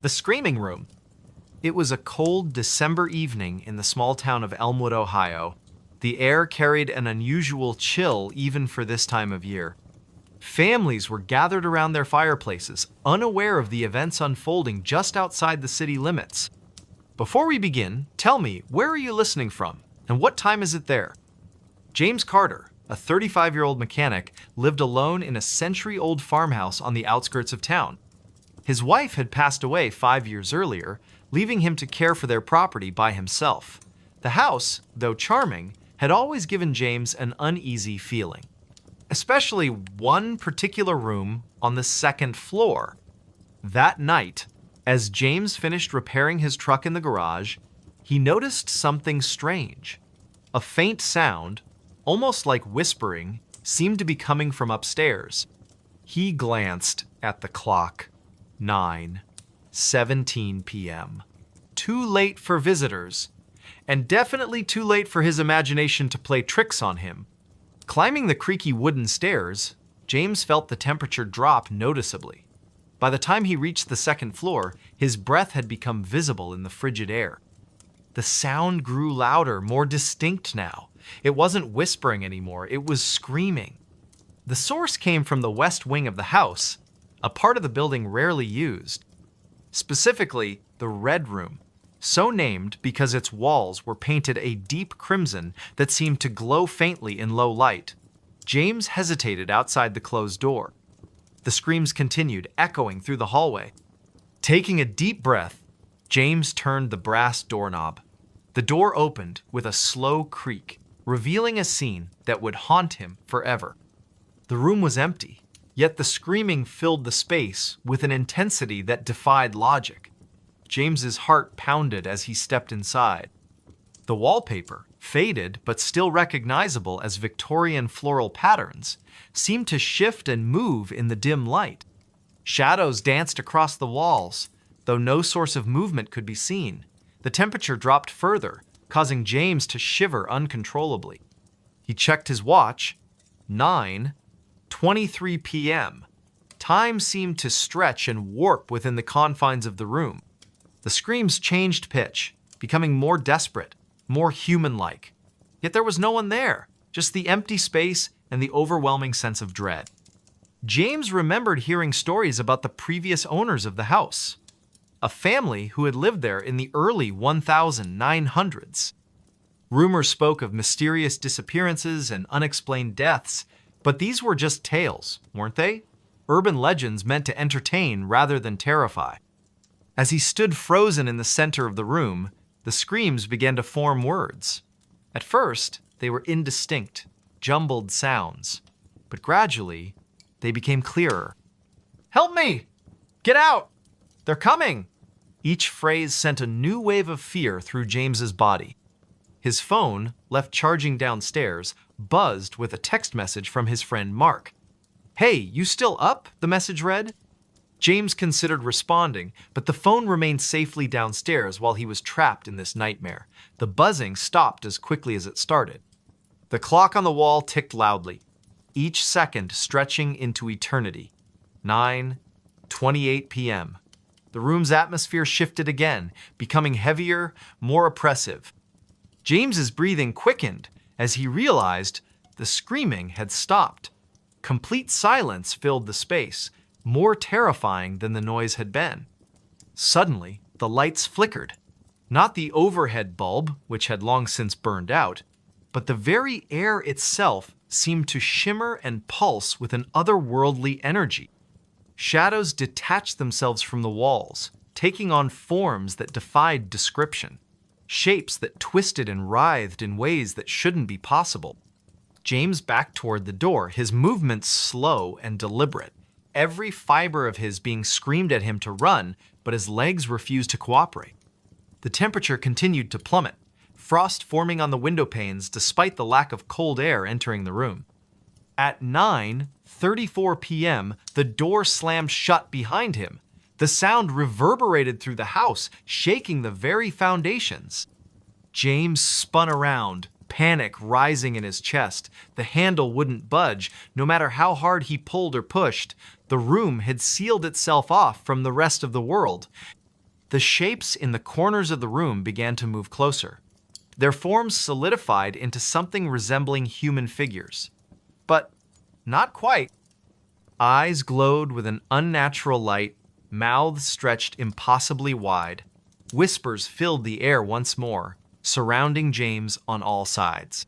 The Screaming Room. It was a cold December evening in the small town of Elmwood, Ohio. The air carried an unusual chill even for this time of year. Families were gathered around their fireplaces, unaware of the events unfolding just outside the city limits. Before we begin, tell me, where are you listening from, and what time is it there? James Carter, a 35-year-old mechanic, lived alone in a century-old farmhouse on the outskirts of town. His wife had passed away 5 years earlier, leaving him to care for their property by himself. The house, though charming, had always given James an uneasy feeling, especially one particular room on the second floor. That night, as James finished repairing his truck in the garage, he noticed something strange. A faint sound, almost like whispering, seemed to be coming from upstairs. He glanced at the clock. 9:17 p.m. Too late for visitors, and definitely too late for his imagination to play tricks on him. Climbing the creaky wooden stairs, James felt the temperature drop noticeably. By the time he reached the second floor, his breath had become visible in the frigid air. The sound grew louder, more distinct now. It wasn't whispering anymore, it was screaming. The source came from the west wing of the house, a part of the building rarely used. Specifically, the Red Room, so named because its walls were painted a deep crimson that seemed to glow faintly in low light. James hesitated outside the closed door. The screams continued, echoing through the hallway. Taking a deep breath, James turned the brass doorknob. The door opened with a slow creak, revealing a scene that would haunt him forever. The room was empty, yet the screaming filled the space with an intensity that defied logic. James's heart pounded as he stepped inside. The wallpaper, faded but still recognizable as Victorian floral patterns, seemed to shift and move in the dim light. Shadows danced across the walls, though no source of movement could be seen. The temperature dropped further, causing James to shiver uncontrollably. He checked his watch. 9:23 p.m. Time seemed to stretch and warp within the confines of the room. The screams changed pitch, becoming more desperate, more human-like. Yet there was no one there, just the empty space and the overwhelming sense of dread. James remembered hearing stories about the previous owners of the house, a family who had lived there in the early 1900s. Rumors spoke of mysterious disappearances and unexplained deaths, but these were just tales, weren't they? Urban legends meant to entertain rather than terrify. As he stood frozen in the center of the room, the screams began to form words. At first, they were indistinct, jumbled sounds, but gradually, they became clearer. "Help me! Get out! They're coming!" Each phrase sent a new wave of fear through James's body. His phone, left charging downstairs, buzzed with a text message from his friend Mark. "Hey, you still up?" the message read. James considered responding, but the phone remained safely downstairs while he was trapped in this nightmare. The buzzing stopped as quickly as it started. The clock on the wall ticked loudly, each second stretching into eternity. 9:28 p.m. The room's atmosphere shifted again, becoming heavier, more oppressive. James's breathing quickened as he realized the screaming had stopped. Complete silence filled the space, more terrifying than the noise had been. Suddenly, the lights flickered. Not the overhead bulb, which had long since burned out, but the very air itself seemed to shimmer and pulse with an otherworldly energy. Shadows detached themselves from the walls, taking on forms that defied description, shapes that twisted and writhed in ways that shouldn't be possible. James backed toward the door, his movements slow and deliberate, every fiber of his being screamed at him to run, but his legs refused to cooperate. The temperature continued to plummet, frost forming on the window panes despite the lack of cold air entering the room. At 9:34 p.m., the door slammed shut behind him. The sound reverberated through the house, shaking the very foundations. James spun around, panic rising in his chest. The handle wouldn't budge, no matter how hard he pulled or pushed. The room had sealed itself off from the rest of the world. The shapes in the corners of the room began to move closer. Their forms solidified into something resembling human figures. But not quite. Eyes glowed with an unnatural light, mouths stretched impossibly wide. Whispers filled the air once more, surrounding James on all sides.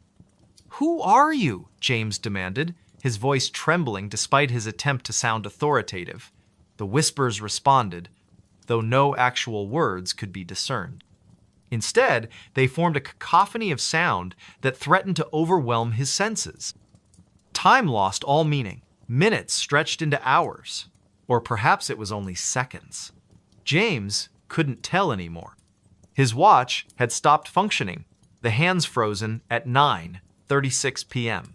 "Who are you?" James demanded, his voice trembling despite his attempt to sound authoritative. The whispers responded, though no actual words could be discerned. Instead, they formed a cacophony of sound that threatened to overwhelm his senses. Time lost all meaning. Minutes stretched into hours, or perhaps it was only seconds. James couldn't tell anymore. His watch had stopped functioning, the hands frozen at 9:36 p.m.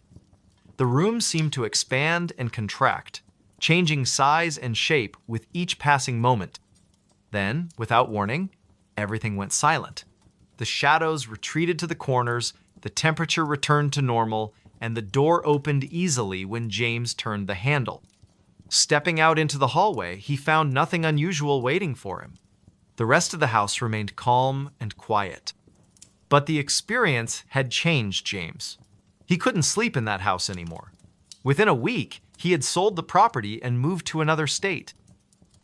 The room seemed to expand and contract, changing size and shape with each passing moment. Then, without warning, everything went silent. The shadows retreated to the corners, the temperature returned to normal, and the door opened easily when James turned the handle. Stepping out into the hallway, he found nothing unusual waiting for him. The rest of the house remained calm and quiet. But the experience had changed James. He couldn't sleep in that house anymore. Within a week, he had sold the property and moved to another state.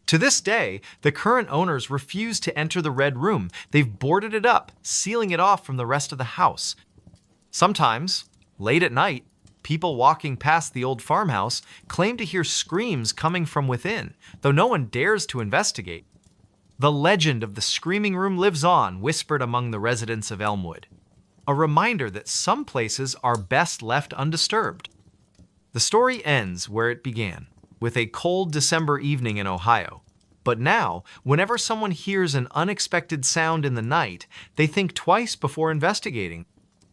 To this day, the current owners refuse to enter the red room. They've boarded it up, sealing it off from the rest of the house. Sometimes, late at night, people walking past the old farmhouse claim to hear screams coming from within, though no one dares to investigate. The legend of the screaming room lives on, whispered among the residents of Elmwood. A reminder that some places are best left undisturbed. The story ends where it began, with a cold December evening in Ohio. But now, whenever someone hears an unexpected sound in the night, they think twice before investigating.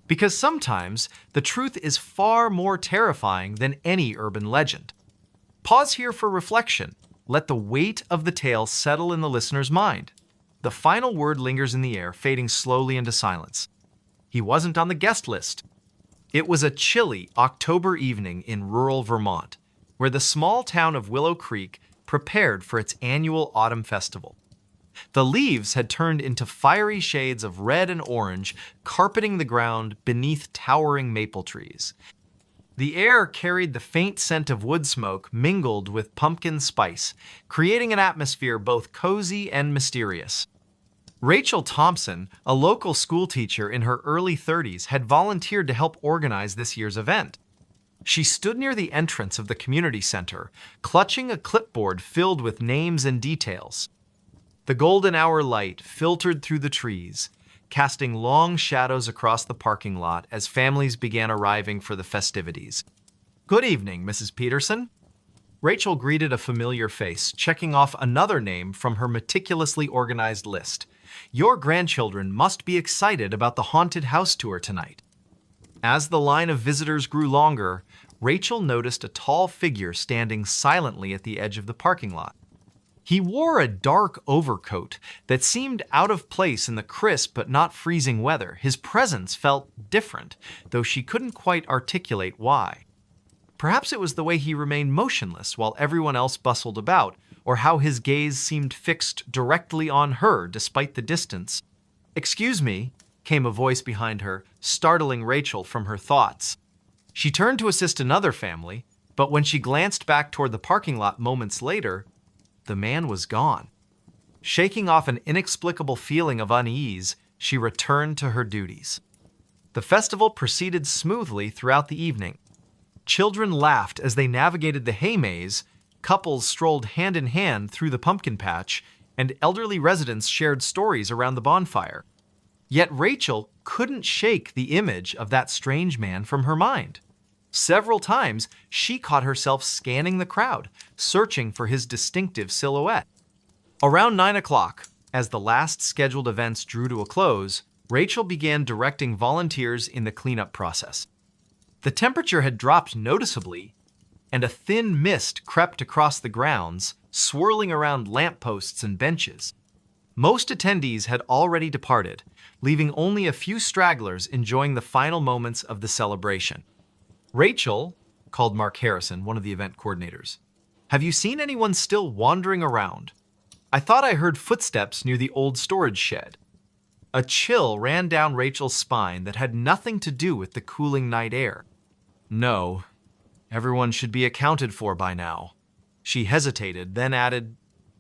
Because sometimes, the truth is far more terrifying than any urban legend. Pause here for reflection. Let the weight of the tale settle in the listener's mind. The final word lingers in the air, fading slowly into silence. He wasn't on the guest list. It was a chilly October evening in rural Vermont, where the small town of Willow Creek prepared for its annual autumn festival. The leaves had turned into fiery shades of red and orange, carpeting the ground beneath towering maple trees. The air carried the faint scent of wood smoke mingled with pumpkin spice, creating an atmosphere both cozy and mysterious. Rachel Thompson, a local schoolteacher in her early 30s, had volunteered to help organize this year's event. She stood near the entrance of the community center, clutching a clipboard filled with names and details. The golden hour light filtered through the trees, casting long shadows across the parking lot as families began arriving for the festivities. "Good evening, Mrs. Peterson." Rachel greeted a familiar face, checking off another name from her meticulously organized list. "Your grandchildren must be excited about the haunted house tour tonight." As the line of visitors grew longer, Rachel noticed a tall figure standing silently at the edge of the parking lot. He wore a dark overcoat that seemed out of place in the crisp but not freezing weather. His presence felt different, though she couldn't quite articulate why. Perhaps it was the way he remained motionless while everyone else bustled about, or how his gaze seemed fixed directly on her despite the distance. "Excuse me," came a voice behind her, startling Rachel from her thoughts. She turned to assist another family, but when she glanced back toward the parking lot moments later, the man was gone. Shaking off an inexplicable feeling of unease, she returned to her duties. The festival proceeded smoothly throughout the evening. Children laughed as they navigated the hay maze, couples strolled hand in hand through the pumpkin patch, and elderly residents shared stories around the bonfire. Yet Rachel couldn't shake the image of that strange man from her mind. Several times, she caught herself scanning the crowd, searching for his distinctive silhouette. Around 9 o'clock, as the last scheduled events drew to a close, Rachel began directing volunteers in the cleanup process. The temperature had dropped noticeably, and a thin mist crept across the grounds, swirling around lampposts and benches. Most attendees had already departed, leaving only a few stragglers enjoying the final moments of the celebration. "Rachel," called Mark Harrison, one of the event coordinators, "have you seen anyone still wandering around?" I thought I heard footsteps near the old storage shed. A chill ran down Rachel's spine that had nothing to do with the cooling night air. No, everyone should be accounted for by now. She hesitated, then added,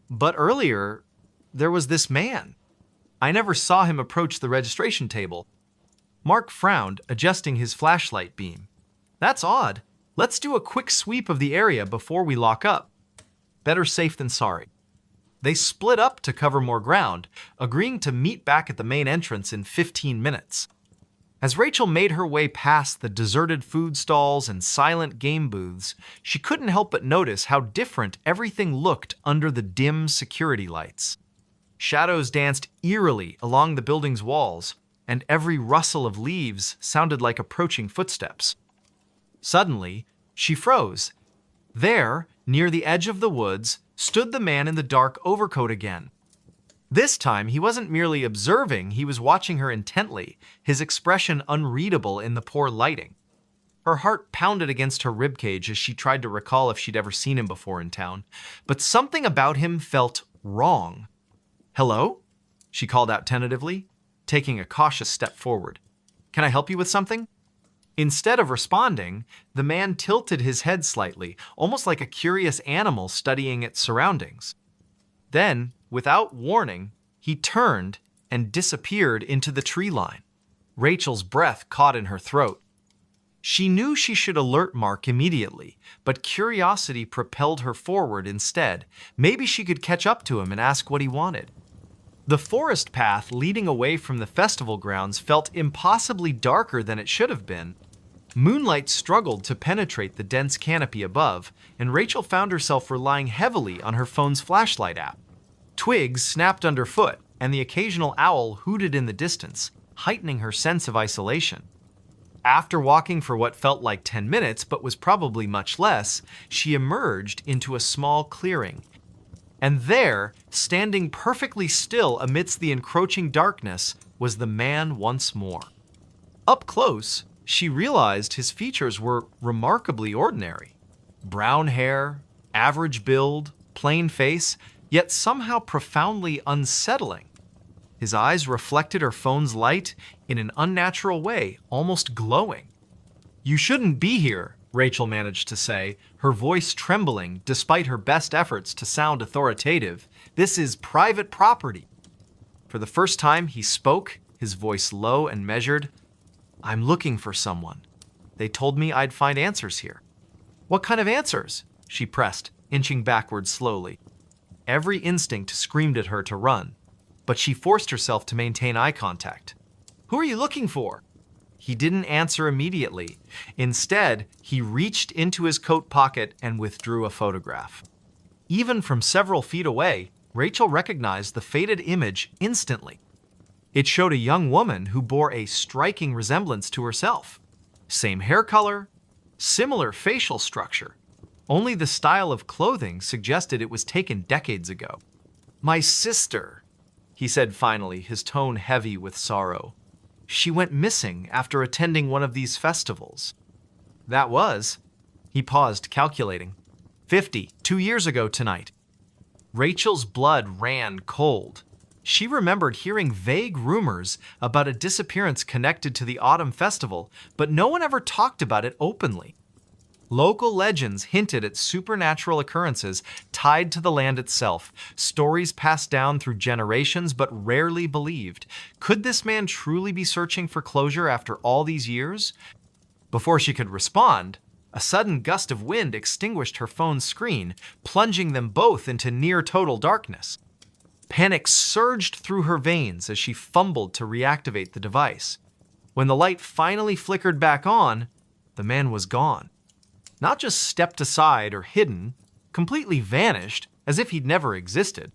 but earlier, there was this man. I never saw him approach the registration table. Mark frowned, adjusting his flashlight beam. That's odd. Let's do a quick sweep of the area before we lock up. Better safe than sorry. They split up to cover more ground, agreeing to meet back at the main entrance in 15 minutes. As Rachel made her way past the deserted food stalls and silent game booths, she couldn't help but notice how different everything looked under the dim security lights. Shadows danced eerily along the building's walls, and every rustle of leaves sounded like approaching footsteps. Suddenly, she froze. There, near the edge of the woods, stood the man in the dark overcoat again. This time, he wasn't merely observing, he was watching her intently, his expression unreadable in the poor lighting. Her heart pounded against her ribcage as she tried to recall if she'd ever seen him before in town, but something about him felt wrong. "Hello?" she called out tentatively, taking a cautious step forward. "Can I help you with something?" Instead of responding, the man tilted his head slightly, almost like a curious animal studying its surroundings. Then, without warning, he turned and disappeared into the tree line. Rachel's breath caught in her throat. She knew she should alert Mark immediately, but curiosity propelled her forward instead. Maybe she could catch up to him and ask what he wanted. The forest path leading away from the festival grounds felt impossibly darker than it should have been. Moonlight struggled to penetrate the dense canopy above, and Rachel found herself relying heavily on her phone's flashlight app. Twigs snapped underfoot, and the occasional owl hooted in the distance, heightening her sense of isolation. After walking for what felt like 10 minutes, but was probably much less, she emerged into a small clearing. And there, standing perfectly still amidst the encroaching darkness, was the man once more. Up close, she realized his features were remarkably ordinary. Brown hair, average build, plain face, yet somehow profoundly unsettling. His eyes reflected her phone's light in an unnatural way, almost glowing. "You shouldn't be here," Rachel managed to say, her voice trembling despite her best efforts to sound authoritative. "This is private property." For the first time he spoke, his voice low and measured. "I'm looking for someone. They told me I'd find answers here." "What kind of answers?" she pressed, inching backward slowly. Every instinct screamed at her to run, but she forced herself to maintain eye contact. "Who are you looking for?" He didn't answer immediately. Instead, he reached into his coat pocket and withdrew a photograph. Even from several feet away, Rachel recognized the faded image instantly. It showed a young woman who bore a striking resemblance to herself. Same hair color, similar facial structure. Only the style of clothing suggested it was taken decades ago. "My sister," he said finally, his tone heavy with sorrow. "She went missing after attending one of these festivals." "That was," he paused, calculating, 2 years ago tonight." Rachel's blood ran cold. She remembered hearing vague rumors about a disappearance connected to the autumn festival, but no one ever talked about it openly. Local legends hinted at supernatural occurrences tied to the land itself, stories passed down through generations but rarely believed. Could this man truly be searching for closure after all these years? Before she could respond, a sudden gust of wind extinguished her phone's screen, plunging them both into near-total darkness. Panic surged through her veins as she fumbled to reactivate the device. When the light finally flickered back on, the man was gone. Not just stepped aside or hidden, completely vanished, as if he'd never existed.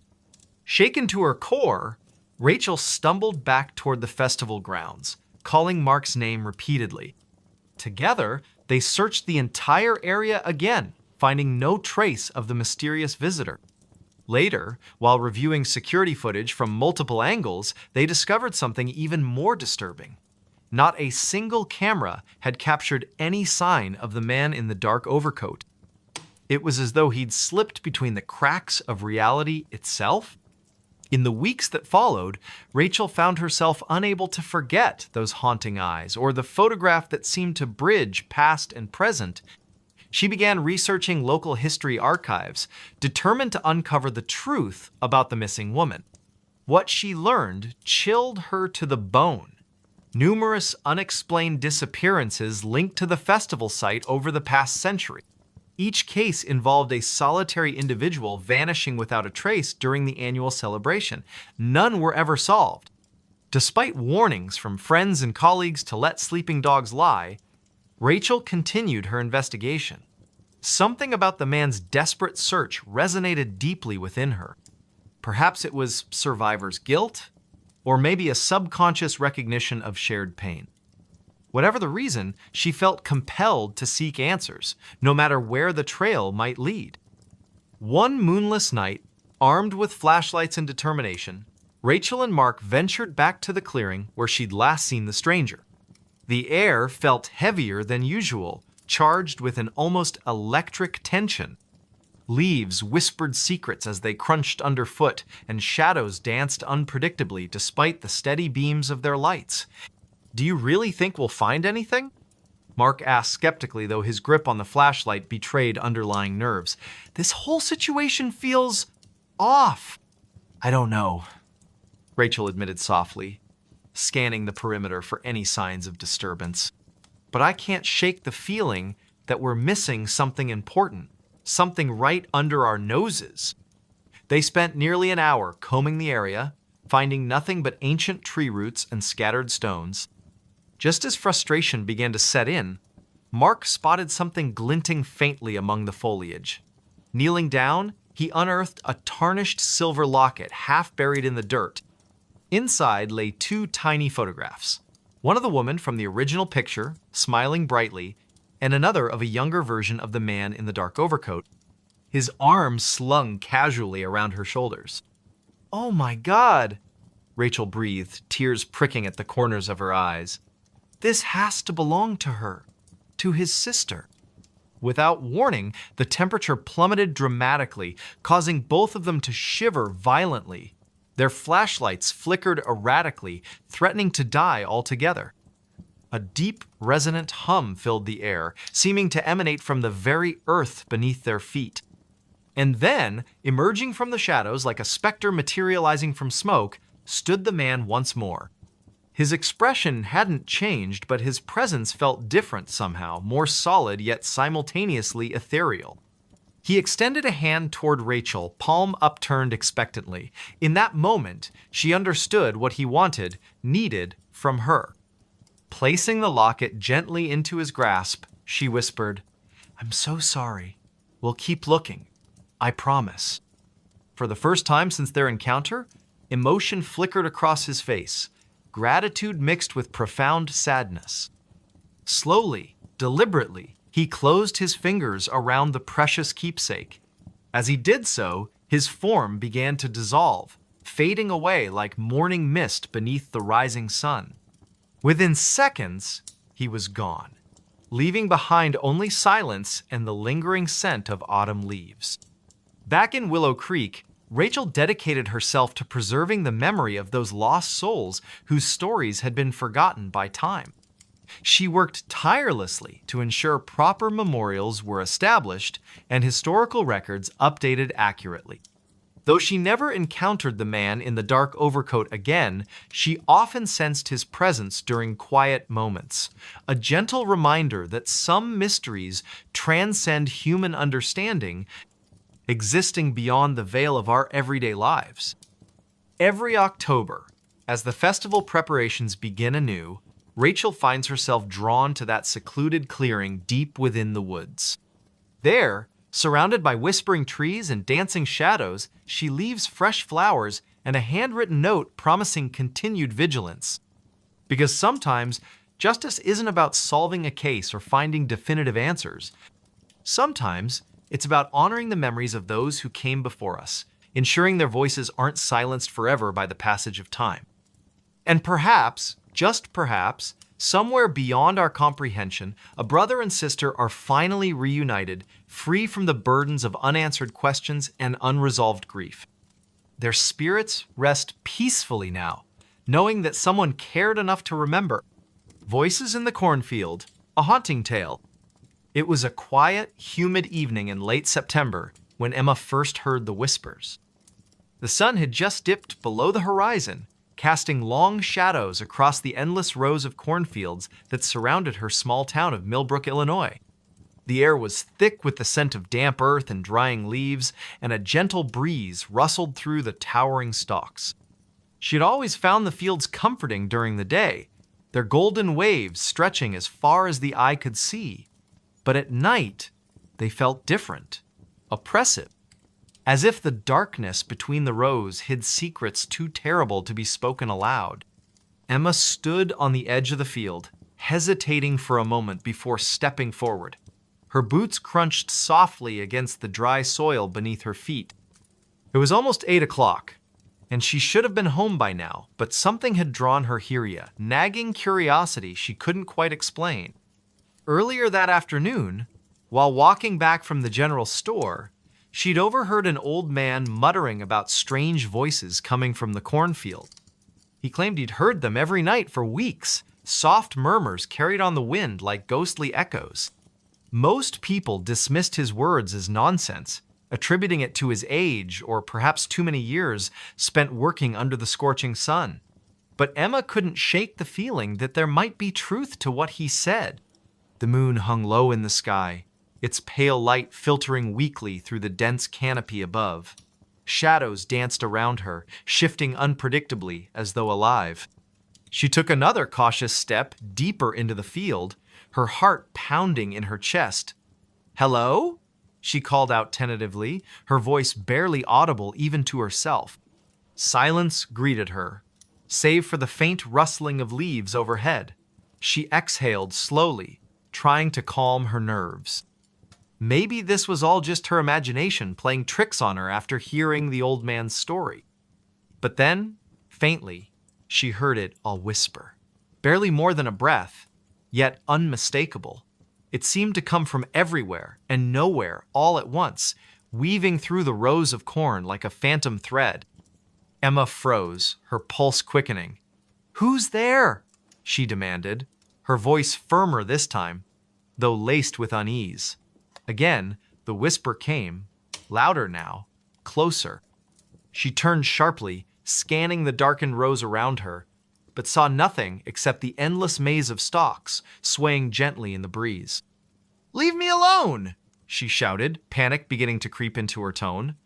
Shaken to her core, Rachel stumbled back toward the festival grounds, calling Mark's name repeatedly. Together, they searched the entire area again, finding no trace of the mysterious visitor. Later, while reviewing security footage from multiple angles, they discovered something even more disturbing. Not a single camera had captured any sign of the man in the dark overcoat. It was as though he'd slipped between the cracks of reality itself. In the weeks that followed, Rachel found herself unable to forget those haunting eyes or the photograph that seemed to bridge past and present. She began researching local history archives, determined to uncover the truth about the missing woman. What she learned chilled her to the bone. Numerous unexplained disappearances linked to the festival site over the past century. Each case involved a solitary individual vanishing without a trace during the annual celebration. None were ever solved. Despite warnings from friends and colleagues to let sleeping dogs lie, Rachel continued her investigation. Something about the man's desperate search resonated deeply within her. Perhaps it was survivor's guilt, or maybe a subconscious recognition of shared pain. Whatever the reason, she felt compelled to seek answers, no matter where the trail might lead. One moonless night, armed with flashlights and determination, Rachel and Mark ventured back to the clearing where she'd last seen the stranger. The air felt heavier than usual, charged with an almost electric tension. Leaves whispered secrets as they crunched underfoot, and shadows danced unpredictably despite the steady beams of their lights. "Do you really think we'll find anything?" Mark asked skeptically, though his grip on the flashlight betrayed underlying nerves. "This whole situation feels off." "I don't know," Rachel admitted softly, scanning the perimeter for any signs of disturbance. "But I can't shake the feeling that we're missing something important, something right under our noses." They spent nearly an hour combing the area, finding nothing but ancient tree roots and scattered stones. Just as frustration began to set in, Mark spotted something glinting faintly among the foliage. Kneeling down, he unearthed a tarnished silver locket half buried in the dirt. Inside lay two tiny photographs, one of the woman from the original picture, smiling brightly, and another of a younger version of the man in the dark overcoat, his arms slung casually around her shoulders. "Oh my God," Rachel breathed, tears pricking at the corners of her eyes. "This has to belong to her, to his sister." Without warning, the temperature plummeted dramatically, causing both of them to shiver violently. Their flashlights flickered erratically, threatening to die altogether. A deep, resonant hum filled the air, seeming to emanate from the very earth beneath their feet. And then, emerging from the shadows like a specter materializing from smoke, stood the man once more. His expression hadn't changed, but his presence felt different somehow, more solid yet simultaneously ethereal. He extended a hand toward Rachel, palm upturned expectantly. In that moment, she understood what he wanted, needed from her. Placing the locket gently into his grasp, she whispered, "I'm so sorry. We'll keep looking. I promise." For the first time since their encounter, emotion flickered across his face, gratitude mixed with profound sadness. Slowly, deliberately, he closed his fingers around the precious keepsake. As he did so, his form began to dissolve, fading away like morning mist beneath the rising sun. Within seconds, he was gone, leaving behind only silence and the lingering scent of autumn leaves. Back in Willow Creek, Rachel dedicated herself to preserving the memory of those lost souls whose stories had been forgotten by time. She worked tirelessly to ensure proper memorials were established and historical records updated accurately. Though she never encountered the man in the dark overcoat again, she often sensed his presence during quiet moments, a gentle reminder that some mysteries transcend human understanding, existing beyond the veil of our everyday lives. Every October, as the festival preparations begin anew, Rachel finds herself drawn to that secluded clearing deep within the woods. There, surrounded by whispering trees and dancing shadows, she leaves fresh flowers and a handwritten note promising continued vigilance. Because sometimes, justice isn't about solving a case or finding definitive answers. Sometimes, it's about honoring the memories of those who came before us, ensuring their voices aren't silenced forever by the passage of time. And perhaps, just perhaps, somewhere beyond our comprehension, a brother and sister are finally reunited, free from the burdens of unanswered questions and unresolved grief. Their spirits rest peacefully now, knowing that someone cared enough to remember. Voices in the cornfield, a haunting tale. It was a quiet, humid evening in late September when Emma first heard the whispers. The sun had just dipped below the horizon, casting long shadows across the endless rows of cornfields that surrounded her small town of Millbrook, Illinois. The air was thick with the scent of damp earth and drying leaves, and a gentle breeze rustled through the towering stalks. She had always found the fields comforting during the day, their golden waves stretching as far as the eye could see. But at night, they felt different, oppressive, as if the darkness between the rows hid secrets too terrible to be spoken aloud. Emma stood on the edge of the field, hesitating for a moment before stepping forward. Her boots crunched softly against the dry soil beneath her feet. It was almost 8 o'clock, and she should have been home by now, but something had drawn her here, nagging curiosity she couldn't quite explain. Earlier that afternoon, while walking back from the general store, she'd overheard an old man muttering about strange voices coming from the cornfield. He claimed he'd heard them every night for weeks, soft murmurs carried on the wind like ghostly echoes. Most people dismissed his words as nonsense, attributing it to his age or perhaps too many years spent working under the scorching sun. But Emma couldn't shake the feeling that there might be truth to what he said. The moon hung low in the sky, its pale light filtering weakly through the dense canopy above. Shadows danced around her, shifting unpredictably as though alive. She took another cautious step deeper into the field, her heart pounding in her chest. "Hello?" she called out tentatively, her voice barely audible even to herself. Silence greeted her, save for the faint rustling of leaves overhead. She exhaled slowly, trying to calm her nerves. Maybe this was all just her imagination playing tricks on her after hearing the old man's story. But then, faintly, she heard it all whisper. Barely more than a breath, yet unmistakable. It seemed to come from everywhere and nowhere all at once, weaving through the rows of corn like a phantom thread. Emma froze, her pulse quickening. "Who's there?" she demanded, her voice firmer this time, though laced with unease. Again, the whisper came, louder now, closer. She turned sharply, scanning the darkened rows around her, but saw nothing except the endless maze of stalks swaying gently in the breeze. "Leave me alone!" she shouted, panic beginning to creep into her tone.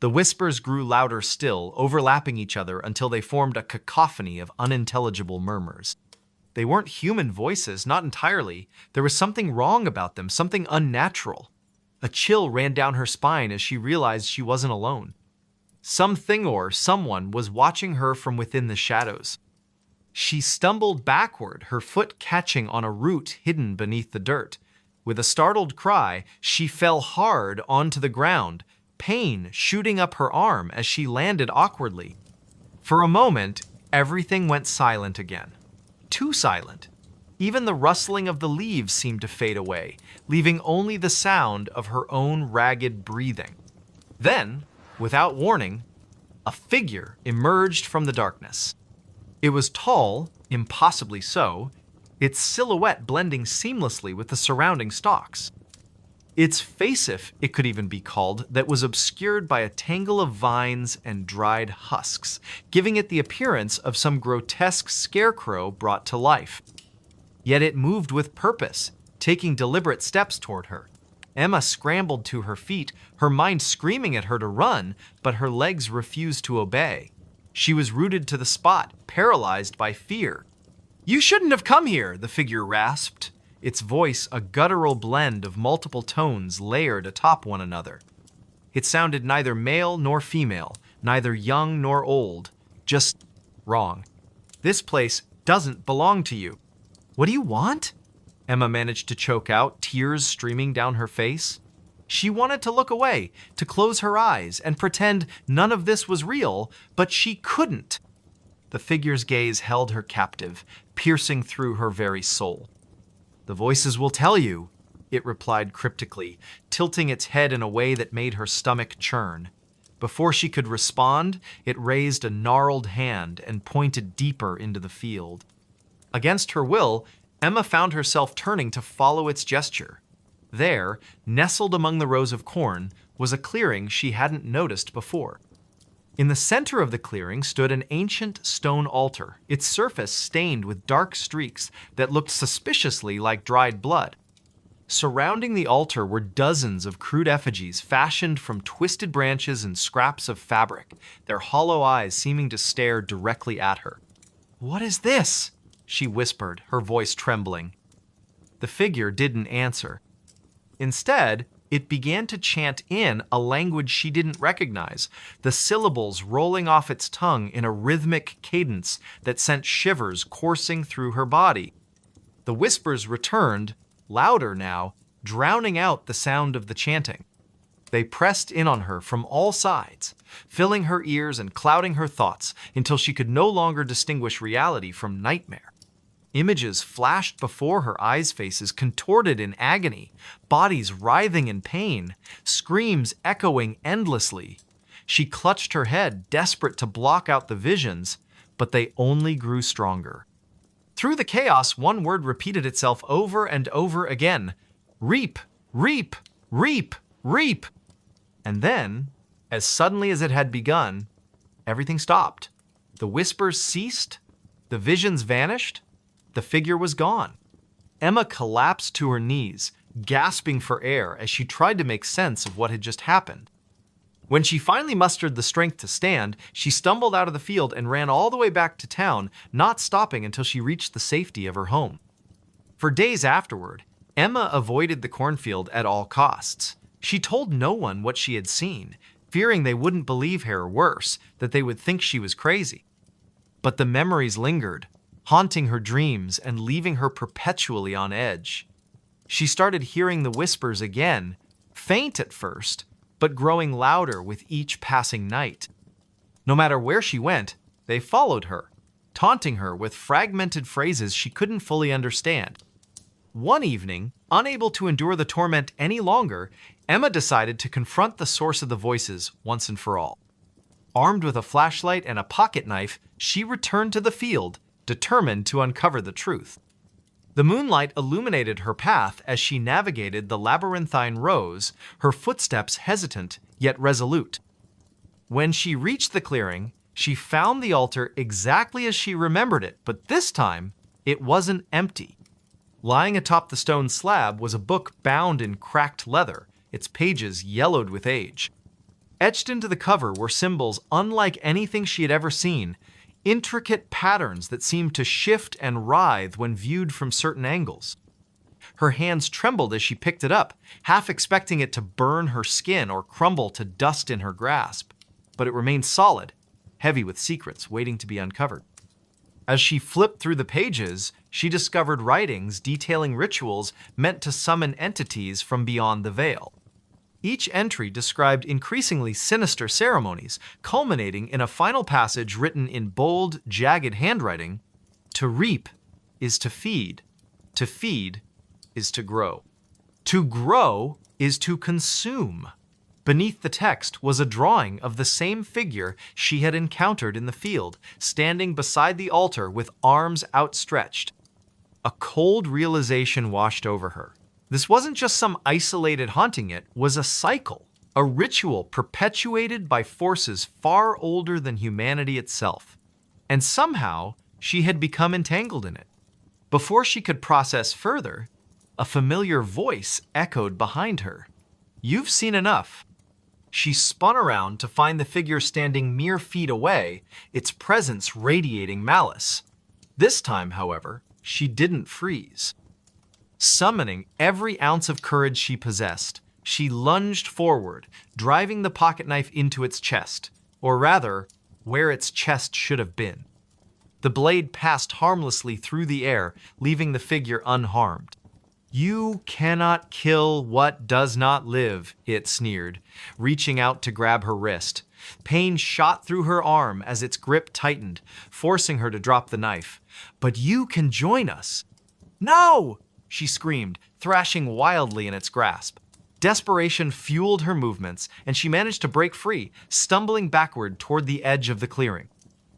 The whispers grew louder still, overlapping each other until they formed a cacophony of unintelligible murmurs. They weren't human voices, not entirely. There was something wrong about them, something unnatural. A chill ran down her spine as she realized she wasn't alone. Something or someone was watching her from within the shadows. She stumbled backward, her foot catching on a root hidden beneath the dirt. With a startled cry, she fell hard onto the ground, pain shooting up her arm as she landed awkwardly. For a moment, everything went silent again. Too silent. Even the rustling of the leaves seemed to fade away, leaving only the sound of her own ragged breathing. Then, without warning, a figure emerged from the darkness. It was tall, impossibly so, its silhouette blending seamlessly with the surrounding stalks. Its facif, it could even be called, that was obscured by a tangle of vines and dried husks, giving it the appearance of some grotesque scarecrow brought to life. Yet it moved with purpose, taking deliberate steps toward her. Emma scrambled to her feet, her mind screaming at her to run, but her legs refused to obey. She was rooted to the spot, paralyzed by fear. "You shouldn't have come here," the figure rasped, its voice a guttural blend of multiple tones layered atop one another. It sounded neither male nor female, neither young nor old, just wrong. "This place doesn't belong to you." "What do you want?" Emma managed to choke out, tears streaming down her face. She wanted to look away, to close her eyes and pretend none of this was real, but she couldn't. The figure's gaze held her captive, piercing through her very soul. "The voices will tell you," it replied cryptically, tilting its head in a way that made her stomach churn. Before she could respond, it raised a gnarled hand and pointed deeper into the field. Against her will, Emma found herself turning to follow its gesture. There, nestled among the rows of corn, was a clearing she hadn't noticed before. In the center of the clearing stood an ancient stone altar, its surface stained with dark streaks that looked suspiciously like dried blood. Surrounding the altar were dozens of crude effigies fashioned from twisted branches and scraps of fabric, their hollow eyes seeming to stare directly at her. "What is this?" she whispered, her voice trembling. The figure didn't answer. Instead, it began to chant in a language she didn't recognize, the syllables rolling off its tongue in a rhythmic cadence that sent shivers coursing through her body. The whispers returned, louder now, drowning out the sound of the chanting. They pressed in on her from all sides, filling her ears and clouding her thoughts until she could no longer distinguish reality from nightmare. Images flashed before her eyes' faces, contorted in agony, bodies writhing in pain, screams echoing endlessly. She clutched her head, desperate to block out the visions, but they only grew stronger. Through the chaos, one word repeated itself over and over again: reap, reap, reap, reap. And then, as suddenly as it had begun, everything stopped. The whispers ceased, the visions vanished, the figure was gone. Emma collapsed to her knees, gasping for air as she tried to make sense of what had just happened. When she finally mustered the strength to stand, she stumbled out of the field and ran all the way back to town, not stopping until she reached the safety of her home. For days afterward, Emma avoided the cornfield at all costs. She told no one what she had seen, fearing they wouldn't believe her, or worse, that they would think she was crazy. But the memories lingered, haunting her dreams and leaving her perpetually on edge. She started hearing the whispers again, faint at first, but growing louder with each passing night. No matter where she went, they followed her, taunting her with fragmented phrases she couldn't fully understand. One evening, unable to endure the torment any longer, Emma decided to confront the source of the voices once and for all. Armed with a flashlight and a pocket knife, she returned to the field, determined to uncover the truth. The moonlight illuminated her path as she navigated the labyrinthine rows, her footsteps hesitant yet resolute. When she reached the clearing, she found the altar exactly as she remembered it, but this time, it wasn't empty. Lying atop the stone slab was a book bound in cracked leather, its pages yellowed with age. Etched into the cover were symbols unlike anything she had ever seen, intricate patterns that seemed to shift and writhe when viewed from certain angles. Her hands trembled as she picked it up, half expecting it to burn her skin or crumble to dust in her grasp. But it remained solid, heavy with secrets waiting to be uncovered. As she flipped through the pages, she discovered writings detailing rituals meant to summon entities from beyond the veil. Each entry described increasingly sinister ceremonies, culminating in a final passage written in bold, jagged handwriting: "To reap is to feed is to grow. To grow is to consume." Beneath the text was a drawing of the same figure she had encountered in the field, standing beside the altar with arms outstretched. A cold realization washed over her. This wasn't just some isolated haunting, it was a cycle, a ritual perpetuated by forces far older than humanity itself. And somehow, she had become entangled in it. Before she could process further, a familiar voice echoed behind her. "You've seen enough." She spun around to find the figure standing mere feet away, its presence radiating malice. This time, however, she didn't freeze. Summoning every ounce of courage she possessed, she lunged forward, driving the pocket knife into its chest, or rather, where its chest should have been. The blade passed harmlessly through the air, leaving the figure unharmed. "You cannot kill what does not live," it sneered, reaching out to grab her wrist. Pain shot through her arm as its grip tightened, forcing her to drop the knife. "But you can join us." "No!" she screamed, thrashing wildly in its grasp. Desperation fueled her movements, and she managed to break free, stumbling backward toward the edge of the clearing.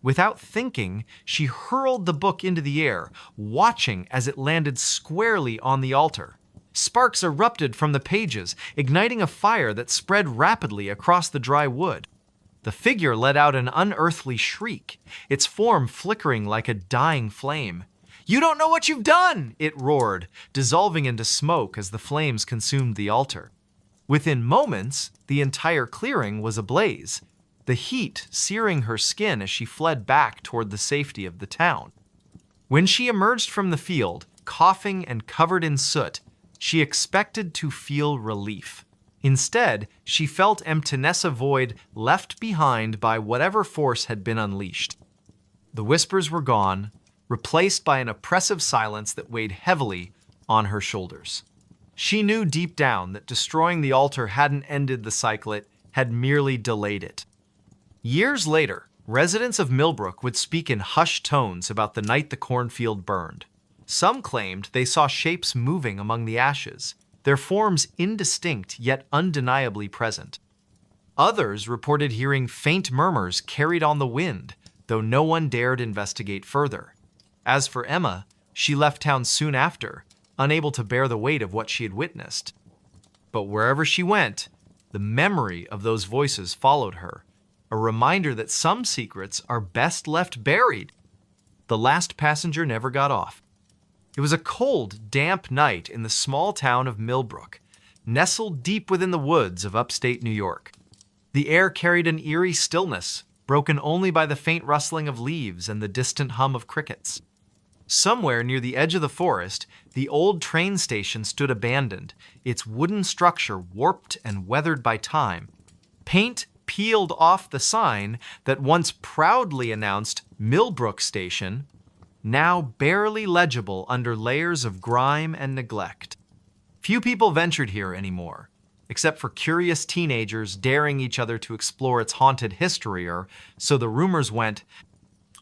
Without thinking, she hurled the book into the air, watching as it landed squarely on the altar. Sparks erupted from the pages, igniting a fire that spread rapidly across the dry wood. The figure let out an unearthly shriek, its form flickering like a dying flame. "You don't know what you've done!" it roared, dissolving into smoke as the flames consumed the altar. Within moments, the entire clearing was ablaze, the heat searing her skin as she fled back toward the safety of the town. When she emerged from the field, coughing and covered in soot, she expected to feel relief. Instead, she felt emptiness, a void left behind by whatever force had been unleashed. The whispers were gone, replaced by an oppressive silence that weighed heavily on her shoulders. She knew deep down that destroying the altar hadn't ended the cycle, it had merely delayed it. Years later, residents of Millbrook would speak in hushed tones about the night the cornfield burned. Some claimed they saw shapes moving among the ashes, their forms indistinct yet undeniably present. Others reported hearing faint murmurs carried on the wind, though no one dared investigate further. As for Emma, she left town soon after, unable to bear the weight of what she had witnessed. But wherever she went, the memory of those voices followed her, a reminder that some secrets are best left buried. The last passenger never got off. It was a cold, damp night in the small town of Millbrook, nestled deep within the woods of upstate New York. The air carried an eerie stillness, broken only by the faint rustling of leaves and the distant hum of crickets. Somewhere near the edge of the forest, the old train station stood abandoned, its wooden structure warped and weathered by time. Paint peeled off the sign that once proudly announced Millbrook Station, now barely legible under layers of grime and neglect. Few people ventured here anymore, except for curious teenagers daring each other to explore its haunted history, or so the rumors went.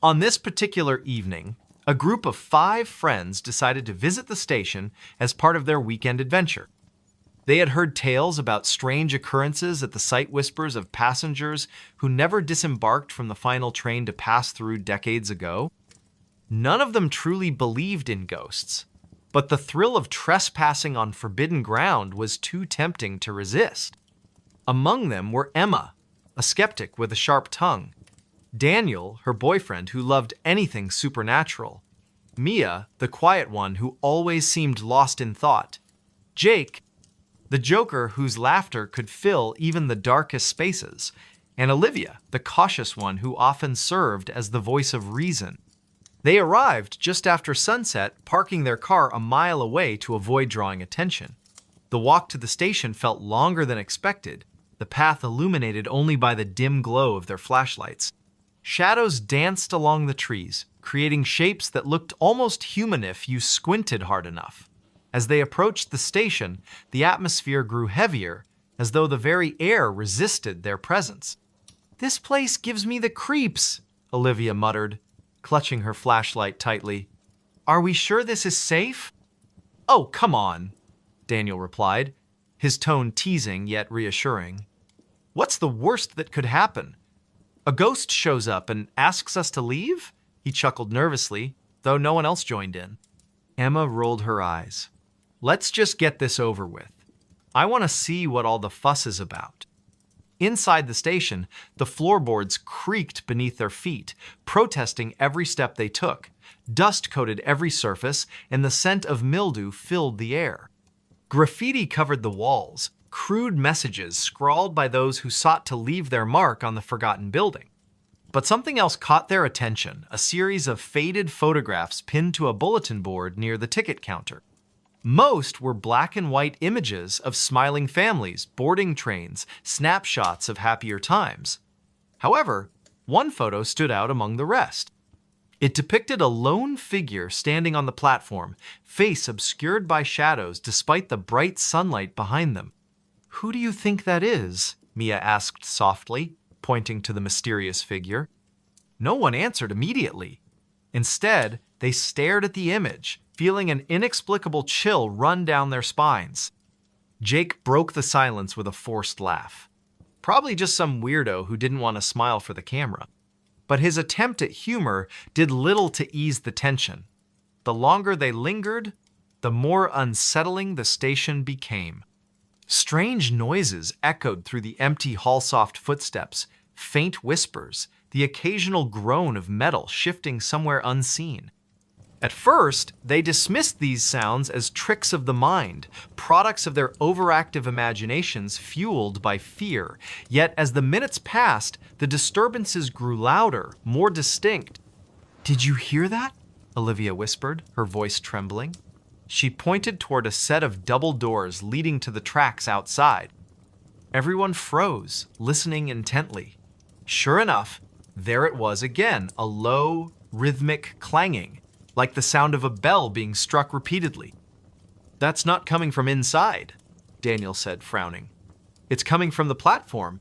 On this particular evening, a group of 5 friends decided to visit the station as part of their weekend adventure. They had heard tales about strange occurrences at the sight whispers of passengers who never disembarked from the final train to pass through decades ago. None of them truly believed in ghosts, but the thrill of trespassing on forbidden ground was too tempting to resist. Among them were Emma, a skeptic with a sharp tongue; Daniel, her boyfriend, who loved anything supernatural; Mia, the quiet one who always seemed lost in thought; Jake, the joker whose laughter could fill even the darkest spaces; and Olivia, the cautious one who often served as the voice of reason. They arrived just after sunset, parking their car a mile away to avoid drawing attention. The walk to the station felt longer than expected, the path illuminated only by the dim glow of their flashlights. Shadows danced along the trees, creating shapes that looked almost human if you squinted hard enough. As they approached the station, the atmosphere grew heavier, as though the very air resisted their presence. "This place gives me the creeps," Olivia muttered, clutching her flashlight tightly. "Are we sure this is safe?" "Oh, come on," Daniel replied, his tone teasing yet reassuring. "What's the worst that could happen? A ghost shows up and asks us to leave?" He chuckled nervously, though no one else joined in. Emma rolled her eyes. "Let's just get this over with. I want to see what all the fuss is about." Inside the station, the floorboards creaked beneath their feet, protesting every step they took. Dust coated every surface, and the scent of mildew filled the air. Graffiti covered the walls, crude messages scrawled by those who sought to leave their mark on the forgotten building. But something else caught their attention, a series of faded photographs pinned to a bulletin board near the ticket counter. Most were black and white images of smiling families, boarding trains, snapshots of happier times. However, one photo stood out among the rest. It depicted a lone figure standing on the platform, face obscured by shadows despite the bright sunlight behind them. "Who do you think that is?" Mia asked softly, pointing to the mysterious figure. No one answered immediately. Instead, they stared at the image, feeling an inexplicable chill run down their spines. Jake broke the silence with a forced laugh. Probably just some weirdo who didn't want to smile for the camera. But his attempt at humor did little to ease the tension. The longer they lingered, the more unsettling the station became. Strange noises echoed through the empty hall-soft footsteps, faint whispers, the occasional groan of metal shifting somewhere unseen. At first, they dismissed these sounds as tricks of the mind, products of their overactive imaginations fueled by fear. Yet as the minutes passed, the disturbances grew louder, more distinct. "Did you hear that?" Olivia whispered, her voice trembling. She pointed toward a set of double doors leading to the tracks outside. Everyone froze, listening intently. Sure enough, there it was again, a low, rhythmic clanging, like the sound of a bell being struck repeatedly. "That's not coming from inside," Daniel said, frowning. "It's coming from the platform."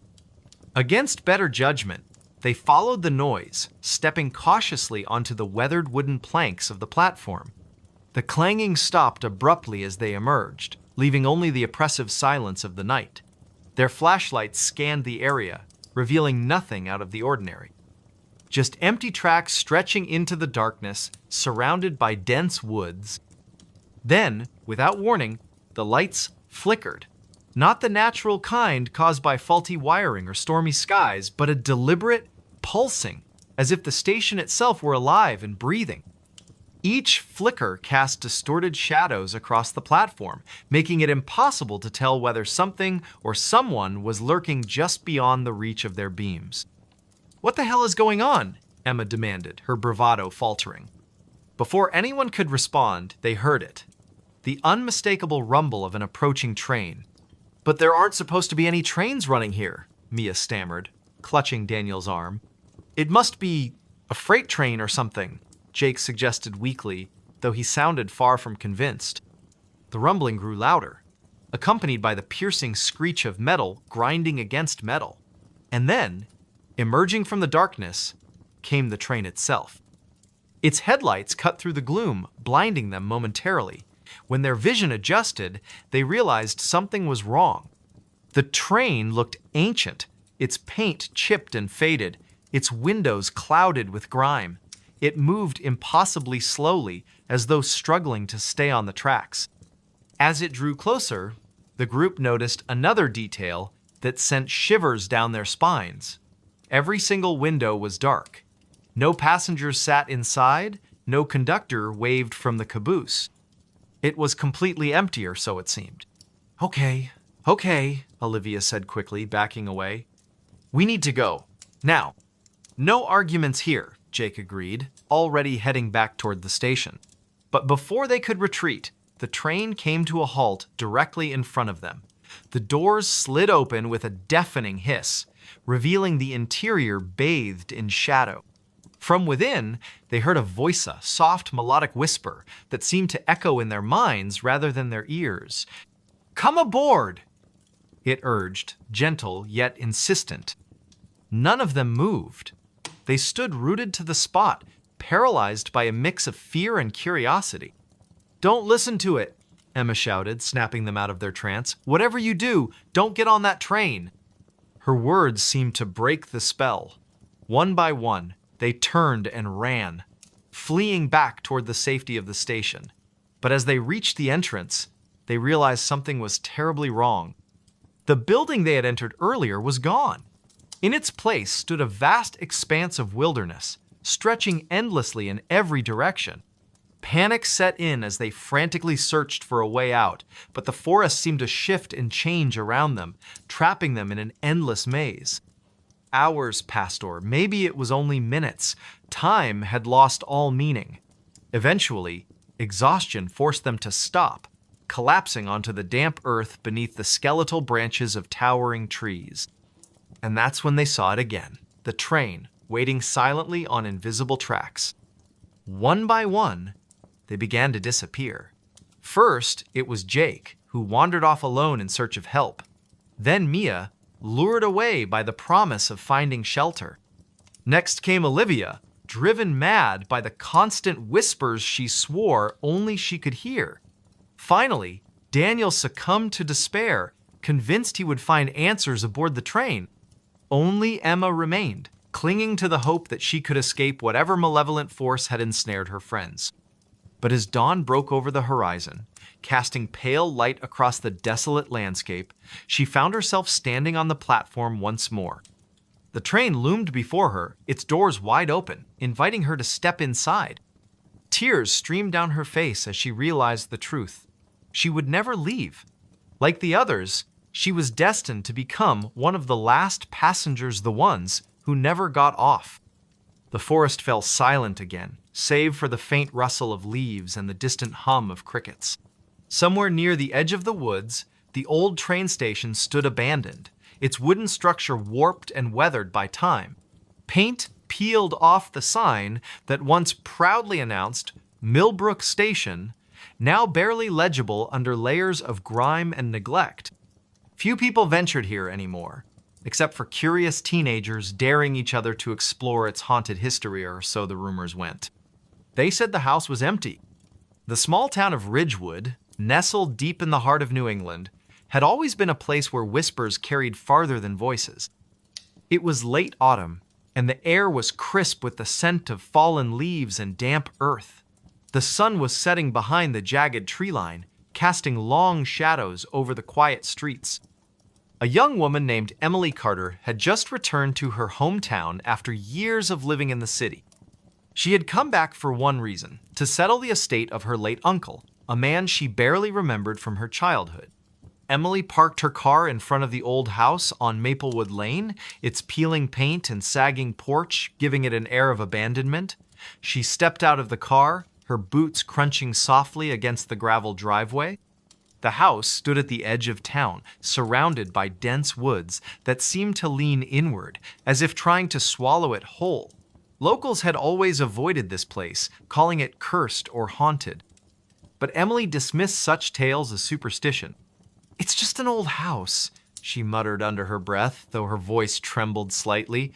Against better judgment, they followed the noise, stepping cautiously onto the weathered wooden planks of the platform. The clanging stopped abruptly as they emerged, leaving only the oppressive silence of the night. Their flashlights scanned the area, revealing nothing out of the ordinary. Just empty tracks stretching into the darkness, surrounded by dense woods. Then, without warning, the lights flickered. Not the natural kind caused by faulty wiring or stormy skies, but a deliberate pulsing, as if the station itself were alive and breathing. Each flicker cast distorted shadows across the platform, making it impossible to tell whether something or someone was lurking just beyond the reach of their beams. "What the hell is going on?" Emma demanded, her bravado faltering. Before anyone could respond, they heard it. The unmistakable rumble of an approaching train. "But there aren't supposed to be any trains running here," Mia stammered, clutching Daniel's arm. "It must be a freight train or something," Jake suggested weakly, though he sounded far from convinced. The rumbling grew louder, accompanied by the piercing screech of metal grinding against metal. And then, emerging from the darkness, came the train itself. Its headlights cut through the gloom, blinding them momentarily. When their vision adjusted, they realized something was wrong. The train looked ancient, its paint chipped and faded, its windows clouded with grime. It moved impossibly slowly, as though struggling to stay on the tracks. As it drew closer, the group noticed another detail that sent shivers down their spines. Every single window was dark. No passengers sat inside, no conductor waved from the caboose. It was completely empty, or so it seemed. Okay, Olivia said quickly, backing away. "We need to go. Now." "No arguments here," Jake agreed, already heading back toward the station. But before they could retreat, the train came to a halt directly in front of them. The doors slid open with a deafening hiss, revealing the interior bathed in shadow. From within, they heard a soft melodic whisper that seemed to echo in their minds rather than their ears. "Come aboard!" it urged, gentle yet insistent. None of them moved. They stood rooted to the spot, paralyzed by a mix of fear and curiosity. "Don't listen to it," Emma shouted, snapping them out of their trance. "Whatever you do, don't get on that train." Her words seemed to break the spell. One by one, they turned and ran, fleeing back toward the safety of the station. But as they reached the entrance, they realized something was terribly wrong. The building they had entered earlier was gone. In its place stood a vast expanse of wilderness, stretching endlessly in every direction. Panic set in as they frantically searched for a way out, but the forest seemed to shift and change around them, trapping them in an endless maze. Hours passed, or maybe it was only minutes. Time had lost all meaning. Eventually, exhaustion forced them to stop, collapsing onto the damp earth beneath the skeletal branches of towering trees. And that's when they saw it again, the train, waiting silently on invisible tracks. One by one, they began to disappear. First, it was Jake, who wandered off alone in search of help. Then Mia, lured away by the promise of finding shelter. Next came Olivia, driven mad by the constant whispers she swore only she could hear. Finally, Daniel succumbed to despair, convinced he would find answers aboard the train. Only Emma remained, clinging to the hope that she could escape whatever malevolent force had ensnared her friends. But as dawn broke over the horizon, casting pale light across the desolate landscape, she found herself standing on the platform once more. The train loomed before her, its doors wide open, inviting her to step inside. Tears streamed down her face as she realized the truth. She would never leave. Like the others, she was destined to become one of the last passengers, the ones who never got off. The forest fell silent again, save for the faint rustle of leaves and the distant hum of crickets. Somewhere near the edge of the woods, the old train station stood abandoned, its wooden structure warped and weathered by time. Paint peeled off the sign that once proudly announced Millbrook Station, now barely legible under layers of grime and neglect. Few people ventured here anymore, except for curious teenagers daring each other to explore its haunted history, or so the rumors went. They said the house was empty. The small town of Ridgewood, nestled deep in the heart of New England, had always been a place where whispers carried farther than voices. It was late autumn, and the air was crisp with the scent of fallen leaves and damp earth. The sun was setting behind the jagged tree line, casting long shadows over the quiet streets. A young woman named Emily Carter had just returned to her hometown after years of living in the city. She had come back for one reason: to settle the estate of her late uncle, a man she barely remembered from her childhood. Emily parked her car in front of the old house on Maplewood Lane, its peeling paint and sagging porch giving it an air of abandonment. She stepped out of the car, her boots crunching softly against the gravel driveway. The house stood at the edge of town, surrounded by dense woods that seemed to lean inward, as if trying to swallow it whole. Locals had always avoided this place, calling it cursed or haunted. But Emily dismissed such tales as superstition. "It's just an old house," she muttered under her breath, though her voice trembled slightly.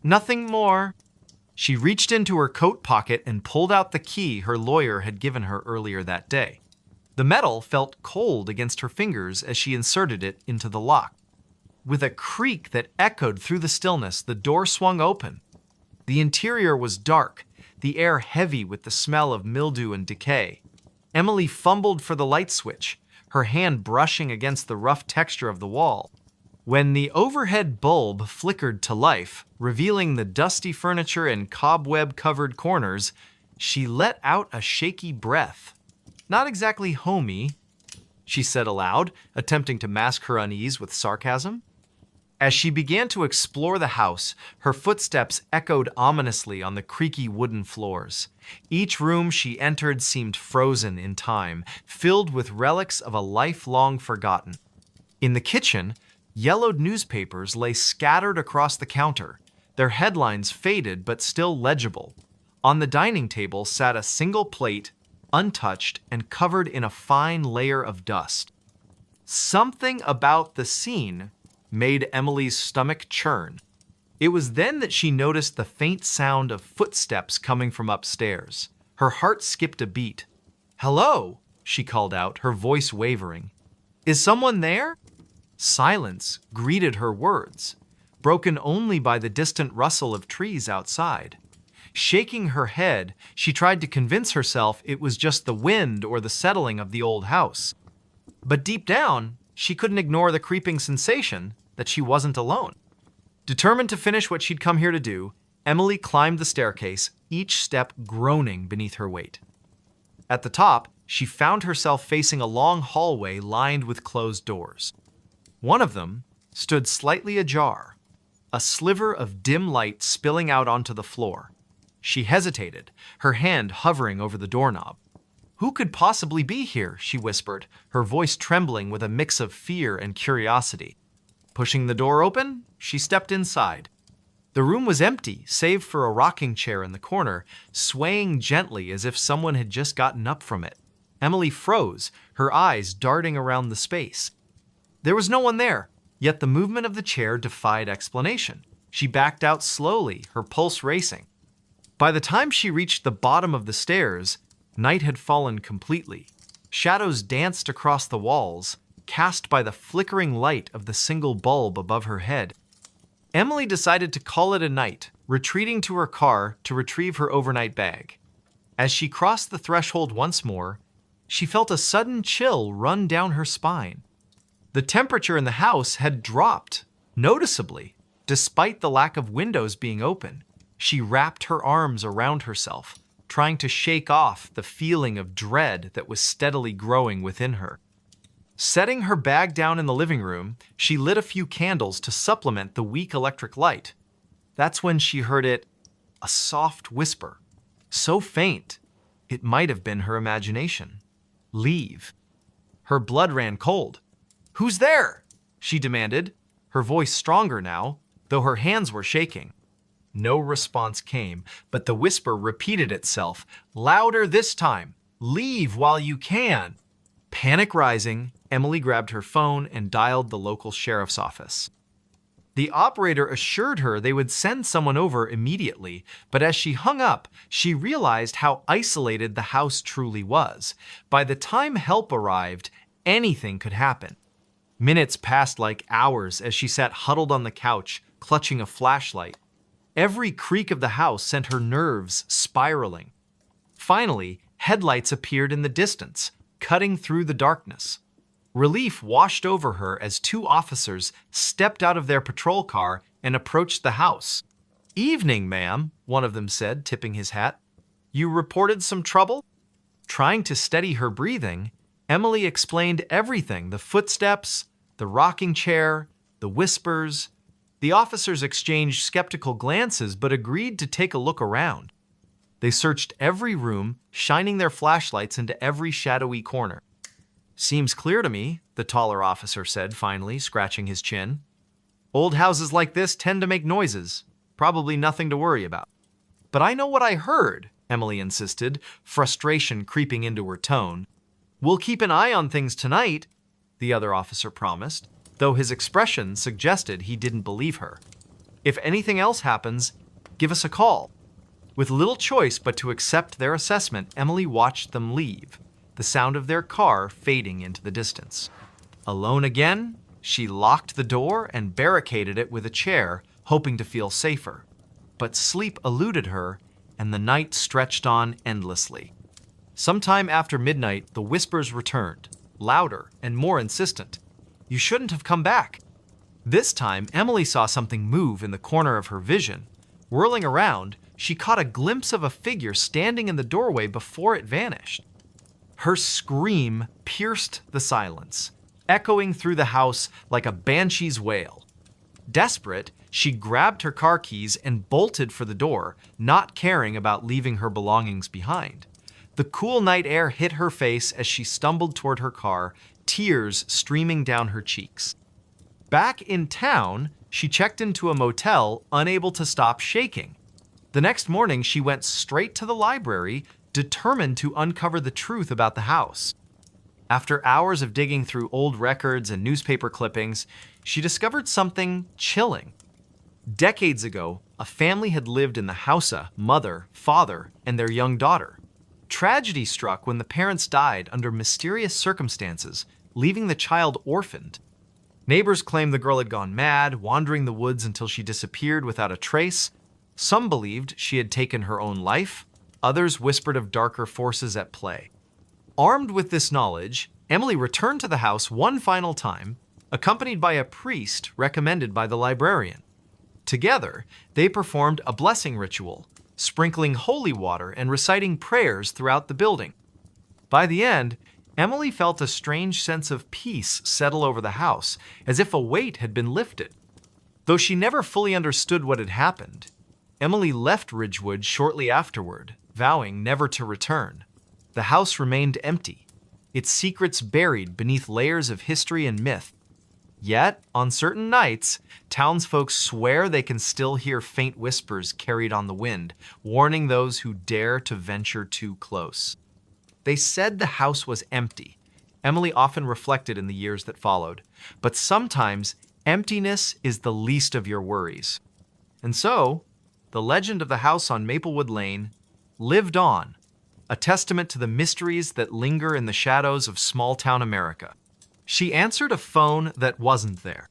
"Nothing more." She reached into her coat pocket and pulled out the key her lawyer had given her earlier that day. The metal felt cold against her fingers as she inserted it into the lock. With a creak that echoed through the stillness, the door swung open. The interior was dark, the air heavy with the smell of mildew and decay. Emily fumbled for the light switch, her hand brushing against the rough texture of the wall. When the overhead bulb flickered to life, revealing the dusty furniture and cobweb-covered corners, she let out a shaky breath. "Not exactly homey," she said aloud, attempting to mask her unease with sarcasm. As she began to explore the house, her footsteps echoed ominously on the creaky wooden floors. Each room she entered seemed frozen in time, filled with relics of a life long forgotten. In the kitchen, yellowed newspapers lay scattered across the counter, their headlines faded but still legible. On the dining table sat a single plate, untouched and covered in a fine layer of dust. Something about the scene made Emily's stomach churn. It was then that she noticed the faint sound of footsteps coming from upstairs. Her heart skipped a beat. "Hello," she called out, her voice wavering. "Is someone there?" Silence greeted her words, broken only by the distant rustle of trees outside. Shaking her head, she tried to convince herself it was just the wind or the settling of the old house. But deep down, she couldn't ignore the creeping sensation that she wasn't alone. Determined to finish what she'd come here to do, Emily climbed the staircase, each step groaning beneath her weight. At the top, she found herself facing a long hallway lined with closed doors. One of them stood slightly ajar, a sliver of dim light spilling out onto the floor. She hesitated, her hand hovering over the doorknob. "Who could possibly be here?" she whispered, her voice trembling with a mix of fear and curiosity. Pushing the door open, she stepped inside. The room was empty, save for a rocking chair in the corner, swaying gently as if someone had just gotten up from it. Emily froze, her eyes darting around the space. There was no one there, yet the movement of the chair defied explanation. She backed out slowly, her pulse racing. By the time she reached the bottom of the stairs, night had fallen completely. Shadows danced across the walls, cast by the flickering light of the single bulb above her head. Emily decided to call it a night, retreating to her car to retrieve her overnight bag. As she crossed the threshold once more, she felt a sudden chill run down her spine. The temperature in the house had dropped noticeably, despite the lack of windows being open. She wrapped her arms around herself, trying to shake off the feeling of dread that was steadily growing within her. Setting her bag down in the living room, she lit a few candles to supplement the weak electric light. That's when she heard a soft whisper, so faint it might have been her imagination. Leave. Her blood ran cold. "Who's there?" she demanded, her voice stronger now, though her hands were shaking. No response came, but the whisper repeated itself, louder this time. "Leave while you can." Panic rising, Emily grabbed her phone and dialed the local sheriff's office. The operator assured her they would send someone over immediately, but as she hung up, she realized how isolated the house truly was. By the time help arrived, anything could happen. Minutes passed like hours as she sat huddled on the couch, clutching a flashlight. Every creak of the house sent her nerves spiraling. Finally, headlights appeared in the distance, cutting through the darkness. Relief washed over her as two officers stepped out of their patrol car and approached the house. "Evening, ma'am," one of them said, tipping his hat. "You reported some trouble?" Trying to steady her breathing, Emily explained everything: the footsteps, the rocking chair, the whispers. The officers exchanged skeptical glances but agreed to take a look around. They searched every room, shining their flashlights into every shadowy corner. "Seems clear to me," the taller officer said finally, scratching his chin. "Old houses like this tend to make noises. Probably nothing to worry about." "But I know what I heard," Emily insisted, frustration creeping into her tone. "We'll keep an eye on things tonight," the other officer promised, though his expression suggested he didn't believe her. "If anything else happens, give us a call." With little choice but to accept their assessment, Emily watched them leave, the sound of their car fading into the distance. Alone again, she locked the door and barricaded it with a chair, hoping to feel safer. But sleep eluded her, and the night stretched on endlessly. Sometime after midnight, the whispers returned, louder and more insistent. "You shouldn't have come back." This time, Emily saw something move in the corner of her vision. Whirling around, she caught a glimpse of a figure standing in the doorway before it vanished. Her scream pierced the silence, echoing through the house like a banshee's wail. Desperate, she grabbed her car keys and bolted for the door, not caring about leaving her belongings behind. The cool night air hit her face as she stumbled toward her car, tears streaming down her cheeks. Back in town, she checked into a motel, unable to stop shaking. The next morning, she went straight to the library, determined to uncover the truth about the house. After hours of digging through old records and newspaper clippings, she discovered something chilling. Decades ago, a family had lived in the house: a mother, father, and their young daughter. Tragedy struck when the parents died under mysterious circumstances, leaving the child orphaned. Neighbors claimed the girl had gone mad, wandering the woods until she disappeared without a trace. Some believed she had taken her own life. Others whispered of darker forces at play. Armed with this knowledge, Emily returned to the house one final time, accompanied by a priest recommended by the librarian. Together, they performed a blessing ritual, sprinkling holy water and reciting prayers throughout the building. By the end, Emily felt a strange sense of peace settle over the house, as if a weight had been lifted. Though she never fully understood what had happened, Emily left Ridgewood shortly afterward, vowing never to return. The house remained empty, its secrets buried beneath layers of history and myth. Yet, on certain nights, townsfolk swear they can still hear faint whispers carried on the wind, warning those who dare to venture too close. They said the house was empty. Emily often reflected in the years that followed. But sometimes, emptiness is the least of your worries. And so, the legend of the house on Maplewood Lane lived on, a testament to the mysteries that linger in the shadows of small-town America. She answered a phone that wasn't there.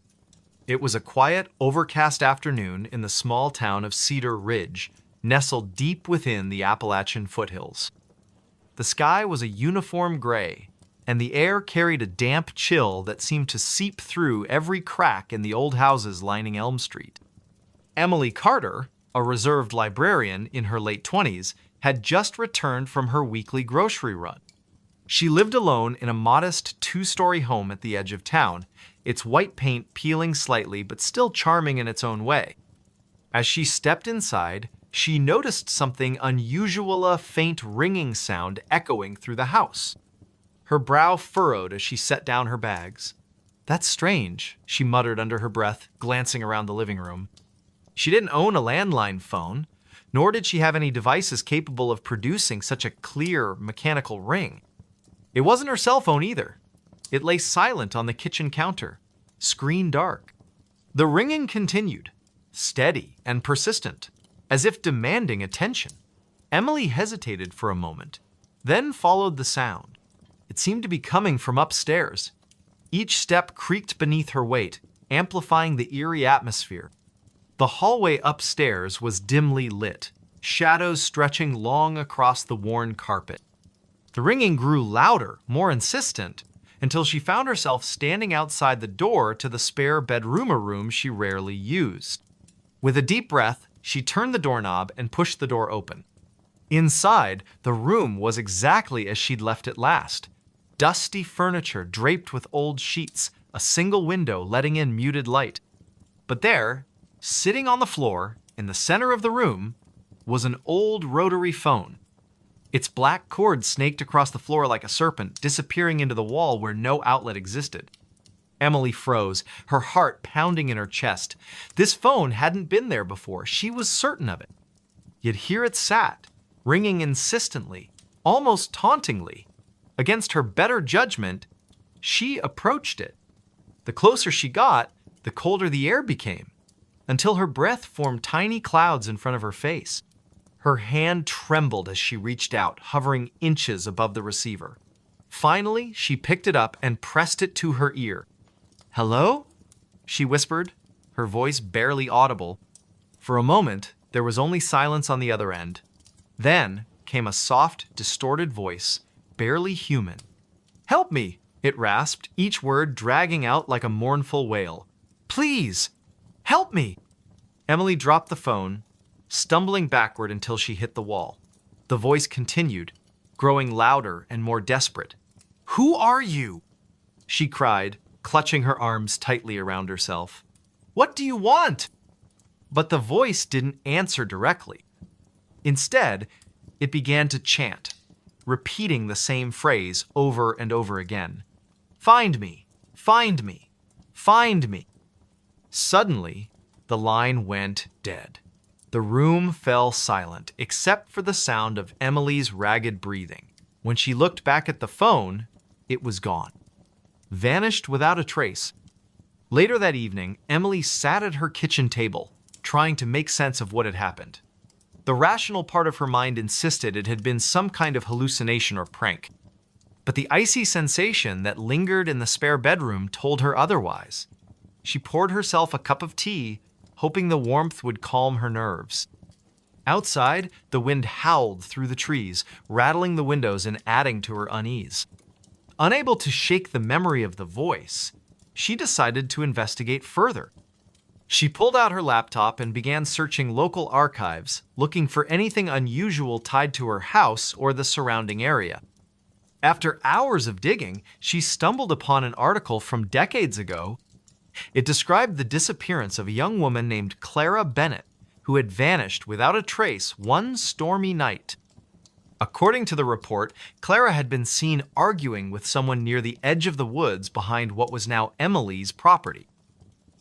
It was a quiet, overcast afternoon in the small town of Cedar Ridge, nestled deep within the Appalachian foothills. The sky was a uniform gray, and the air carried a damp chill that seemed to seep through every crack in the old houses lining Elm Street. Emily Carter, a reserved librarian in her late 20s, had just returned from her weekly grocery run. She lived alone in a modest two-story home at the edge of town, its white paint peeling slightly but still charming in its own way. As she stepped inside, she noticed something unusual, a faint ringing sound echoing through the house. Her brow furrowed as she set down her bags. "That's strange," she muttered under her breath, glancing around the living room. She didn't own a landline phone, nor did she have any devices capable of producing such a clear, mechanical ring. It wasn't her cell phone either. It lay silent on the kitchen counter, screen dark. The ringing continued, steady and persistent, as if demanding attention. Emily hesitated for a moment, then followed the sound. It seemed to be coming from upstairs. Each step creaked beneath her weight, amplifying the eerie atmosphere. The hallway upstairs was dimly lit, shadows stretching long across the worn carpet. The ringing grew louder, more insistent, until she found herself standing outside the door to the spare bedroom, a room she rarely used. With a deep breath, she turned the doorknob and pushed the door open. Inside, the room was exactly as she'd left it last. Dusty furniture draped with old sheets, a single window letting in muted light. But there, sitting on the floor, in the center of the room, was an old rotary phone. Its black cord snaked across the floor like a serpent, disappearing into the wall where no outlet existed. Emily froze, her heart pounding in her chest. This phone hadn't been there before, she was certain of it. Yet here it sat, ringing insistently, almost tauntingly. Against her better judgment, she approached it. The closer she got, the colder the air became, until her breath formed tiny clouds in front of her face. Her hand trembled as she reached out, hovering inches above the receiver. Finally, she picked it up and pressed it to her ear. "Hello?" she whispered, her voice barely audible. For a moment, there was only silence on the other end. Then came a soft, distorted voice, barely human. "Help me!" it rasped, each word dragging out like a mournful wail. "Please, help me!" Emily dropped the phone, stumbling backward until she hit the wall. The voice continued, growing louder and more desperate. "Who are you?" she cried, clutching her arms tightly around herself. "What do you want?" But the voice didn't answer directly. Instead, it began to chant, repeating the same phrase over and over again. "Find me, find me, find me." Suddenly, the line went dead. The room fell silent, except for the sound of Emily's ragged breathing. When she looked back at the phone, it was gone. Vanished without a trace. Later that evening, Emily sat at her kitchen table, trying to make sense of what had happened. The rational part of her mind insisted it had been some kind of hallucination or prank. But the icy sensation that lingered in the spare bedroom told her otherwise. She poured herself a cup of tea, hoping the warmth would calm her nerves. Outside, the wind howled through the trees, rattling the windows and adding to her unease. Unable to shake the memory of the voice, she decided to investigate further. She pulled out her laptop and began searching local archives, looking for anything unusual tied to her house or the surrounding area. After hours of digging, she stumbled upon an article from decades ago. It described the disappearance of a young woman named Clara Bennett, who had vanished without a trace one stormy night. According to the report, Clara had been seen arguing with someone near the edge of the woods behind what was now Emily's property.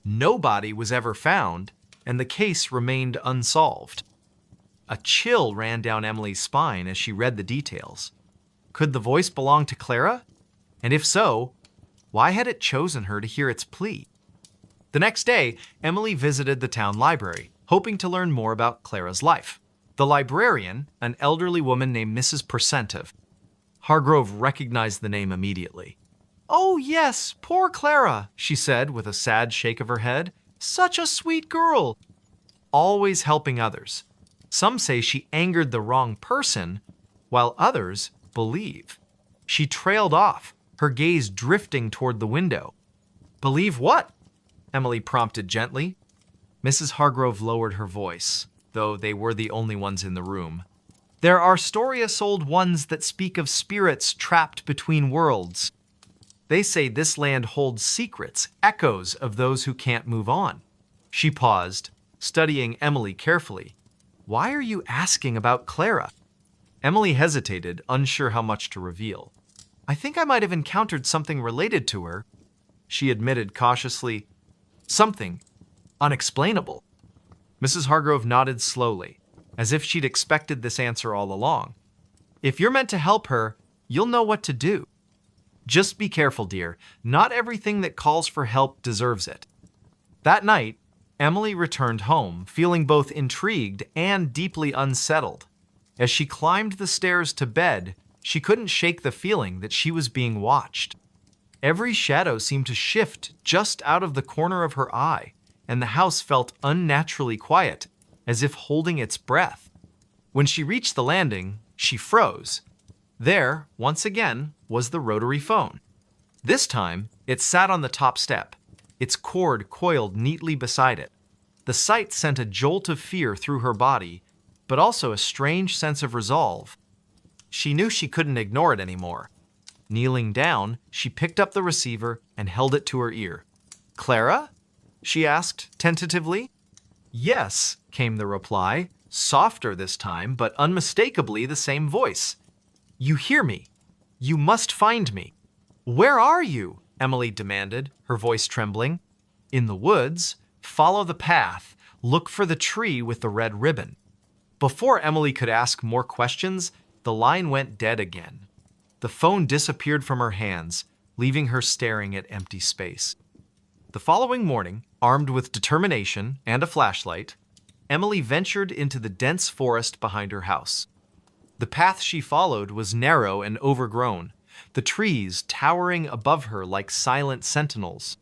No body was ever found, and the case remained unsolved. A chill ran down Emily's spine as she read the details. Could the voice belong to Clara? And if so, why had it chosen her to hear its plea? The next day, Emily visited the town library, hoping to learn more about Clara's life. The librarian, an elderly woman named Mrs. Percentive. Hargrove recognized the name immediately. "Oh, yes, poor Clara," she said with a sad shake of her head. "Such a sweet girl. Always helping others. Some say she angered the wrong person, while others believe." She trailed off, her gaze drifting toward the window. "Believe what?" Emily prompted gently. Mrs. Hargrove lowered her voice, though they were the only ones in the room. "There are stories old ones that speak of spirits trapped between worlds. They say this land holds secrets, echoes of those who can't move on." She paused, studying Emily carefully. "Why are you asking about Clara?" Emily hesitated, unsure how much to reveal. "I think I might have encountered something related to her," she admitted cautiously. "Something unexplainable." Mrs. Hargrove nodded slowly, as if she'd expected this answer all along. "If you're meant to help her, you'll know what to do. Just be careful, dear. Not everything that calls for help deserves it." That night, Emily returned home, feeling both intrigued and deeply unsettled. As she climbed the stairs to bed, she couldn't shake the feeling that she was being watched. Every shadow seemed to shift just out of the corner of her eye, and the house felt unnaturally quiet, as if holding its breath. When she reached the landing, she froze. There, once again, was the rotary phone. This time, it sat on the top step, its cord coiled neatly beside it. The sight sent a jolt of fear through her body, but also a strange sense of resolve. She knew she couldn't ignore it anymore. Kneeling down, she picked up the receiver and held it to her ear. "Clara?" she asked tentatively. "Yes," came the reply, softer this time, but unmistakably the same voice. "You hear me. You must find me." "Where are you?" Emily demanded, her voice trembling. "In the woods. Follow the path. Look for the tree with the red ribbon." Before Emily could ask more questions, the line went dead again. The phone disappeared from her hands, leaving her staring at empty space. The following morning, armed with determination and a flashlight, Emily ventured into the dense forest behind her house. The path she followed was narrow and overgrown, the trees towering above her like silent sentinels.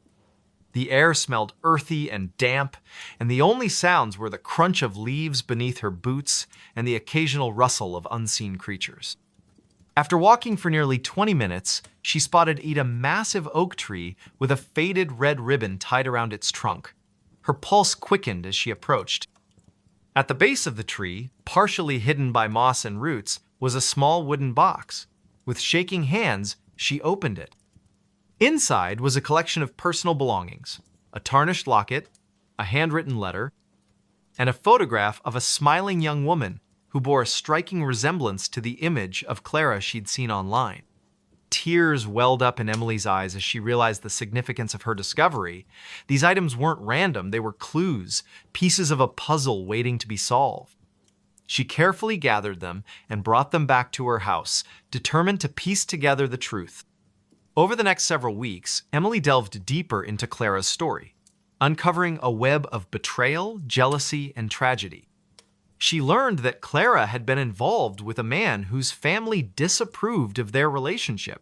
The air smelled earthy and damp, and the only sounds were the crunch of leaves beneath her boots and the occasional rustle of unseen creatures. After walking for nearly 20 minutes, she spotted a massive oak tree with a faded red ribbon tied around its trunk. Her pulse quickened as she approached. At the base of the tree, partially hidden by moss and roots, was a small wooden box. With shaking hands, she opened it. Inside was a collection of personal belongings, a tarnished locket, a handwritten letter, and a photograph of a smiling young woman who bore a striking resemblance to the image of Clara she'd seen online. Tears welled up in Emily's eyes as she realized the significance of her discovery. These items weren't random, they were clues, pieces of a puzzle waiting to be solved. She carefully gathered them and brought them back to her house, determined to piece together the truth. Over the next several weeks, Emily delved deeper into Clara's story, uncovering a web of betrayal, jealousy, and tragedy. She learned that Clara had been involved with a man whose family disapproved of their relationship.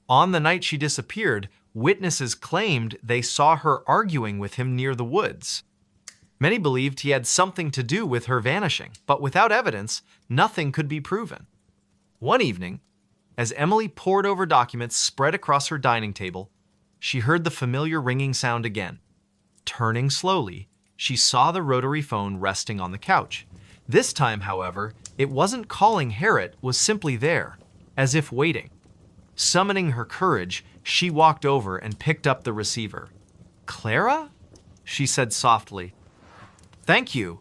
On the night she disappeared, witnesses claimed they saw her arguing with him near the woods. Many believed he had something to do with her vanishing, but without evidence, nothing could be proven. One evening, as Emily pored over documents spread across her dining table, she heard the familiar ringing sound again. Turning slowly, she saw the rotary phone resting on the couch. This time, however, it wasn't calling Harriet, was simply there, as if waiting. Summoning her courage, she walked over and picked up the receiver. "Clara?" she said softly. "Thank you,"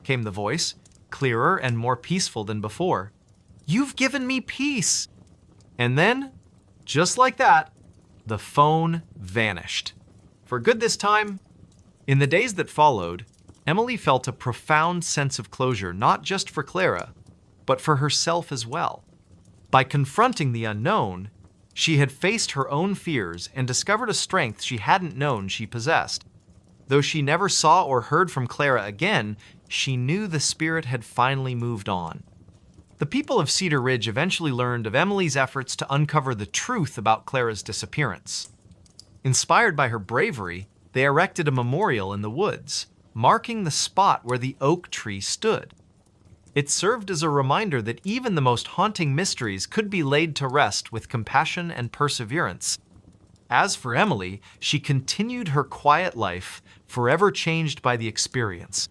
came the voice, clearer and more peaceful than before. "You've given me peace." And then, just like that, the phone vanished. For good this time. In the days that followed, Emily felt a profound sense of closure, not just for Clara, but for herself as well. By confronting the unknown, she had faced her own fears and discovered a strength she hadn't known she possessed. Though she never saw or heard from Clara again, she knew the spirit had finally moved on. The people of Cedar Ridge eventually learned of Emily's efforts to uncover the truth about Clara's disappearance. Inspired by her bravery, they erected a memorial in the woods, marking the spot where the oak tree stood. It served as a reminder that even the most haunting mysteries could be laid to rest with compassion and perseverance. As for Emily, she continued her quiet life, forever changed by the experience.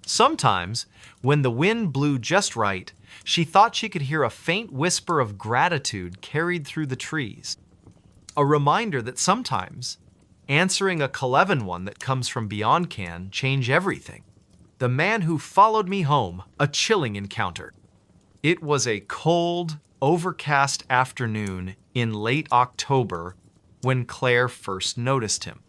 Sometimes, when the wind blew just right, she thought she could hear a faint whisper of gratitude carried through the trees. A reminder that sometimes, answering a Cleven one that comes from beyond can change everything. The Man Who Followed Me Home, a chilling encounter. It was a cold, overcast afternoon in late October when Claire first noticed him.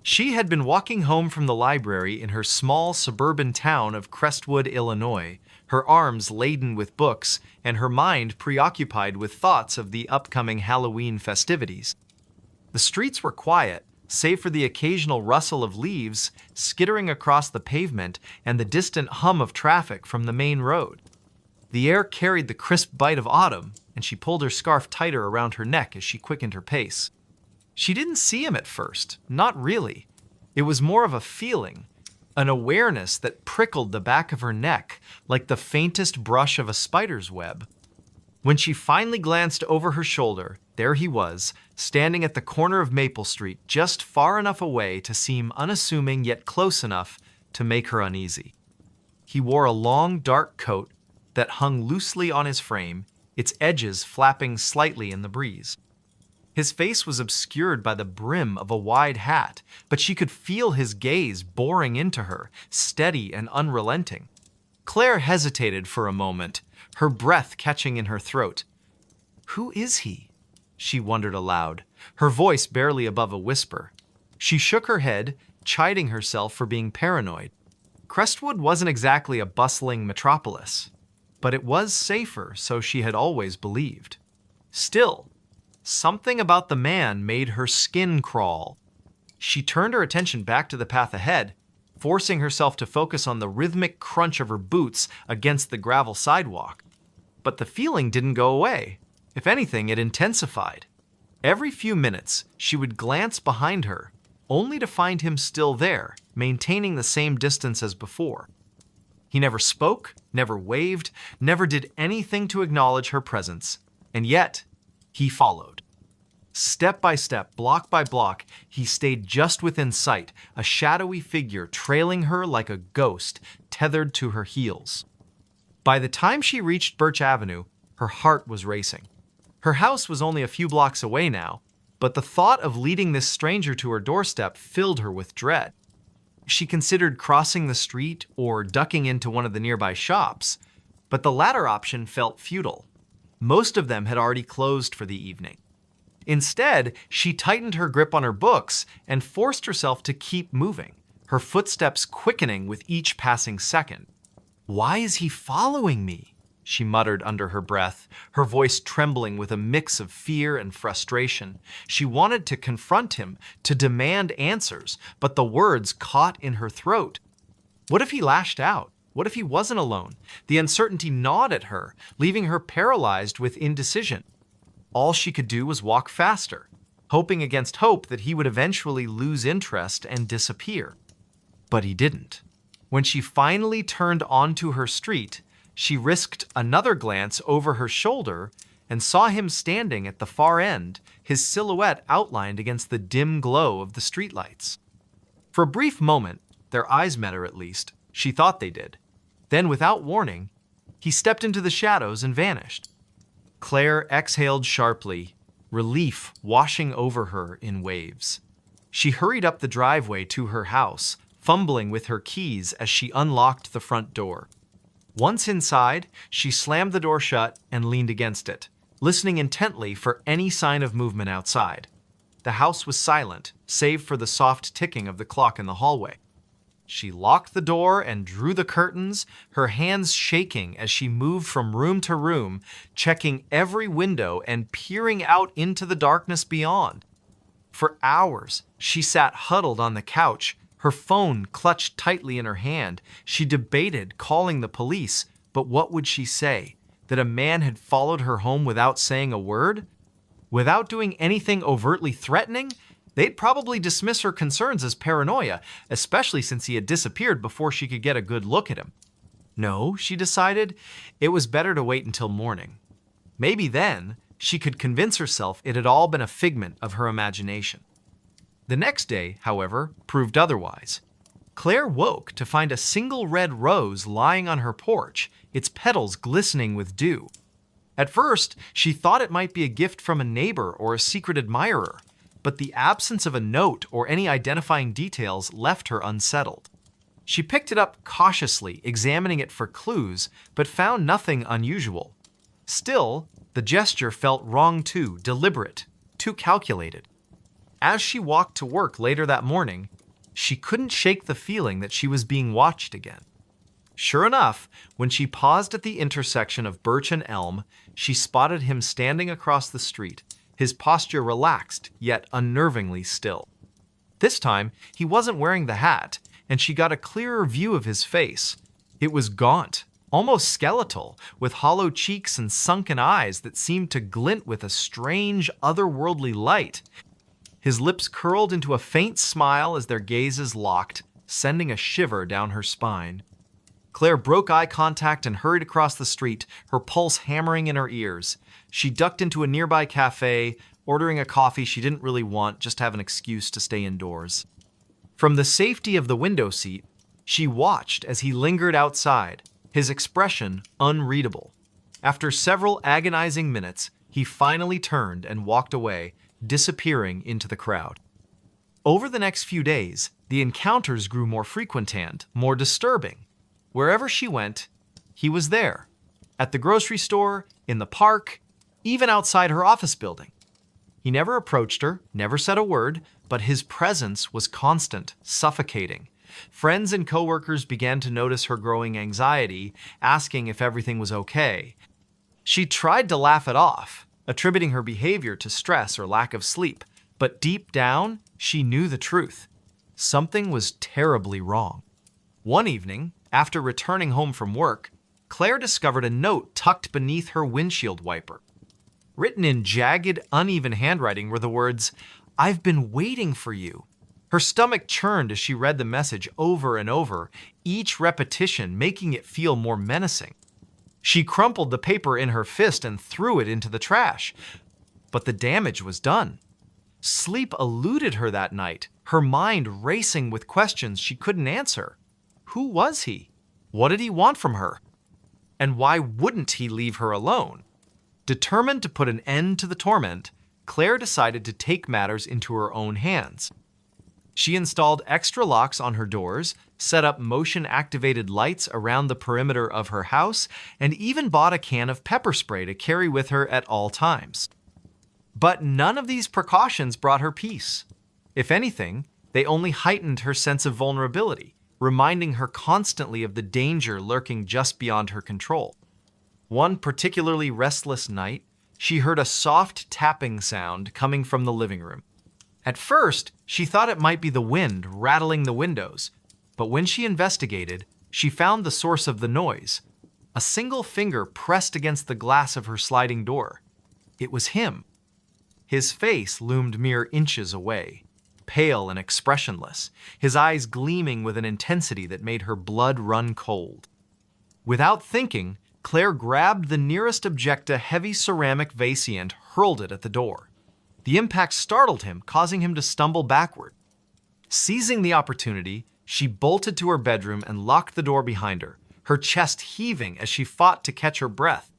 She had been walking home from the library in her small suburban town of Crestwood, Illinois, her arms laden with books and her mind preoccupied with thoughts of the upcoming Halloween festivities. The streets were quiet, save for the occasional rustle of leaves skittering across the pavement and the distant hum of traffic from the main road. The air carried the crisp bite of autumn, and she pulled her scarf tighter around her neck as she quickened her pace. She didn't see him at first, not really. It was more of a feeling, an awareness that prickled the back of her neck like the faintest brush of a spider's web. When she finally glanced over her shoulder, there he was, standing at the corner of Maple Street, just far enough away to seem unassuming yet close enough to make her uneasy. He wore a long, dark coat that hung loosely on his frame, its edges flapping slightly in the breeze. His face was obscured by the brim of a wide hat, but she could feel his gaze boring into her, steady and unrelenting. Claire hesitated for a moment, her breath catching in her throat. "Who is he?" she wondered aloud, her voice barely above a whisper. She shook her head, chiding herself for being paranoid. Crestwood wasn't exactly a bustling metropolis, but it was safer, so she had always believed. Still, something about the man made her skin crawl. She turned her attention back to the path ahead, forcing herself to focus on the rhythmic crunch of her boots against the gravel sidewalk. But the feeling didn't go away. If anything, it intensified. Every few minutes, she would glance behind her, only to find him still there, maintaining the same distance as before. He never spoke, never waved, never did anything to acknowledge her presence. And yet, he followed. Step by step, block by block, he stayed just within sight, a shadowy figure trailing her like a ghost tethered to her heels. By the time she reached Birch Avenue, her heart was racing. Her house was only a few blocks away now, but the thought of leading this stranger to her doorstep filled her with dread. She considered crossing the street or ducking into one of the nearby shops, but the latter option felt futile. Most of them had already closed for the evening. Instead, she tightened her grip on her books and forced herself to keep moving, her footsteps quickening with each passing second. "Why is he following me?" she muttered under her breath, her voice trembling with a mix of fear and frustration. She wanted to confront him, to demand answers, but the words caught in her throat. What if he lashed out? What if he wasn't alone? The uncertainty gnawed at her, leaving her paralyzed with indecision. All she could do was walk faster, hoping against hope that he would eventually lose interest and disappear. But he didn't. When she finally turned onto her street, she risked another glance over her shoulder and saw him standing at the far end, his silhouette outlined against the dim glow of the streetlights. For a brief moment, their eyes met, or at least, she thought they did. Then, without warning, he stepped into the shadows and vanished. Claire exhaled sharply, relief washing over her in waves. She hurried up the driveway to her house, fumbling with her keys as she unlocked the front door. Once inside, she slammed the door shut and leaned against it, listening intently for any sign of movement outside. The house was silent, save for the soft ticking of the clock in the hallway. She locked the door and drew the curtains, her hands shaking as she moved from room to room, checking every window and peering out into the darkness beyond. For hours, she sat huddled on the couch, Her phone clutched tightly in her hand. She debated calling the police, but what would she say? That a man had followed her home without saying a word? Without doing anything overtly threatening? They'd probably dismiss her concerns as paranoia, especially since he had disappeared before she could get a good look at him. No, she decided, it was better to wait until morning. Maybe then she could convince herself it had all been a figment of her imagination. The next day, however, proved otherwise. Claire woke to find a single red rose lying on her porch, its petals glistening with dew. At first, she thought it might be a gift from a neighbor or a secret admirer, but the absence of a note or any identifying details left her unsettled. She picked it up cautiously, examining it for clues, but found nothing unusual. Still, the gesture felt wrong too, deliberate, too calculated. As she walked to work later that morning, she couldn't shake the feeling that she was being watched again. Sure enough, when she paused at the intersection of Birch and Elm, she spotted him standing across the street, his posture relaxed, yet unnervingly still. This time, he wasn't wearing the hat, and she got a clearer view of his face. It was gaunt, almost skeletal, with hollow cheeks and sunken eyes that seemed to glint with a strange, otherworldly light. His lips curled into a faint smile as their gazes locked, sending a shiver down her spine. Claire broke eye contact and hurried across the street, her pulse hammering in her ears. She ducked into a nearby cafe, ordering a coffee she didn't really want, just to have an excuse to stay indoors. From the safety of the window seat, she watched as he lingered outside, his expression unreadable. After several agonizing minutes, he finally turned and walked away, disappearing into the crowd. Over the next few days, the encounters grew more frequent and more disturbing. Wherever she went, he was there. At the grocery store, in the park, even outside her office building. He never approached her, never said a word, but his presence was constant, suffocating. Friends and coworkers began to notice her growing anxiety, asking if everything was okay. She tried to laugh it off, attributing her behavior to stress or lack of sleep, but deep down, she knew the truth. Something was terribly wrong. One evening, after returning home from work, Claire discovered a note tucked beneath her windshield wiper. Written in jagged, uneven handwriting were the words, "I've been waiting for you." Her stomach churned as she read the message over and over, each repetition making it feel more menacing. She crumpled the paper in her fist and threw it into the trash. But the damage was done. Sleep eluded her that night, her mind racing with questions she couldn't answer. Who was he? What did he want from her? And why wouldn't he leave her alone? Determined to put an end to the torment, Claire decided to take matters into her own hands. She installed extra locks on her doors, set up motion-activated lights around the perimeter of her house, and even bought a can of pepper spray to carry with her at all times. But none of these precautions brought her peace. If anything, they only heightened her sense of vulnerability, reminding her constantly of the danger lurking just beyond her control. One particularly restless night, she heard a soft tapping sound coming from the living room. At first, she thought it might be the wind rattling the windows, but when she investigated, she found the source of the noise. A single finger pressed against the glass of her sliding door. It was him. His face loomed mere inches away, pale and expressionless, his eyes gleaming with an intensity that made her blood run cold. Without thinking, Claire grabbed the nearest object, a heavy ceramic vase, and hurled it at the door. The impact startled him, causing him to stumble backward. Seizing the opportunity, she bolted to her bedroom and locked the door behind her, her chest heaving as she fought to catch her breath.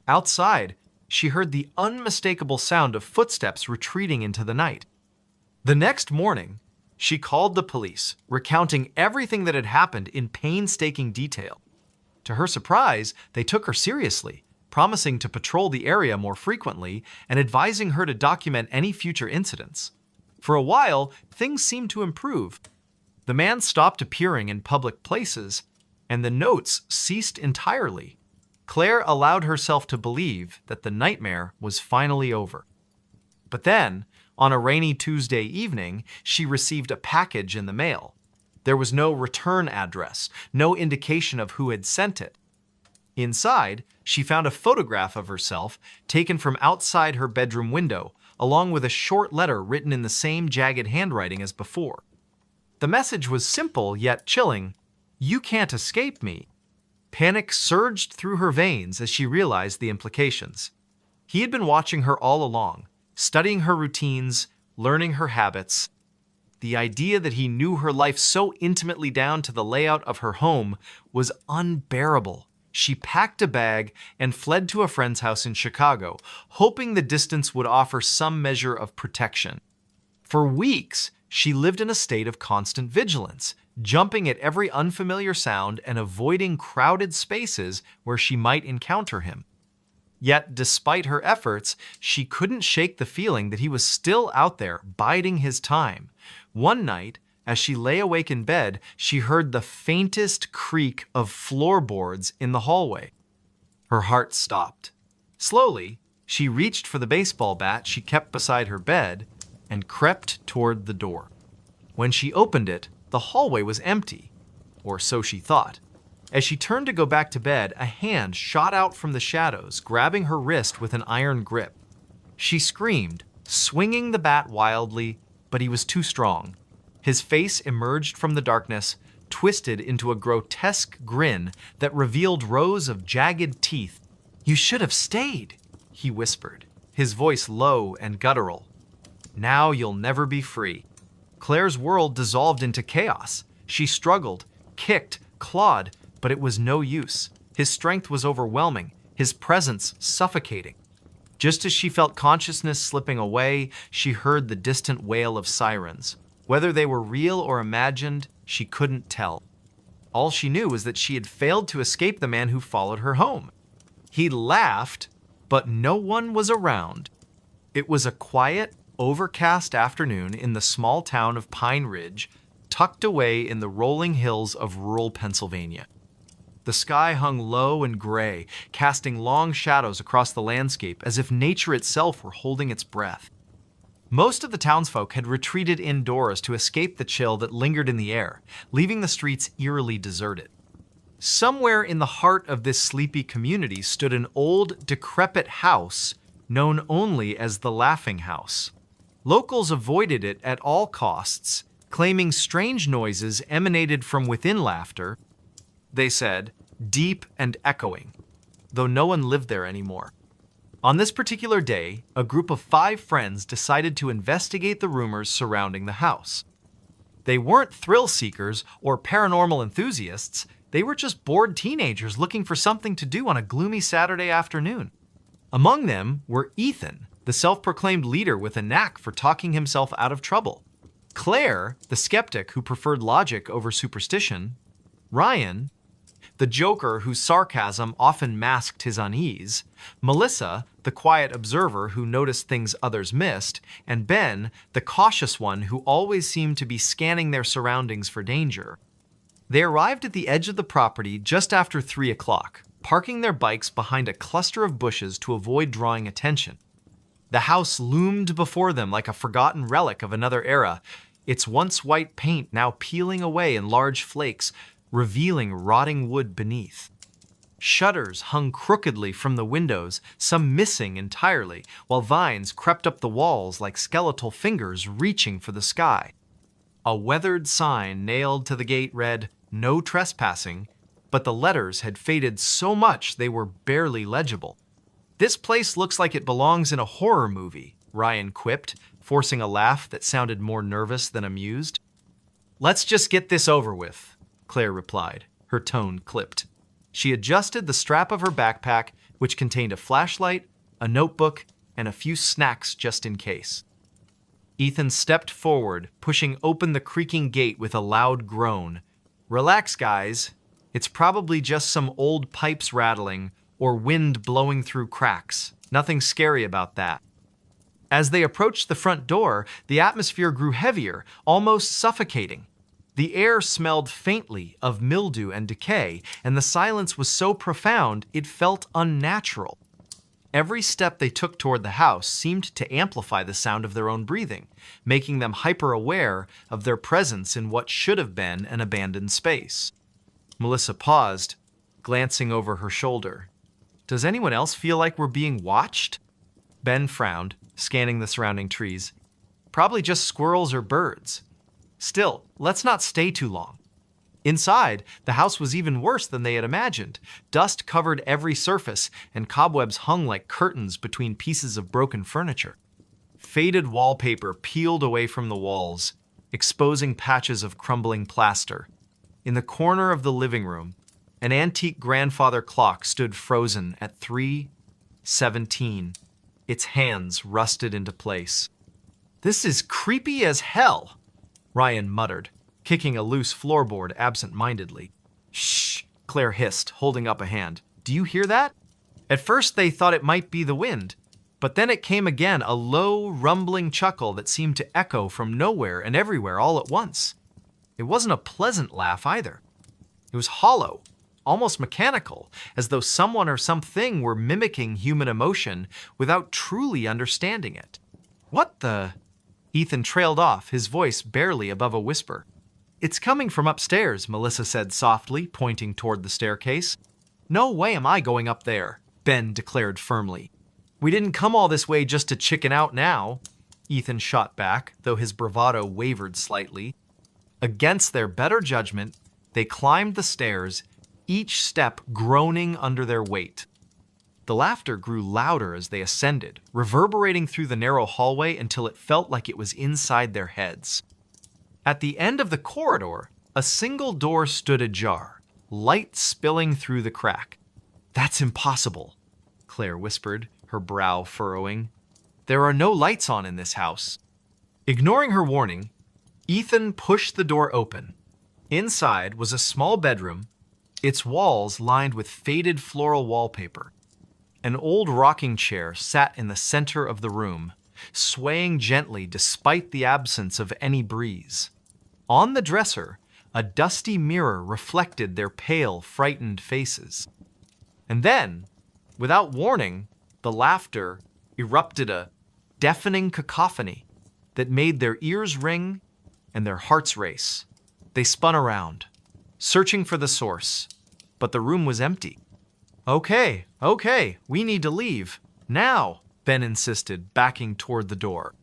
Outside, she heard the unmistakable sound of footsteps retreating into the night. The next morning, she called the police, recounting everything that had happened in painstaking detail. To her surprise, they took her seriously, promising to patrol the area more frequently and advising her to document any future incidents. For a while, things seemed to improve. The man stopped appearing in public places, and the notes ceased entirely. Claire allowed herself to believe that the nightmare was finally over. But then, on a rainy Tuesday evening, she received a package in the mail. There was no return address, no indication of who had sent it. Inside, she found a photograph of herself taken from outside her bedroom window, along with a short letter written in the same jagged handwriting as before. The message was simple yet chilling. "You can't escape me." Panic surged through her veins as she realized the implications. He had been watching her all along, studying her routines, learning her habits. The idea that he knew her life so intimately down to the layout of her home was unbearable. She packed a bag and fled to a friend's house in Chicago, hoping the distance would offer some measure of protection. For weeks, she lived in a state of constant vigilance, jumping at every unfamiliar sound and avoiding crowded spaces where she might encounter him. Yet, despite her efforts, she couldn't shake the feeling that he was still out there, biding his time. One night, as she lay awake in bed, she heard the faintest creak of floorboards in the hallway. Her heart stopped. Slowly, she reached for the baseball bat she kept beside her bed and crept toward the door. When she opened it, the hallway was empty, or so she thought. As she turned to go back to bed, a hand shot out from the shadows, grabbing her wrist with an iron grip. She screamed, swinging the bat wildly, but he was too strong. His face emerged from the darkness, twisted into a grotesque grin that revealed rows of jagged teeth. "You should have stayed," he whispered, his voice low and guttural. "Now you'll never be free." Claire's world dissolved into chaos. She struggled, kicked, clawed, but it was no use. His strength was overwhelming, his presence suffocating. Just as she felt consciousness slipping away, she heard the distant wail of sirens. Whether they were real or imagined, she couldn't tell. All she knew was that she had failed to escape the man who followed her home. He laughed, but no one was around. It was a quiet, overcast afternoon in the small town of Pine Ridge, tucked away in the rolling hills of rural Pennsylvania. The sky hung low and gray, casting long shadows across the landscape as if nature itself were holding its breath. Most of the townsfolk had retreated indoors to escape the chill that lingered in the air, leaving the streets eerily deserted. Somewhere in the heart of this sleepy community stood an old, decrepit house known only as the Laughing House. Locals avoided it at all costs, claiming strange noises emanated from within laughter, they said, deep and echoing, though no one lived there anymore. On this particular day, a group of 5 friends decided to investigate the rumors surrounding the house. They weren't thrill seekers or paranormal enthusiasts, they were just bored teenagers looking for something to do on a gloomy Saturday afternoon. Among them were Ethan, the self-proclaimed leader with a knack for talking himself out of trouble; Claire, the skeptic who preferred logic over superstition; Ryan, the joker whose sarcasm often masked his unease; Melissa, the quiet observer who noticed things others missed; and Ben, the cautious one who always seemed to be scanning their surroundings for danger. They arrived at the edge of the property just after 3 o'clock, parking their bikes behind a cluster of bushes to avoid drawing attention. The house loomed before them like a forgotten relic of another era, its once white paint now peeling away in large flakes, revealing rotting wood beneath. Shutters hung crookedly from the windows, some missing entirely, while vines crept up the walls like skeletal fingers reaching for the sky. A weathered sign nailed to the gate read, "No trespassing," but the letters had faded so much they were barely legible. "This place looks like it belongs in a horror movie," Ryan quipped, forcing a laugh that sounded more nervous than amused. "Let's just get this over with," Claire replied, her tone clipped. She adjusted the strap of her backpack, which contained a flashlight, a notebook, and a few snacks just in case. Ethan stepped forward, pushing open the creaking gate with a loud groan. "Relax, guys. It's probably just some old pipes rattling or wind blowing through cracks. Nothing scary about that." As they approached the front door, the atmosphere grew heavier, almost suffocating. The air smelled faintly of mildew and decay, and the silence was so profound it felt unnatural. Every step they took toward the house seemed to amplify the sound of their own breathing, making them hyper-aware of their presence in what should have been an abandoned space. Melissa paused, glancing over her shoulder. Does anyone else feel like we're being watched? Ben frowned, scanning the surrounding trees. Probably just squirrels or birds. Still, let's not stay too long. Inside, the house was even worse than they had imagined. Dust covered every surface, and cobwebs hung like curtains between pieces of broken furniture. Faded wallpaper peeled away from the walls, exposing patches of crumbling plaster. In the corner of the living room, an antique grandfather clock stood frozen at 3:17. Its hands rusted into place. "This is creepy as hell," Ryan muttered, kicking a loose floorboard absent-mindedly. "Shh," Claire hissed, holding up a hand. "Do you hear that?" At first they thought it might be the wind, but then it came again, a low, rumbling chuckle that seemed to echo from nowhere and everywhere all at once. It wasn't a pleasant laugh either. It was hollow, almost mechanical, as though someone or something were mimicking human emotion without truly understanding it. "What the?" Ethan trailed off, his voice barely above a whisper. "It's coming from upstairs," Melissa said softly, pointing toward the staircase. "No way am I going up there," Ben declared firmly. "We didn't come all this way just to chicken out now," Ethan shot back, though his bravado wavered slightly. Against their better judgment, they climbed the stairs, each step groaning under their weight. The laughter grew louder as they ascended, reverberating through the narrow hallway until it felt like it was inside their heads. At the end of the corridor, a single door stood ajar, light spilling through the crack. "That's impossible," Claire whispered, her brow furrowing. "There are no lights on in this house." Ignoring her warning, Ethan pushed the door open. Inside was a small bedroom, its walls lined with faded floral wallpaper. An old rocking chair sat in the center of the room, swaying gently despite the absence of any breeze. On the dresser, a dusty mirror reflected their pale, frightened faces. And then, without warning, the laughter erupted, a deafening cacophony that made their ears ring and their hearts race. They spun around, searching for the source, but the room was empty. Okay, we need to leave. Now," Ben insisted, backing toward the door.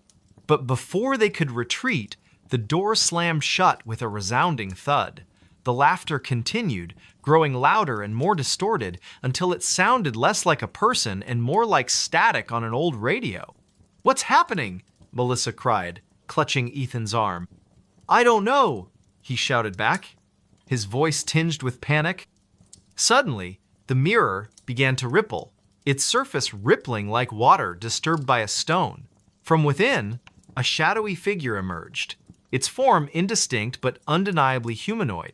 But before they could retreat, the door slammed shut with a resounding thud. The laughter continued, growing louder and more distorted until it sounded less like a person and more like static on an old radio. "What's happening?" Melissa cried, clutching Ethan's arm. "I don't know," he shouted back, his voice tinged with panic. Suddenly, the mirror began to ripple, its surface rippling like water disturbed by a stone. From within, a shadowy figure emerged, its form indistinct but undeniably humanoid.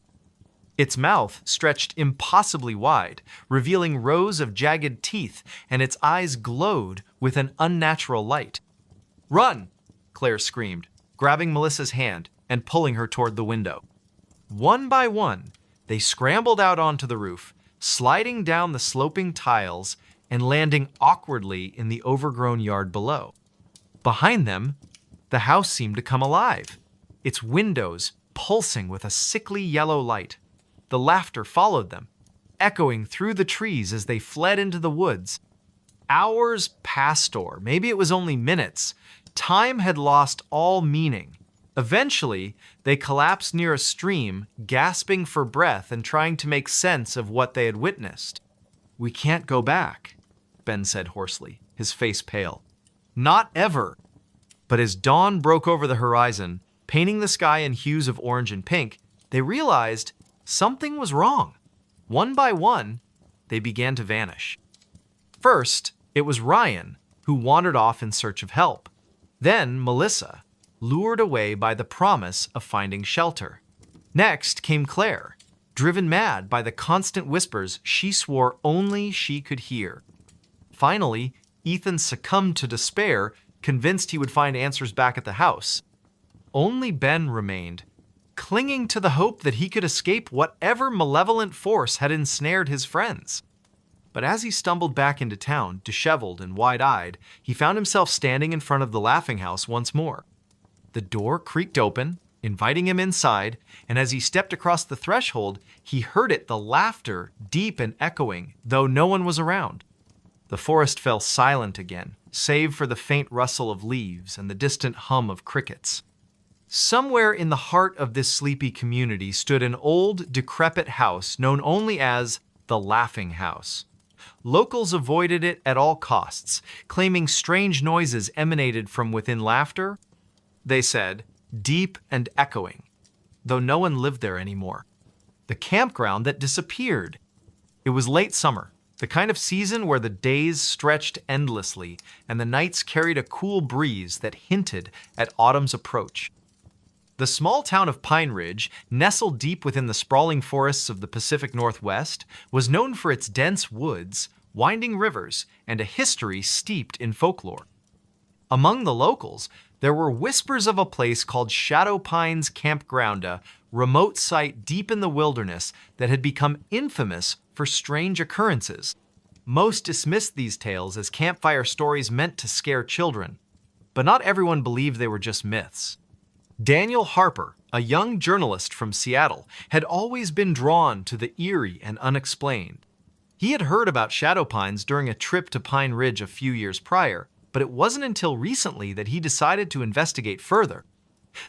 Its mouth stretched impossibly wide, revealing rows of jagged teeth, and its eyes glowed with an unnatural light. "Run!" Claire screamed, grabbing Melissa's hand and pulling her toward the window. One by one, they scrambled out onto the roof, sliding down the sloping tiles and landing awkwardly in the overgrown yard below. Behind them, the house seemed to come alive, its windows pulsing with a sickly yellow light. The laughter followed them, echoing through the trees as they fled into the woods. Hours passed, or maybe it was only minutes. Time had lost all meaning. Eventually, they collapsed near a stream, gasping for breath and trying to make sense of what they had witnessed. "We can't go back," Ben said hoarsely, his face pale. "Not ever." But as dawn broke over the horizon, painting the sky in hues of orange and pink, they realized something was wrong. One by one, they began to vanish. First, it was Ryan, who wandered off in search of help. Then Melissa, lured away by the promise of finding shelter. Next came Claire, driven mad by the constant whispers she swore only she could hear. Finally, Ethan succumbed to despair, convinced he would find answers back at the house. Only Ben remained, clinging to the hope that he could escape whatever malevolent force had ensnared his friends. But as he stumbled back into town, disheveled and wide-eyed, he found himself standing in front of the laughing house once more. The door creaked open, inviting him inside, and as he stepped across the threshold, he heard the laughter, deep and echoing, though no one was around. The forest fell silent again, save for the faint rustle of leaves and the distant hum of crickets. Somewhere in the heart of this sleepy community stood an old, decrepit house known only as the Laughing House. Locals avoided it at all costs, claiming strange noises emanated from within laughter, they said, deep and echoing, though no one lived there anymore. The campground that disappeared. It was late summer, the kind of season where the days stretched endlessly and the nights carried a cool breeze that hinted at autumn's approach. The small town of Pine Ridge, nestled deep within the sprawling forests of the Pacific Northwest, was known for its dense woods, winding rivers, and a history steeped in folklore. Among the locals, there were whispers of a place called Shadow Pines Campground, a remote site deep in the wilderness that had become infamous for strange occurrences. Most dismissed these tales as campfire stories meant to scare children, but not everyone believed they were just myths. Daniel Harper, a young journalist from Seattle, had always been drawn to the eerie and unexplained. He had heard about shadow pines during a trip to Pine Ridge a few years prior, but it wasn't until recently that he decided to investigate further.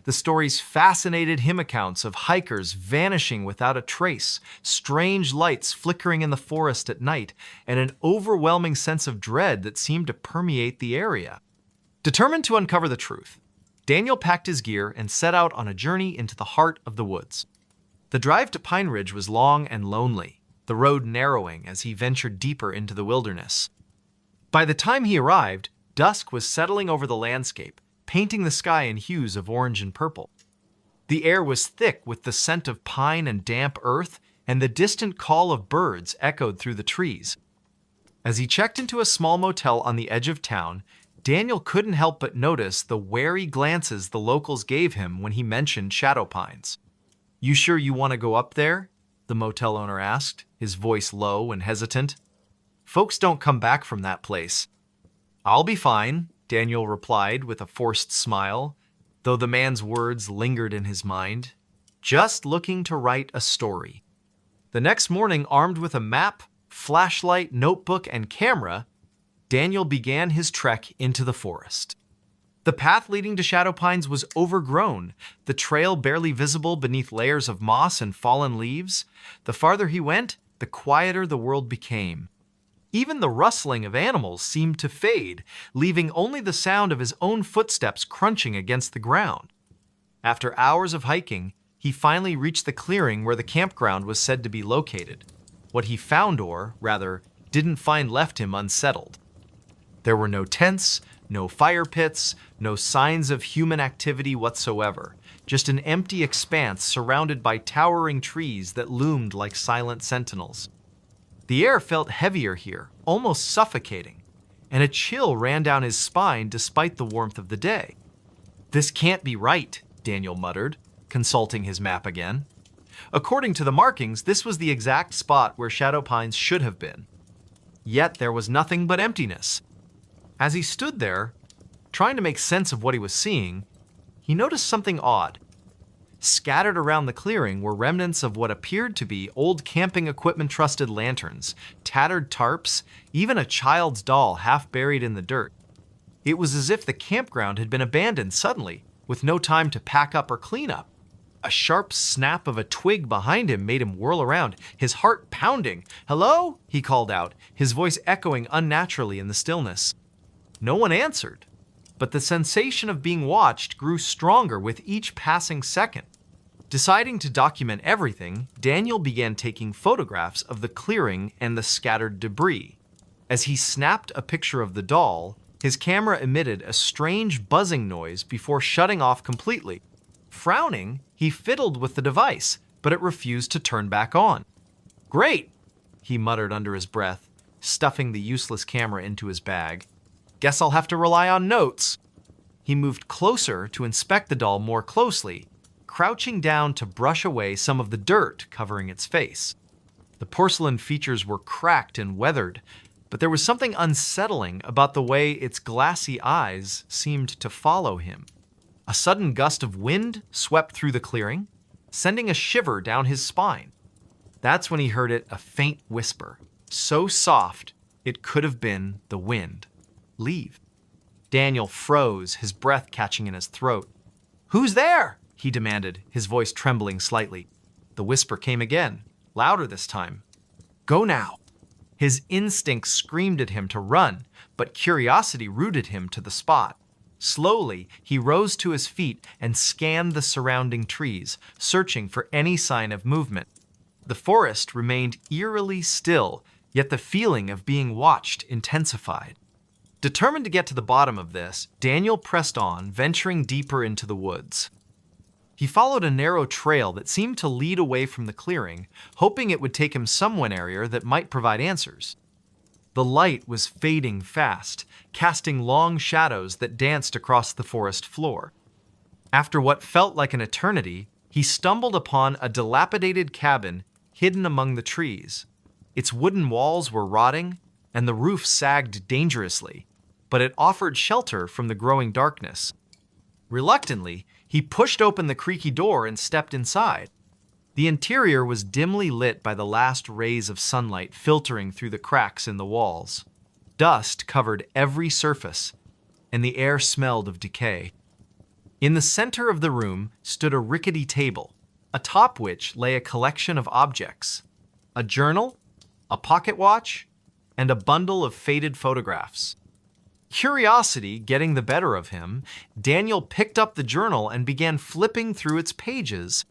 The stories fascinated him, accounts of hikers vanishing without a trace, strange lights flickering in the forest at night, and an overwhelming sense of dread that seemed to permeate the area. Determined to uncover the truth, Daniel packed his gear and set out on a journey into the heart of the woods. The drive to Pine Ridge was long and lonely, the road narrowing as he ventured deeper into the wilderness. By the time he arrived, dusk was settling over the landscape, painting the sky in hues of orange and purple. The air was thick with the scent of pine and damp earth, and the distant call of birds echoed through the trees. As he checked into a small motel on the edge of town, Daniel couldn't help but notice the wary glances the locals gave him when he mentioned shadow pines. "You sure you want to go up there?" the motel owner asked, his voice low and hesitant. "Folks don't come back from that place." "I'll be fine," Daniel replied with a forced smile, though the man's words lingered in his mind. "Just looking to write a story." The next morning, armed with a map, flashlight, notebook, and camera, Daniel began his trek into the forest. The path leading to Shadow Pines was overgrown, the trail barely visible beneath layers of moss and fallen leaves. The farther he went, the quieter the world became. Even the rustling of animals seemed to fade, leaving only the sound of his own footsteps crunching against the ground. After hours of hiking, he finally reached the clearing where the campground was said to be located. What he found, or rather, didn't find, left him unsettled. There were no tents, no fire pits, no signs of human activity whatsoever, just an empty expanse surrounded by towering trees that loomed like silent sentinels. The air felt heavier here, almost suffocating, and a chill ran down his spine despite the warmth of the day. "This can't be right," Daniel muttered, consulting his map again. According to the markings, this was the exact spot where Shadow Pines should have been. Yet there was nothing but emptiness. As he stood there, trying to make sense of what he was seeing, he noticed something odd. Scattered around the clearing were remnants of what appeared to be old camping equipment-trusted lanterns, tattered tarps, even a child's doll half buried in the dirt. It was as if the campground had been abandoned suddenly, with no time to pack up or clean up. A sharp snap of a twig behind him made him whirl around, his heart pounding. "Hello?" he called out, his voice echoing unnaturally in the stillness. No one answered, but the sensation of being watched grew stronger with each passing second. Deciding to document everything, Daniel began taking photographs of the clearing and the scattered debris. As he snapped a picture of the doll, his camera emitted a strange buzzing noise before shutting off completely. Frowning, he fiddled with the device, but it refused to turn back on. "Great," he muttered under his breath, stuffing the useless camera into his bag. "Guess I'll have to rely on notes." He moved closer to inspect the doll more closely, crouching down to brush away some of the dirt covering its face. The porcelain features were cracked and weathered, but there was something unsettling about the way its glassy eyes seemed to follow him. A sudden gust of wind swept through the clearing, sending a shiver down his spine. That's when he heard a faint whisper, so soft it could have been the wind. "Leave." Daniel froze, his breath catching in his throat. "Who's there?" he demanded, his voice trembling slightly. The whisper came again, louder this time. "Go now." His instinct screamed at him to run, but curiosity rooted him to the spot. Slowly, he rose to his feet and scanned the surrounding trees, searching for any sign of movement. The forest remained eerily still, yet the feeling of being watched intensified. Determined to get to the bottom of this, Daniel pressed on, venturing deeper into the woods. He followed a narrow trail that seemed to lead away from the clearing, hoping it would take him somewhere area that might provide answers. The light was fading fast, casting long shadows that danced across the forest floor. After what felt like an eternity, he stumbled upon a dilapidated cabin hidden among the trees. Its wooden walls were rotting, and the roof sagged dangerously, but it offered shelter from the growing darkness. Reluctantly, he pushed open the creaky door and stepped inside. The interior was dimly lit by the last rays of sunlight filtering through the cracks in the walls. Dust covered every surface, and the air smelled of decay. In the center of the room stood a rickety table, atop which lay a collection of objects: a journal, a pocket watch, and a bundle of faded photographs. Curiosity getting the better of him, Daniel picked up the journal and began flipping through its pages.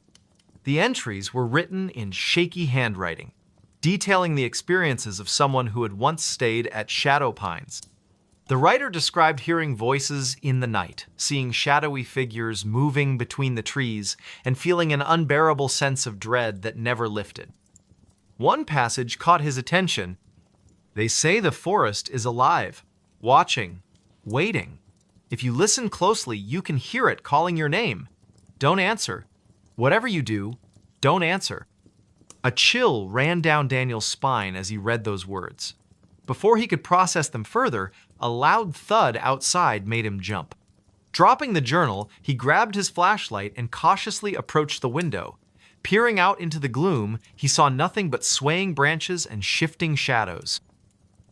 The entries were written in shaky handwriting, detailing the experiences of someone who had once stayed at Shadow Pines. The writer described hearing voices in the night, seeing shadowy figures moving between the trees, and feeling an unbearable sense of dread that never lifted. One passage caught his attention. "They say the forest is alive, watching, waiting. If you listen closely, you can hear it calling your name. Don't answer. Whatever you do, don't answer." A chill ran down Daniel's spine as he read those words. Before he could process them further, a loud thud outside made him jump. Dropping the journal, he grabbed his flashlight and cautiously approached the window. Peering out into the gloom, he saw nothing but swaying branches and shifting shadows.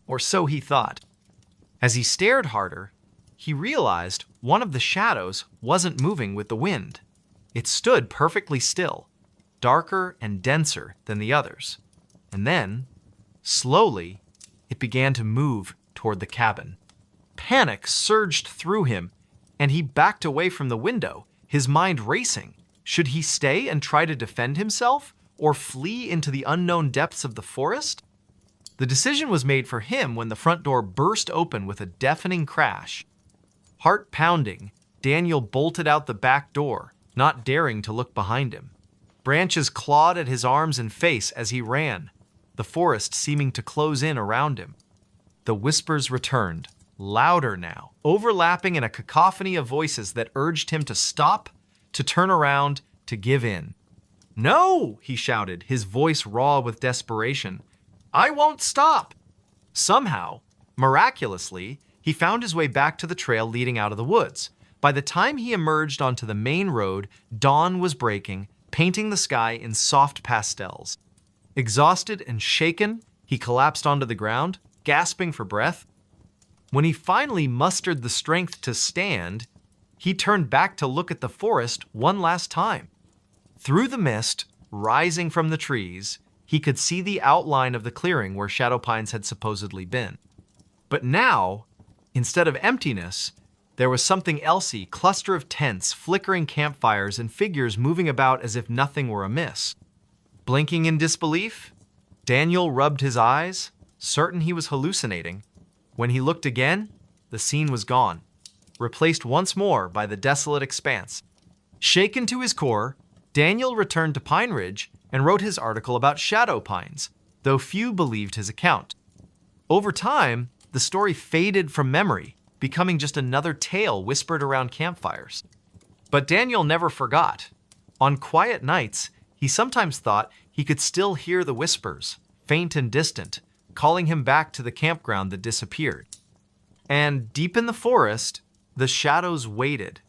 Or so he thought. As he stared harder, he realized one of the shadows wasn't moving with the wind. It stood perfectly still, darker and denser than the others. And then, slowly, it began to move toward the cabin. Panic surged through him, and he backed away from the window, his mind racing. Should he stay and try to defend himself, or flee into the unknown depths of the forest? The decision was made for him when the front door burst open with a deafening crash. Heart pounding, Daniel bolted out the back door, not daring to look behind him. Branches clawed at his arms and face as he ran, the forest seeming to close in around him. The whispers returned, louder now, overlapping in a cacophony of voices that urged him to stop, to turn around, to give in. "No!" he shouted, his voice raw with desperation. "I won't stop!" Somehow, miraculously, he found his way back to the trail leading out of the woods. By the time he emerged onto the main road, dawn was breaking, painting the sky in soft pastels. Exhausted and shaken, he collapsed onto the ground, gasping for breath. When he finally mustered the strength to stand, he turned back to look at the forest one last time. Through the mist, rising from the trees, he could see the outline of the clearing where Shadow Pines had supposedly been. But now, instead of emptiness, there was something elsey, cluster of tents, flickering campfires, and figures moving about as if nothing were amiss. Blinking in disbelief, Daniel rubbed his eyes, certain he was hallucinating. When he looked again, the scene was gone, replaced once more by the desolate expanse. Shaken to his core, Daniel returned to Pine Ridge and wrote his article about Shadow Pines, though few believed his account. Over time, the story faded from memory, becoming just another tale whispered around campfires. But Daniel never forgot. On quiet nights, he sometimes thought he could still hear the whispers, faint and distant, calling him back to the campground that disappeared. And deep in the forest, the shadows waited,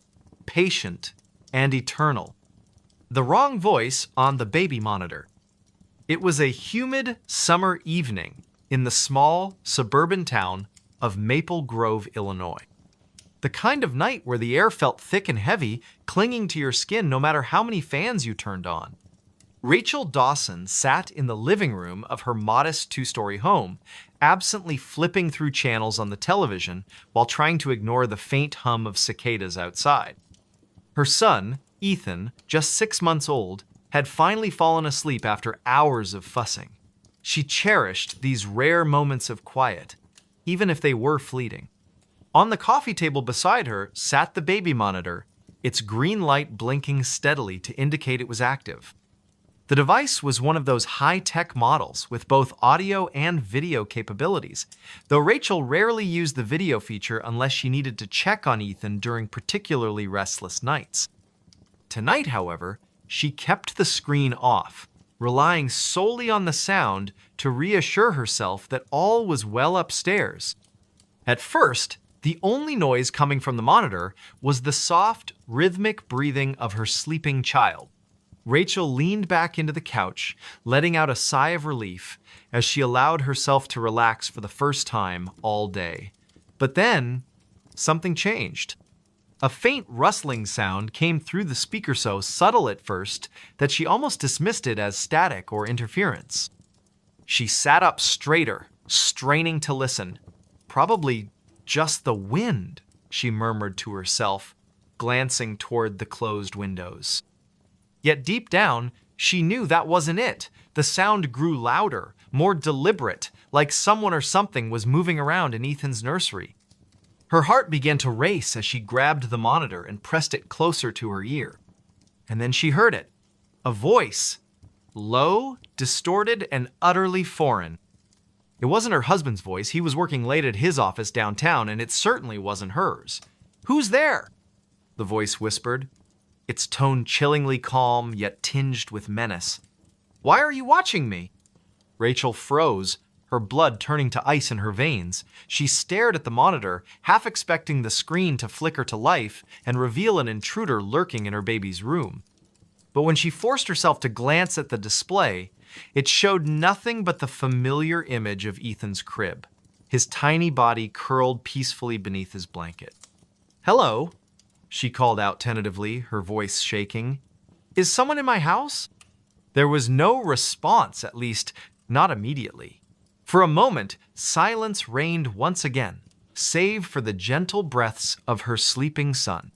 patient and eternal. The wrong voice on the baby monitor. It was a humid summer evening in the small suburban town of Maple Grove, Illinois. The kind of night where the air felt thick and heavy, clinging to your skin no matter how many fans you turned on. Rachel Dawson sat in the living room of her modest two-story home, absently flipping through channels on the television while trying to ignore the faint hum of cicadas outside. Her son, Ethan, just 6 months old, had finally fallen asleep after hours of fussing. She cherished these rare moments of quiet, even if they were fleeting. On the coffee table beside her sat the baby monitor, its green light blinking steadily to indicate it was active. The device was one of those high-tech models with both audio and video capabilities, though Rachel rarely used the video feature unless she needed to check on Ethan during particularly restless nights. Tonight, however, she kept the screen off, relying solely on the sound to reassure herself that all was well upstairs. At first, the only noise coming from the monitor was the soft, rhythmic breathing of her sleeping child. Rachel leaned back into the couch, letting out a sigh of relief as she allowed herself to relax for the first time all day. But then, something changed. A faint rustling sound came through the speaker so subtle at first that she almost dismissed it as static or interference. She sat up straighter, straining to listen. Probably just the wind, she murmured to herself, glancing toward the closed windows. Yet deep down, she knew that wasn't it. The sound grew louder, more deliberate, like someone or something was moving around in Ethan's nursery. Her heart began to race as she grabbed the monitor and pressed it closer to her ear. And then she heard it. A voice. Low, distorted, and utterly foreign. It wasn't her husband's voice. He was working late at his office downtown, and it certainly wasn't hers. "Who's there?" the voice whispered, its tone chillingly calm yet tinged with menace. "Why are you watching me?" Rachel froze, her blood turning to ice in her veins. She stared at the monitor, half expecting the screen to flicker to life and reveal an intruder lurking in her baby's room. But when she forced herself to glance at the display, it showed nothing but the familiar image of Ethan's crib, his tiny body curled peacefully beneath his blanket. "Hello," she called out tentatively, her voice shaking. "Is someone in my house?" There was no response, at least not immediately. For a moment, silence reigned once again, save for the gentle breaths of her sleeping son.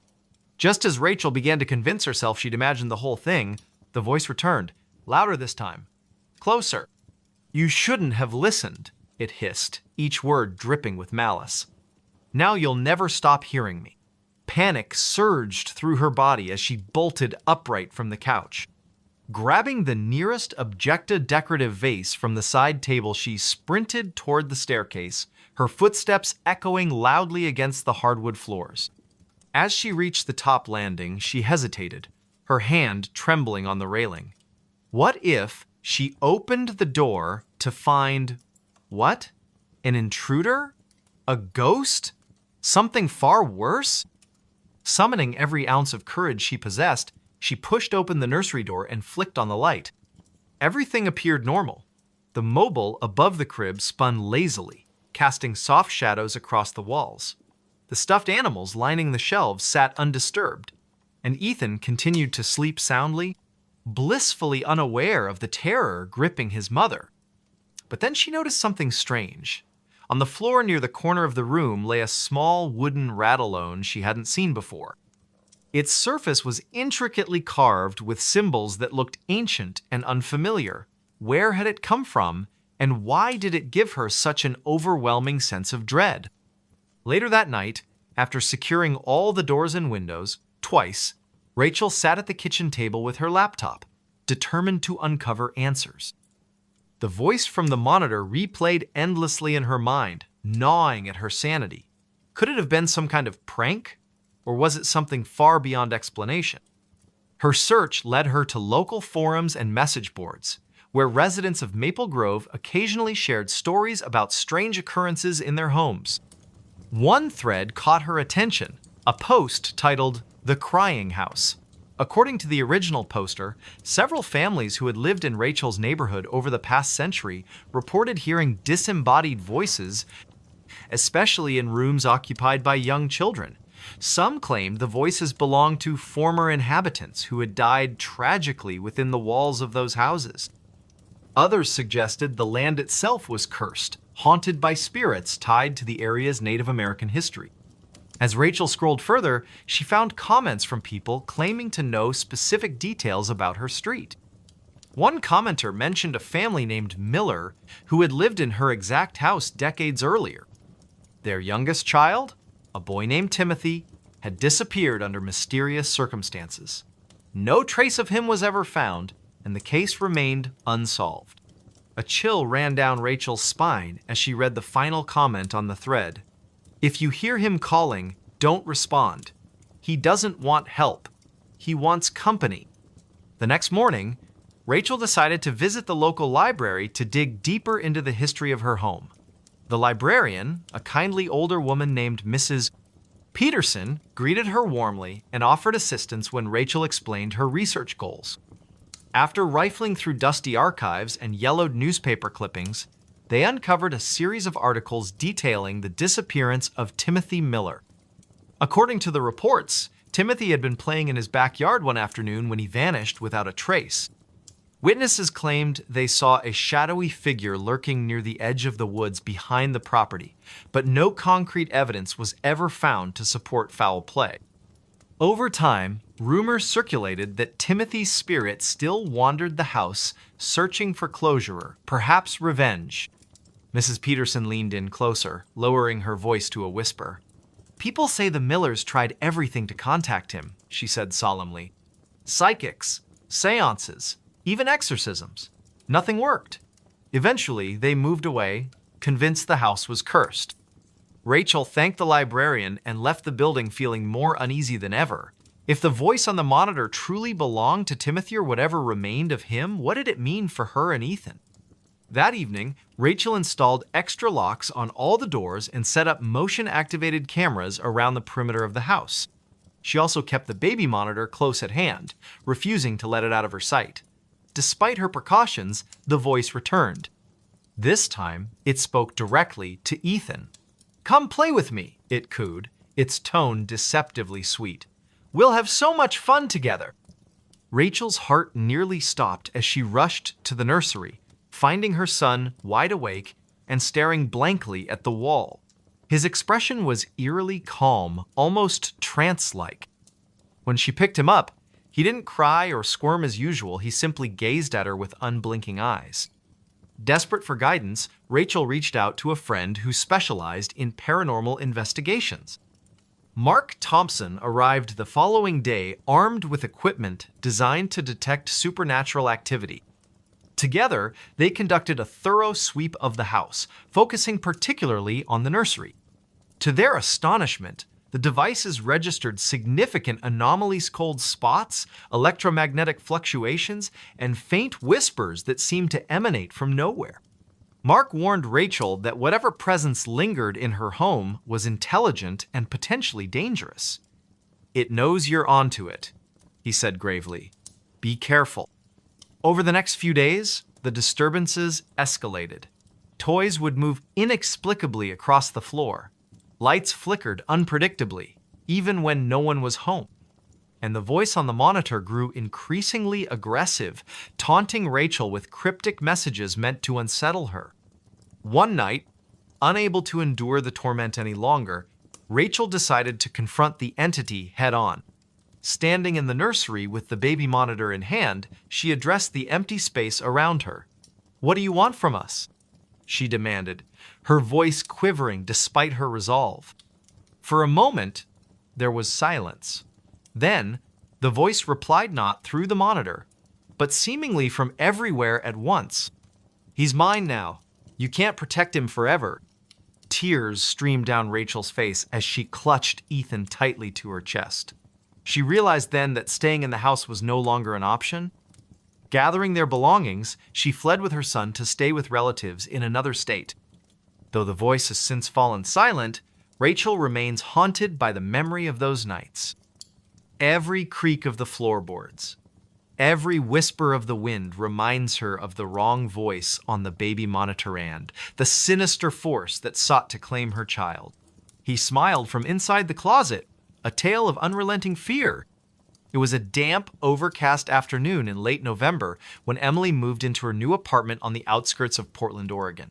Just as Rachel began to convince herself she'd imagined the whole thing, the voice returned, louder this time. "Closer." "You shouldn't have listened," it hissed, each word dripping with malice. "Now you'll never stop hearing me." Panic surged through her body as she bolted upright from the couch. Grabbing the nearest Objecta decorative vase from the side table, she sprinted toward the staircase, her footsteps echoing loudly against the hardwood floors. As she reached the top landing, she hesitated, her hand trembling on the railing. What if she opened the door to find... what? An intruder? A ghost? Something far worse? Summoning every ounce of courage she possessed, she pushed open the nursery door and flicked on the light. Everything appeared normal. The mobile above the crib spun lazily, casting soft shadows across the walls. The stuffed animals lining the shelves sat undisturbed, and Ethan continued to sleep soundly, blissfully unaware of the terror gripping his mother. But then she noticed something strange. On the floor near the corner of the room lay a small wooden ratalone she hadn't seen before. Its surface was intricately carved with symbols that looked ancient and unfamiliar. Where had it come from, and why did it give her such an overwhelming sense of dread? Later that night, after securing all the doors and windows, twice, Rachel sat at the kitchen table with her laptop, determined to uncover answers. The voice from the monitor replayed endlessly in her mind, gnawing at her sanity. Could it have been some kind of prank? Or was it something far beyond explanation? Her search led her to local forums and message boards, where residents of Maple Grove occasionally shared stories about strange occurrences in their homes. One thread caught her attention, a post titled "The Crying House." According to the original poster, several families who had lived in Rachel's neighborhood over the past century reported hearing disembodied voices, especially in rooms occupied by young children. Some claimed the voices belonged to former inhabitants who had died tragically within the walls of those houses. Others suggested the land itself was cursed, haunted by spirits tied to the area's Native American history. As Rachel scrolled further, she found comments from people claiming to know specific details about her street. One commenter mentioned a family named Miller who had lived in her exact house decades earlier. Their youngest child, a boy named Timothy, had disappeared under mysterious circumstances. No trace of him was ever found, and the case remained unsolved. A chill ran down Rachel's spine as she read the final comment on the thread. "If you hear him calling, don't respond. He doesn't want help. He wants company." The next morning, Rachel decided to visit the local library to dig deeper into the history of her home. The librarian, a kindly older woman named Mrs. Peterson, greeted her warmly and offered assistance when Rachel explained her research goals. After rifling through dusty archives and yellowed newspaper clippings, they uncovered a series of articles detailing the disappearance of Timothy Miller. According to the reports, Timothy had been playing in his backyard one afternoon when he vanished without a trace. Witnesses claimed they saw a shadowy figure lurking near the edge of the woods behind the property, but no concrete evidence was ever found to support foul play. Over time, rumors circulated that Timothy's spirit still wandered the house, searching for closure, perhaps revenge. Mrs. Peterson leaned in closer, lowering her voice to a whisper. "People say the Millers tried everything to contact him," she said solemnly. "Psychics, seances, even exorcisms. Nothing worked. Eventually, they moved away, convinced the house was cursed." Rachel thanked the librarian and left the building feeling more uneasy than ever. If the voice on the monitor truly belonged to Timothy or whatever remained of him, what did it mean for her and Ethan? That evening, Rachel installed extra locks on all the doors and set up motion-activated cameras around the perimeter of the house. She also kept the baby monitor close at hand, refusing to let it out of her sight. Despite her precautions, the voice returned. This time, it spoke directly to Ethan. "Come play with me," it cooed, its tone deceptively sweet. "We'll have so much fun together." Rachel's heart nearly stopped as she rushed to the nursery, finding her son wide awake and staring blankly at the wall. His expression was eerily calm, almost trance-like. When she picked him up, he didn't cry or squirm as usual, he simply gazed at her with unblinking eyes. Desperate for guidance, Rachel reached out to a friend who specialized in paranormal investigations. Mark Thompson arrived the following day armed with equipment designed to detect supernatural activity. Together, they conducted a thorough sweep of the house, focusing particularly on the nursery. To their astonishment, the devices registered significant anomalies, cold spots, electromagnetic fluctuations, and faint whispers that seemed to emanate from nowhere. Mark warned Rachel that whatever presence lingered in her home was intelligent and potentially dangerous. "It knows you're onto it," he said gravely. "Be careful." Over the next few days, the disturbances escalated. Toys would move inexplicably across the floor. Lights flickered unpredictably, even when no one was home. And the voice on the monitor grew increasingly aggressive, taunting Rachel with cryptic messages meant to unsettle her. One night, unable to endure the torment any longer, Rachel decided to confront the entity head-on. Standing in the nursery with the baby monitor in hand, she addressed the empty space around her. "What do you want from us?" she demanded, her voice quivering despite her resolve. For a moment, there was silence. Then, the voice replied not through the monitor, but seemingly from everywhere at once. "He's mine now. You can't protect him forever." Tears streamed down Rachel's face as she clutched Ethan tightly to her chest. She realized then that staying in the house was no longer an option. Gathering their belongings, she fled with her son to stay with relatives in another state. Though the voice has since fallen silent, Rachel remains haunted by the memory of those nights. Every creak of the floorboards, every whisper of the wind reminds her of the wrong voice on the baby monitorand, the sinister force that sought to claim her child. He smiled from inside the closet, a tale of unrelenting fear. It was a damp, overcast afternoon in late November when Emily moved into her new apartment on the outskirts of Portland, Oregon.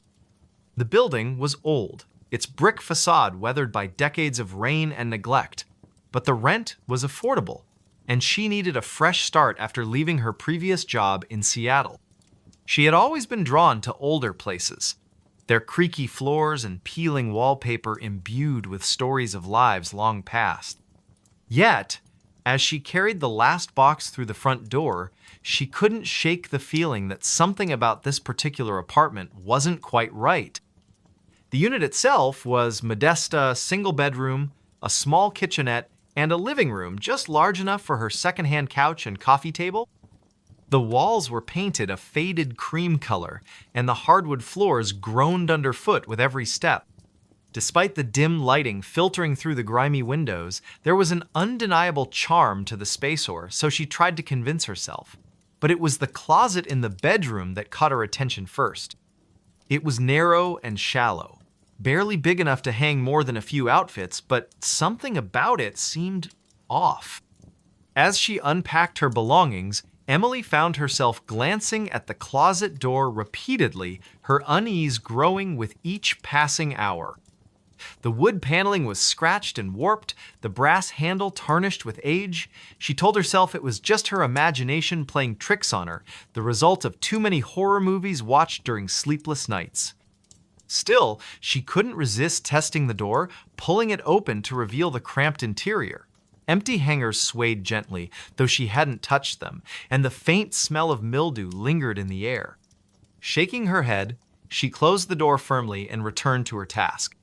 The building was old, its brick facade weathered by decades of rain and neglect, but the rent was affordable, and she needed a fresh start after leaving her previous job in Seattle. She had always been drawn to older places, their creaky floors and peeling wallpaper imbued with stories of lives long past. Yet, as she carried the last box through the front door, she couldn't shake the feeling that something about this particular apartment wasn't quite right. The unit itself was Modesta single bedroom, a small kitchenette, and a living room just large enough for her secondhand couch and coffee table. The walls were painted a faded cream color, and the hardwood floors groaned underfoot with every step. Despite the dim lighting filtering through the grimy windows, there was an undeniable charm to the spaceor, so she tried to convince herself. But it was the closet in the bedroom that caught her attention first. It was narrow and shallow, barely big enough to hang more than a few outfits, but something about it seemed off. As she unpacked her belongings, Emily found herself glancing at the closet door repeatedly, her unease growing with each passing hour. The wood paneling was scratched and warped, the brass handle tarnished with age. She told herself it was just her imagination playing tricks on her, the result of too many horror movies watched during sleepless nights. Still, she couldn't resist testing the door, pulling it open to reveal the cramped interior. Empty hangers swayed gently, though she hadn't touched them, and the faint smell of mildew lingered in the air. Shaking her head, she closed the door firmly and returned to her task.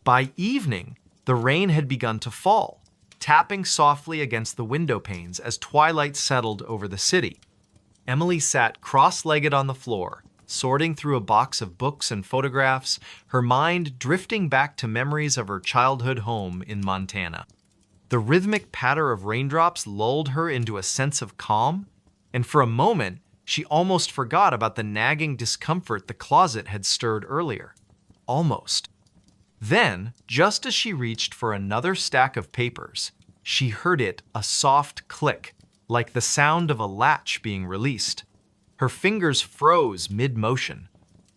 By evening, the rain had begun to fall, tapping softly against the window panes as twilight settled over the city. Emily sat cross-legged on the floor, sorting through a box of books and photographs, her mind drifting back to memories of her childhood home in Montana. The rhythmic patter of raindrops lulled her into a sense of calm, and for a moment, she almost forgot about the nagging discomfort the closet had stirred earlier. Almost. Then, just as she reached for another stack of papers, she heard a soft click, like the sound of a latch being released. Her fingers froze mid-motion,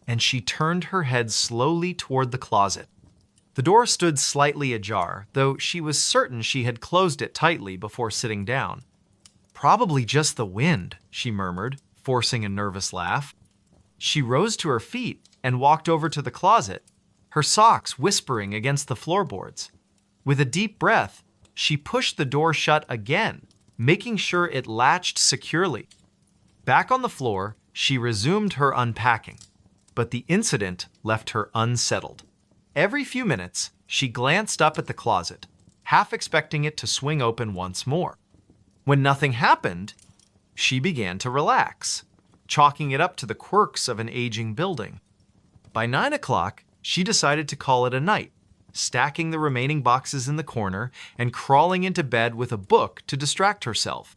and she turned her head slowly toward the closet. The door stood slightly ajar, though she was certain she had closed it tightly before sitting down. "Probably just the wind," she murmured, forcing a nervous laugh. She rose to her feet and walked over to the closet, her socks whispering against the floorboards. With a deep breath, she pushed the door shut again, making sure it latched securely. Back on the floor, she resumed her unpacking, but the incident left her unsettled. Every few minutes, she glanced up at the closet, half expecting it to swing open once more. When nothing happened, she began to relax, chalking it up to the quirks of an aging building. By 9 o'clock, she decided to call it a night, stacking the remaining boxes in the corner and crawling into bed with a book to distract herself.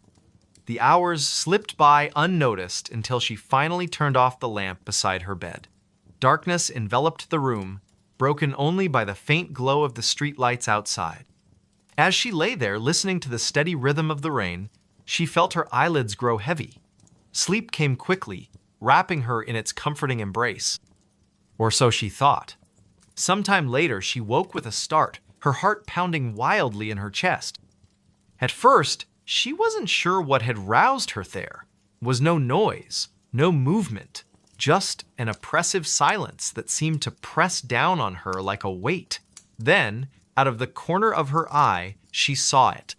The hours slipped by unnoticed until she finally turned off the lamp beside her bed. Darkness enveloped the room, broken only by the faint glow of the streetlights outside. As she lay there listening to the steady rhythm of the rain, she felt her eyelids grow heavy. Sleep came quickly, wrapping her in its comforting embrace. Or so she thought. Sometime later, she woke with a start, her heart pounding wildly in her chest. At first, she wasn't sure what had roused her there. There was no noise, no movement, just an oppressive silence that seemed to press down on her like a weight. Then, out of the corner of her eye, she saw it.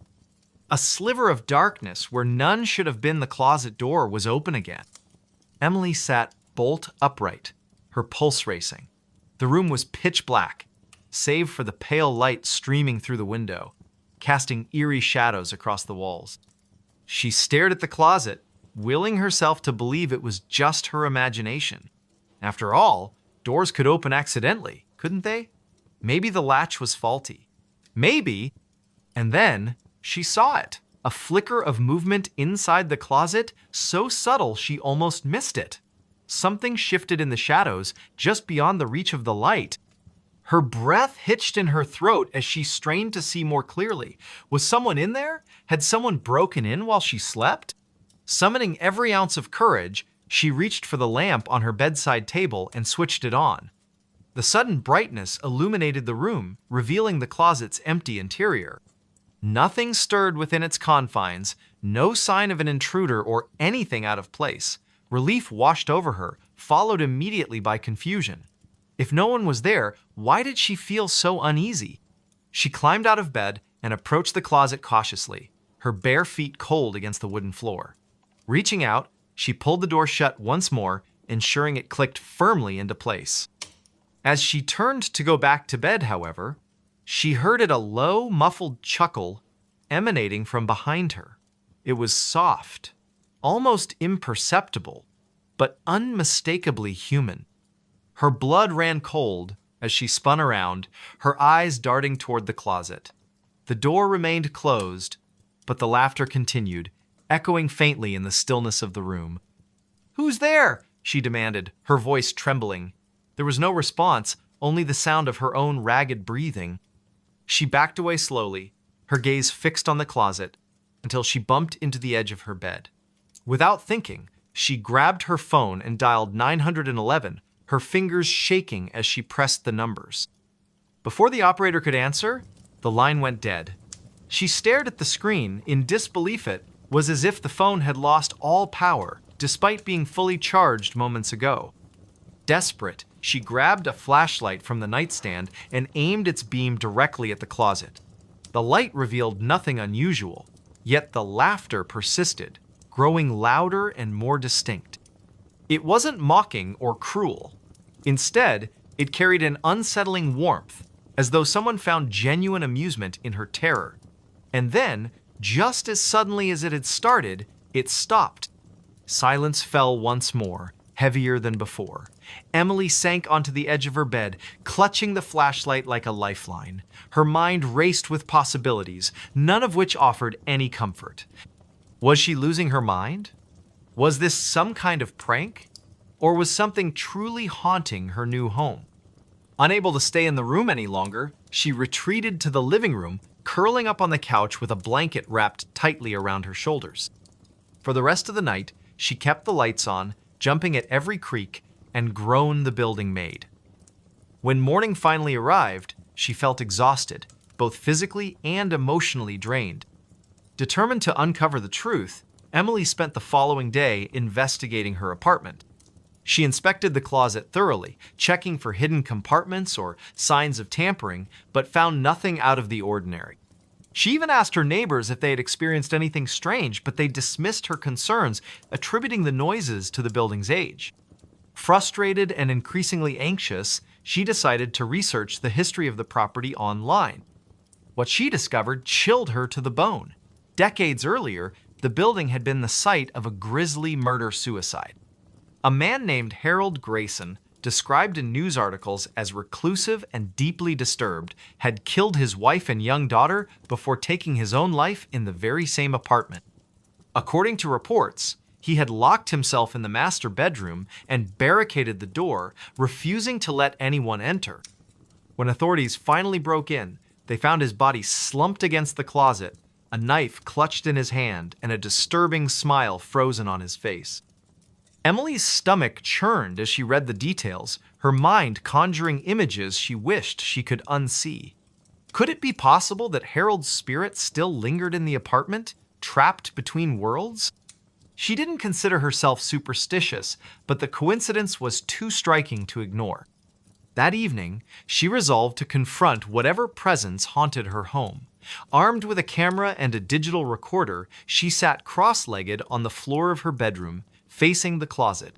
A sliver of darkness where none should have been the closet door was open again. Emily sat bolt upright, her pulse racing. The room was pitch black, save for the pale light streaming through the window, casting eerie shadows across the walls. She stared at the closet, willing herself to believe it was just her imagination. After all, doors could open accidentally, couldn't they? Maybe the latch was faulty. Maybe. And then she saw it. A flicker of movement inside the closet, so subtle she almost missed it. Something shifted in the shadows, just beyond the reach of the light. Her breath hitched in her throat as she strained to see more clearly. Was someone in there? Had someone broken in while she slept? Summoning every ounce of courage, she reached for the lamp on her bedside table and switched it on. The sudden brightness illuminated the room, revealing the closet's empty interior. Nothing stirred within its confines, no sign of an intruder or anything out of place. Relief washed over her, followed immediately by confusion. If no one was there, why did she feel so uneasy? She climbed out of bed and approached the closet cautiously, her bare feet cold against the wooden floor. Reaching out, she pulled the door shut once more, ensuring it clicked firmly into place. As she turned to go back to bed, however, she heard a low, muffled chuckle emanating from behind her. It was soft, almost imperceptible, but unmistakably human. Her blood ran cold as she spun around, her eyes darting toward the closet. The door remained closed, but the laughter continued, echoing faintly in the stillness of the room. "Who's there?" she demanded, her voice trembling. There was no response, only the sound of her own ragged breathing. She backed away slowly, her gaze fixed on the closet, until she bumped into the edge of her bed. Without thinking, she grabbed her phone and dialed 911, her fingers shaking as she pressed the numbers. Before the operator could answer, the line went dead. She stared at the screen in disbelief. It was as if the phone had lost all power, despite being fully charged moments ago. Desperate, she grabbed a flashlight from the nightstand and aimed its beam directly at the closet. The light revealed nothing unusual, yet the laughter persisted, growing louder and more distinct. It wasn't mocking or cruel. Instead, it carried an unsettling warmth, as though someone found genuine amusement in her terror. And then, just as suddenly as it had started, it stopped. Silence fell once more, heavier than before. Emily sank onto the edge of her bed, clutching the flashlight like a lifeline. Her mind raced with possibilities, none of which offered any comfort. Was she losing her mind? Was this some kind of prank? Or was something truly haunting her new home? Unable to stay in the room any longer, she retreated to the living room, curling up on the couch with a blanket wrapped tightly around her shoulders. For the rest of the night, she kept the lights on, jumping at every creak and groan the building made. When morning finally arrived, she felt exhausted, both physically and emotionally drained. Determined to uncover the truth, Emily spent the following day investigating her apartment. She inspected the closet thoroughly, checking for hidden compartments or signs of tampering, but found nothing out of the ordinary. She even asked her neighbors if they had experienced anything strange, but they dismissed her concerns, attributing the noises to the building's age. Frustrated and increasingly anxious, she decided to research the history of the property online. What she discovered chilled her to the bone. Decades earlier, the building had been the site of a grisly murder-suicide. A man named Harold Grayson, described in news articles as reclusive and deeply disturbed, had killed his wife and young daughter before taking his own life in the very same apartment. According to reports, he had locked himself in the master bedroom and barricaded the door, refusing to let anyone enter. When authorities finally broke in, they found his body slumped against the closet, a knife clutched in his hand, and a disturbing smile frozen on his face. Emily's stomach churned as she read the details, her mind conjuring images she wished she could unsee. Could it be possible that Harold's spirit still lingered in the apartment, trapped between worlds? She didn't consider herself superstitious, but the coincidence was too striking to ignore. That evening, she resolved to confront whatever presence haunted her home. Armed with a camera and a digital recorder, she sat cross-legged on the floor of her bedroom, facing the closet.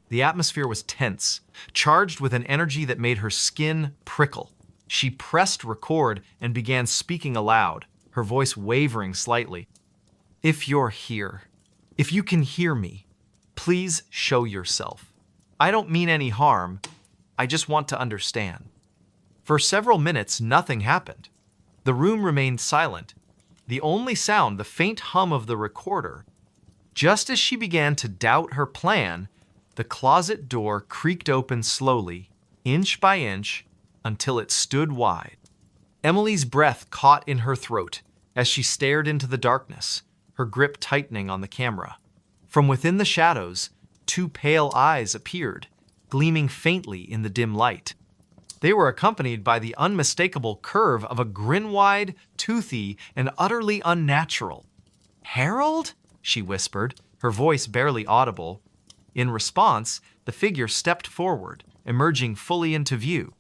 The atmosphere was tense, charged with an energy that made her skin prickle. She pressed record and began speaking aloud, her voice wavering slightly. "If you're here, If you can hear me, please show yourself. I don't mean any harm. I just want to understand." For several minutes, nothing happened. The room remained silent, the only sound the faint hum of the recorder. Just as she began to doubt her plan, the closet door creaked open slowly, inch by inch, until it stood wide. Emily's breath caught in her throat as she stared into the darkness, her grip tightening on the camera. From within the shadows, two pale eyes appeared, gleaming faintly in the dim light. They were accompanied by the unmistakable curve of a grin-wide, toothy, and utterly unnatural. "Harold?" she whispered, her voice barely audible. In response, the figure stepped forward, emerging fully into view.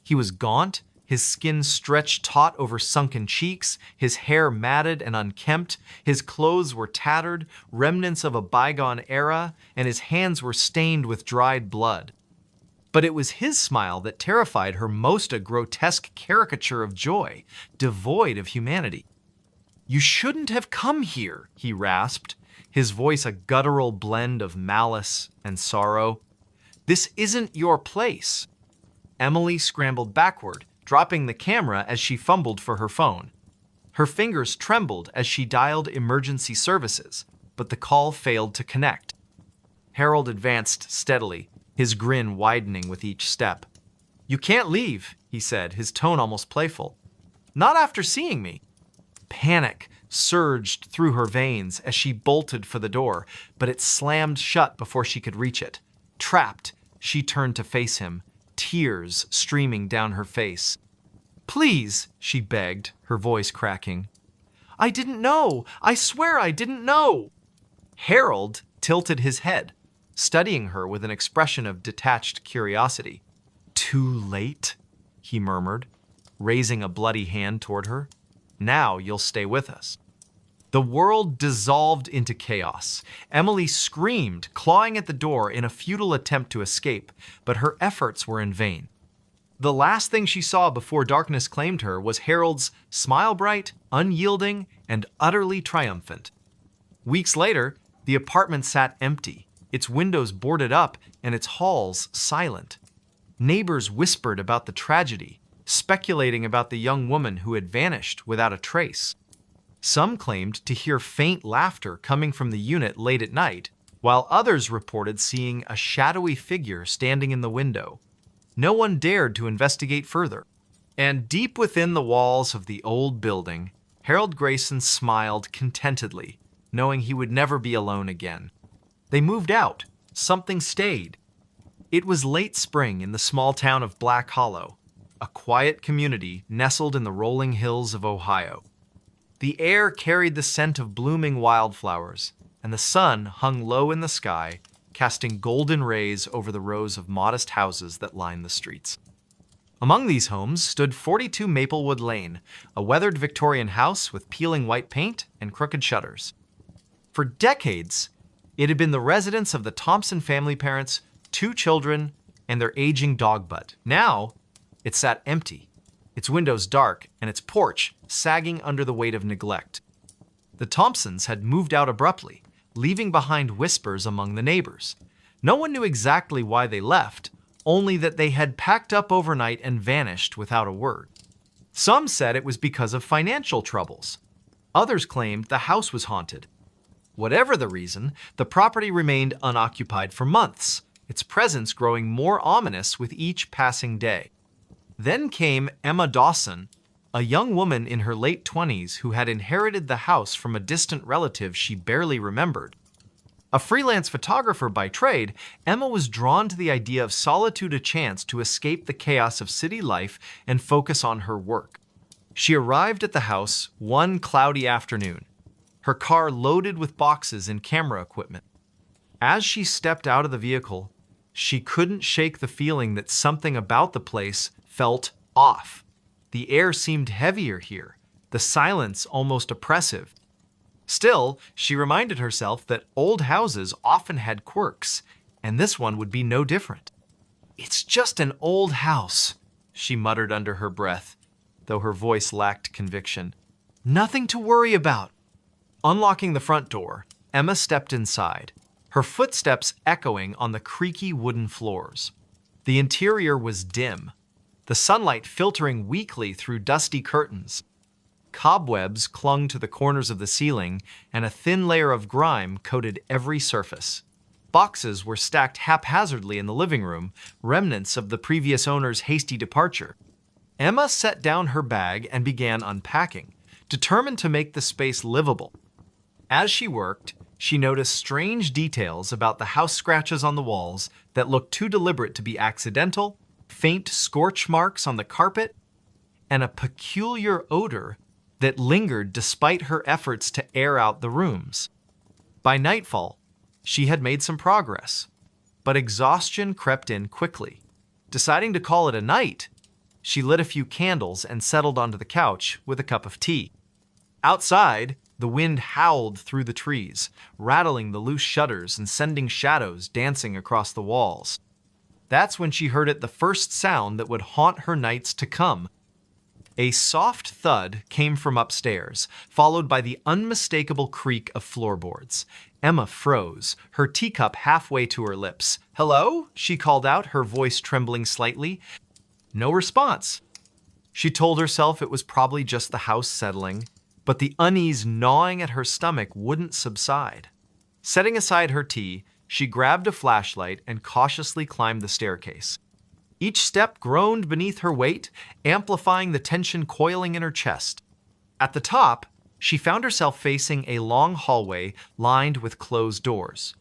He was gaunt, his skin stretched taut over sunken cheeks, his hair matted and unkempt, his clothes were tattered, remnants of a bygone era, and his hands were stained with dried blood. But it was his smile that terrified her most, a grotesque caricature of joy, devoid of humanity. "You shouldn't have come here," he rasped, his voice a guttural blend of malice and sorrow. "This isn't your place." Emily scrambled backward, dropping the camera as she fumbled for her phone. Her fingers trembled as she dialed emergency services, but the call failed to connect. Harold advanced steadily, his grin widening with each step. "You can't leave," he said, his tone almost playful. "Not after seeing me." Panic surged through her veins as she bolted for the door, but it slammed shut before she could reach it. Trapped, she turned to face him, tears streaming down her face. "Please," she begged, her voice cracking. "I didn't know. I swear I didn't know." Harold tilted his head, studying her with an expression of detached curiosity. "Too late?" he murmured, raising a bloody hand toward her. "Now you'll stay with us." The world dissolved into chaos. Emily screamed, clawing at the door in a futile attempt to escape, but her efforts were in vain. The last thing she saw before darkness claimed her was Harold's smile bright, unyielding, and utterly triumphant. Weeks later, the apartment sat empty, its windows boarded up and its halls silent. Neighbors whispered about the tragedy, speculating about the young woman who had vanished without a trace. Some claimed to hear faint laughter coming from the unit late at night, while others reported seeing a shadowy figure standing in the window. No one dared to investigate further. And deep within the walls of the old building, Harold Grayson smiled contentedly, knowing he would never be alone again. They moved out. Something stayed. It was late spring in the small town of Black Hollow, a quiet community nestled in the rolling hills of Ohio. The air carried the scent of blooming wildflowers, and the sun hung low in the sky, casting golden rays over the rows of modest houses that lined the streets. Among these homes stood 42 Maplewood Lane, a weathered Victorian house with peeling white paint and crooked shutters. For decades, it had been the residence of the Thompson family parents, 2 children, and their aging dog Bud. Now, it sat empty, its windows dark and its porch sagging under the weight of neglect. The Thompsons had moved out abruptly, leaving behind whispers among the neighbors. No one knew exactly why they left, only that they had packed up overnight and vanished without a word. Some said it was because of financial troubles. Others claimed the house was haunted. Whatever the reason, the property remained unoccupied for months, its presence growing more ominous with each passing day. Then came Emma Dawson, a young woman in her late 20s who had inherited the house from a distant relative she barely remembered. A freelance photographer by trade, Emma was drawn to the idea of solitude, a chance to escape the chaos of city life and focus on her work. She arrived at the house one cloudy afternoon, her car loaded with boxes and camera equipment. As she stepped out of the vehicle, she couldn't shake the feeling that something about the place felt off. The air seemed heavier here, the silence almost oppressive. Still, she reminded herself that old houses often had quirks, and this one would be no different. "It's just an old house," she muttered under her breath, though her voice lacked conviction. "Nothing to worry about." Unlocking the front door, Emma stepped inside, her footsteps echoing on the creaky wooden floors. The interior was dim, the sunlight filtering weakly through dusty curtains. Cobwebs clung to the corners of the ceiling, and a thin layer of grime coated every surface. Boxes were stacked haphazardly in the living room, remnants of the previous owner's hasty departure. Emma set down her bag and began unpacking, determined to make the space livable. As she worked, she noticed strange details about the house scratches on the walls that looked too deliberate to be accidental, faint scorch marks on the carpet, and a peculiar odor that lingered despite her efforts to air out the rooms. By nightfall, she had made some progress, but exhaustion crept in quickly. Deciding to call it a night, she lit a few candles and settled onto the couch with a cup of tea. Outside, the wind howled through the trees, rattling the loose shutters and sending shadows dancing across the walls. That's when she heard the first sound that would haunt her nights to come. A soft thud came from upstairs, followed by the unmistakable creak of floorboards. Emma froze, her teacup halfway to her lips. "Hello?" she called out, her voice trembling slightly. No response. She told herself it was probably just the house settling, but the unease gnawing at her stomach wouldn't subside. Setting aside her tea, she grabbed a flashlight and cautiously climbed the staircase. Each step groaned beneath her weight, amplifying the tension coiling in her chest. At the top, she found herself facing a long hallway lined with closed doors.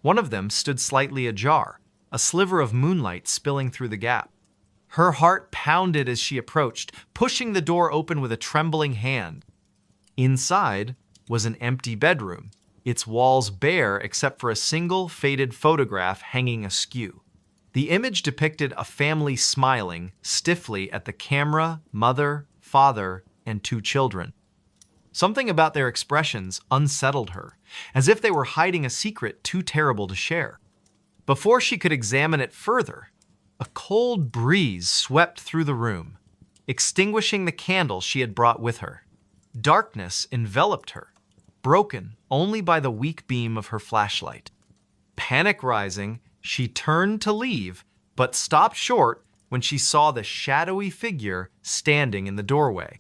One of them stood slightly ajar, a sliver of moonlight spilling through the gap. Her heart pounded as she approached, pushing the door open with a trembling hand. Inside was an empty bedroom, its walls bare except for a single faded photograph hanging askew. The image depicted a family smiling stiffly at the camera, mother, father, and 2 children. Something about their expressions unsettled her, as if they were hiding a secret too terrible to share. Before she could examine it further, a cold breeze swept through the room, extinguishing the candle she had brought with her. Darkness enveloped her, broken only by the weak beam of her flashlight. Panic rising, she turned to leave, but stopped short when she saw the shadowy figure standing in the doorway.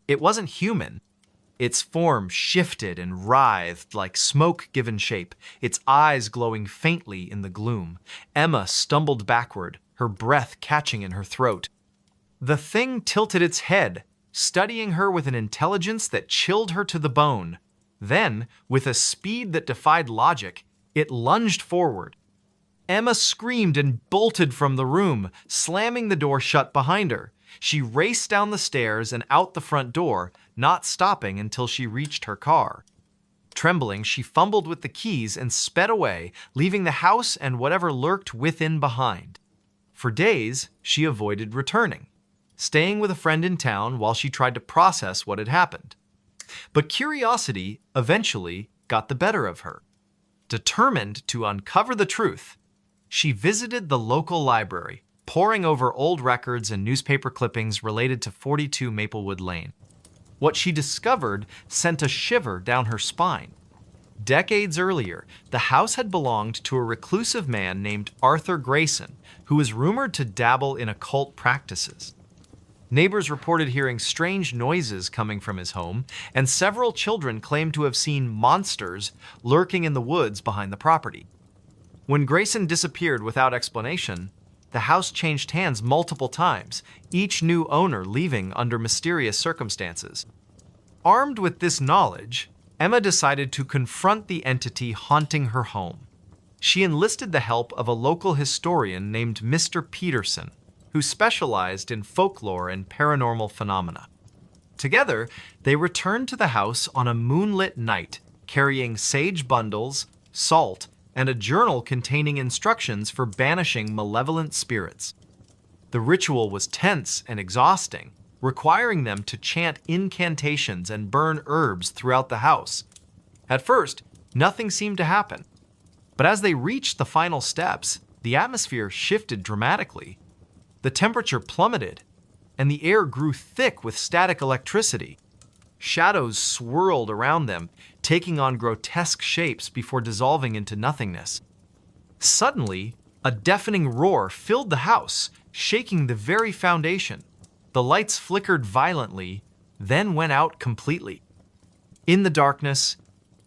It wasn't human. Its form shifted and writhed like smoke given shape, its eyes glowing faintly in the gloom. Emma stumbled backward, her breath catching in her throat. The thing tilted its head, studying her with an intelligence that chilled her to the bone. Then, with a speed that defied logic, it lunged forward. Emma screamed and bolted from the room, slamming the door shut behind her. She raced down the stairs and out the front door, not stopping until she reached her car. Trembling, she fumbled with the keys and sped away, leaving the house and whatever lurked within behind. For days, she avoided returning, staying with a friend in town while she tried to process what had happened. But curiosity eventually got the better of her. Determined to uncover the truth, she visited the local library, poring over old records and newspaper clippings related to 42 Maplewood Lane. What she discovered sent a shiver down her spine. Decades earlier, the house had belonged to a reclusive man named Arthur Grayson, who was rumored to dabble in occult practices. Neighbors reported hearing strange noises coming from his home, and several children claimed to have seen monsters lurking in the woods behind the property. When Grayson disappeared without explanation, the house changed hands multiple times, each new owner leaving under mysterious circumstances. Armed with this knowledge, Emma decided to confront the entity haunting her home. She enlisted the help of a local historian named Mr. Peterson, who specialized in folklore and paranormal phenomena. Together, they returned to the house on a moonlit night, carrying sage bundles, salt, and a journal containing instructions for banishing malevolent spirits. The ritual was tense and exhausting, requiring them to chant incantations and burn herbs throughout the house. At first, nothing seemed to happen. But as they reached the final steps, the atmosphere shifted dramatically. The temperature plummeted, and the air grew thick with static electricity. Shadows swirled around them, taking on grotesque shapes before dissolving into nothingness. Suddenly, a deafening roar filled the house, shaking the very foundation. The lights flickered violently, then went out completely. In the darkness,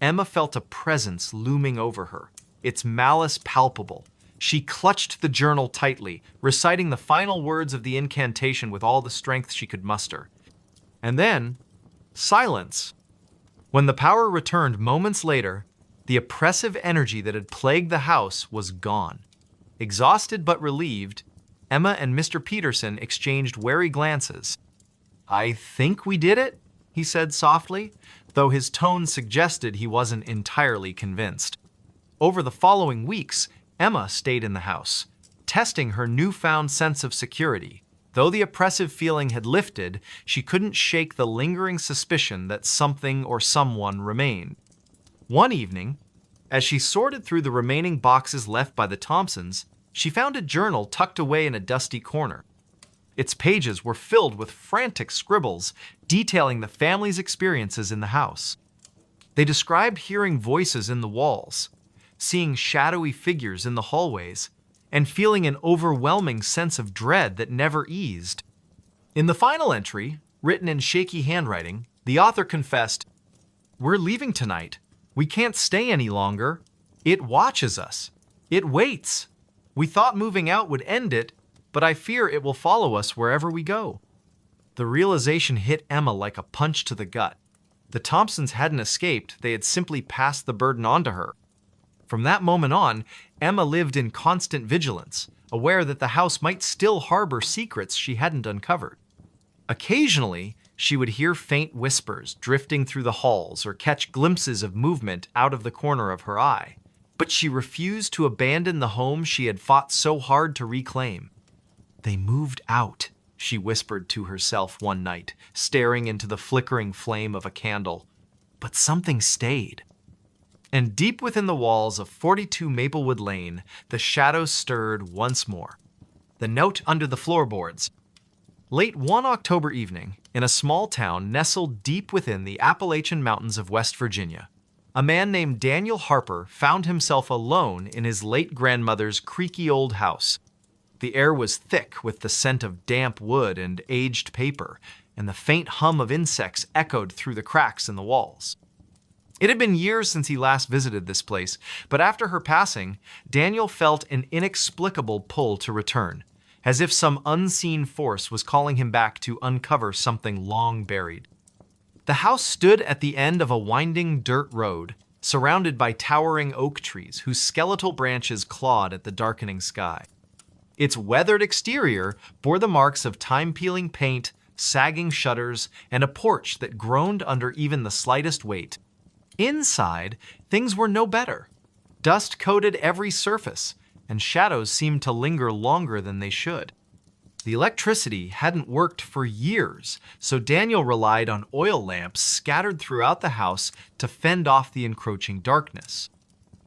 Emma felt a presence looming over her, its malice palpable. She clutched the journal tightly, reciting the final words of the incantation with all the strength she could muster. And then, silence. When the power returned moments later, the oppressive energy that had plagued the house was gone. Exhausted but relieved, Emma and Mr. Peterson exchanged wary glances. "I think we did it," he said softly, though his tone suggested he wasn't entirely convinced. Over the following weeks, Emma stayed in the house, testing her newfound sense of security. Though the oppressive feeling had lifted, she couldn't shake the lingering suspicion that something or someone remained. One evening, as she sorted through the remaining boxes left by the Thompsons, she found a journal tucked away in a dusty corner. Its pages were filled with frantic scribbles detailing the family's experiences in the house. They described hearing voices in the walls, seeing shadowy figures in the hallways, and feeling an overwhelming sense of dread that never eased. In the final entry, written in shaky handwriting, the author confessed, "We're leaving tonight. We can't stay any longer. It watches us. It waits. We thought moving out would end it, but I fear it will follow us wherever we go." The realization hit Emma like a punch to the gut. The Thompsons hadn't escaped, they had simply passed the burden on to her. From that moment on, Emma lived in constant vigilance, aware that the house might still harbor secrets she hadn't uncovered. Occasionally, she would hear faint whispers drifting through the halls or catch glimpses of movement out of the corner of her eye. But she refused to abandon the home she had fought so hard to reclaim. "They moved out," she whispered to herself one night, staring into the flickering flame of a candle. But something stayed. And deep within the walls of 42 Maplewood Lane, the shadows stirred once more. The note under the floorboards. Late one October evening, in a small town nestled deep within the Appalachian Mountains of West Virginia, a man named Daniel Harper found himself alone in his late grandmother's creaky old house. The air was thick with the scent of damp wood and aged paper, and the faint hum of insects echoed through the cracks in the walls. It had been years since he last visited this place, but after her passing, Daniel felt an inexplicable pull to return, as if some unseen force was calling him back to uncover something long buried. The house stood at the end of a winding dirt road, surrounded by towering oak trees whose skeletal branches clawed at the darkening sky. Its weathered exterior bore the marks of time-peeling paint, sagging shutters, and a porch that groaned under even the slightest weight. Inside, things were no better. Dust coated every surface, and shadows seemed to linger longer than they should. The electricity hadn't worked for years, so Daniel relied on oil lamps scattered throughout the house to fend off the encroaching darkness.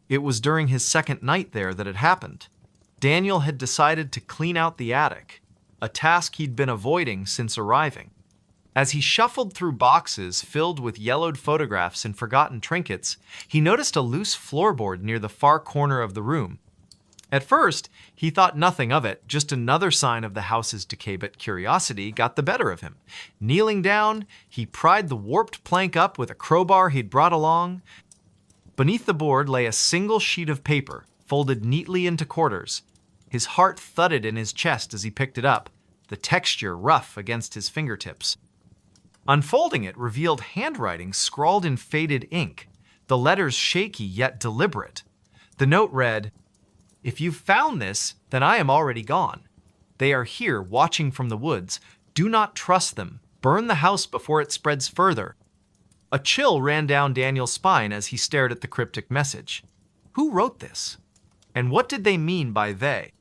It was during his second night there that it happened. Daniel had decided to clean out the attic, a task he'd been avoiding since arriving. As he shuffled through boxes filled with yellowed photographs and forgotten trinkets, he noticed a loose floorboard near the far corner of the room. At first, he thought nothing of it, just another sign of the house's decay, but curiosity got the better of him. Kneeling down, he pried the warped plank up with a crowbar he'd brought along. Beneath the board lay a single sheet of paper, folded neatly into quarters. His heart thudded in his chest as he picked it up, the texture rough against his fingertips. Unfolding it revealed handwriting scrawled in faded ink, the letters shaky yet deliberate. The note read, "If you've found this, then I am already gone. They are here watching from the woods. Do not trust them. Burn the house before it spreads further." A chill ran down Daniel's spine as he stared at the cryptic message. Who wrote this? And what did they mean by they?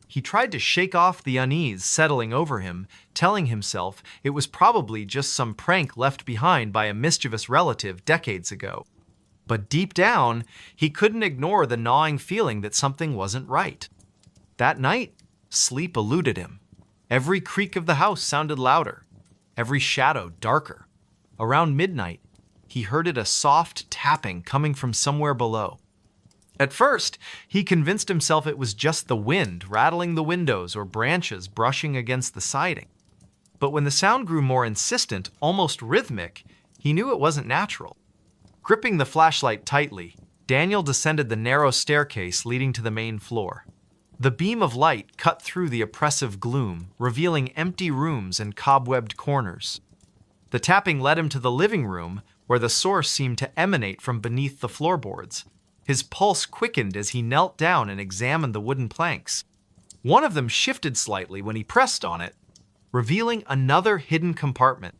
He tried to shake off the unease settling over him, telling himself it was probably just some prank left behind by a mischievous relative decades ago. But deep down, he couldn't ignore the gnawing feeling that something wasn't right. That night, sleep eluded him. Every creak of the house sounded louder, every shadow darker. Around midnight, he heard a soft tapping coming from somewhere below. At first, he convinced himself it was just the wind rattling the windows or branches brushing against the siding. But when the sound grew more insistent, almost rhythmic, he knew it wasn't natural. Gripping the flashlight tightly, Daniel descended the narrow staircase leading to the main floor. The beam of light cut through the oppressive gloom, revealing empty rooms and cobwebbed corners. The tapping led him to the living room, where the source seemed to emanate from beneath the floorboards. His pulse quickened as he knelt down and examined the wooden planks. One of them shifted slightly when he pressed on it, revealing another hidden compartment.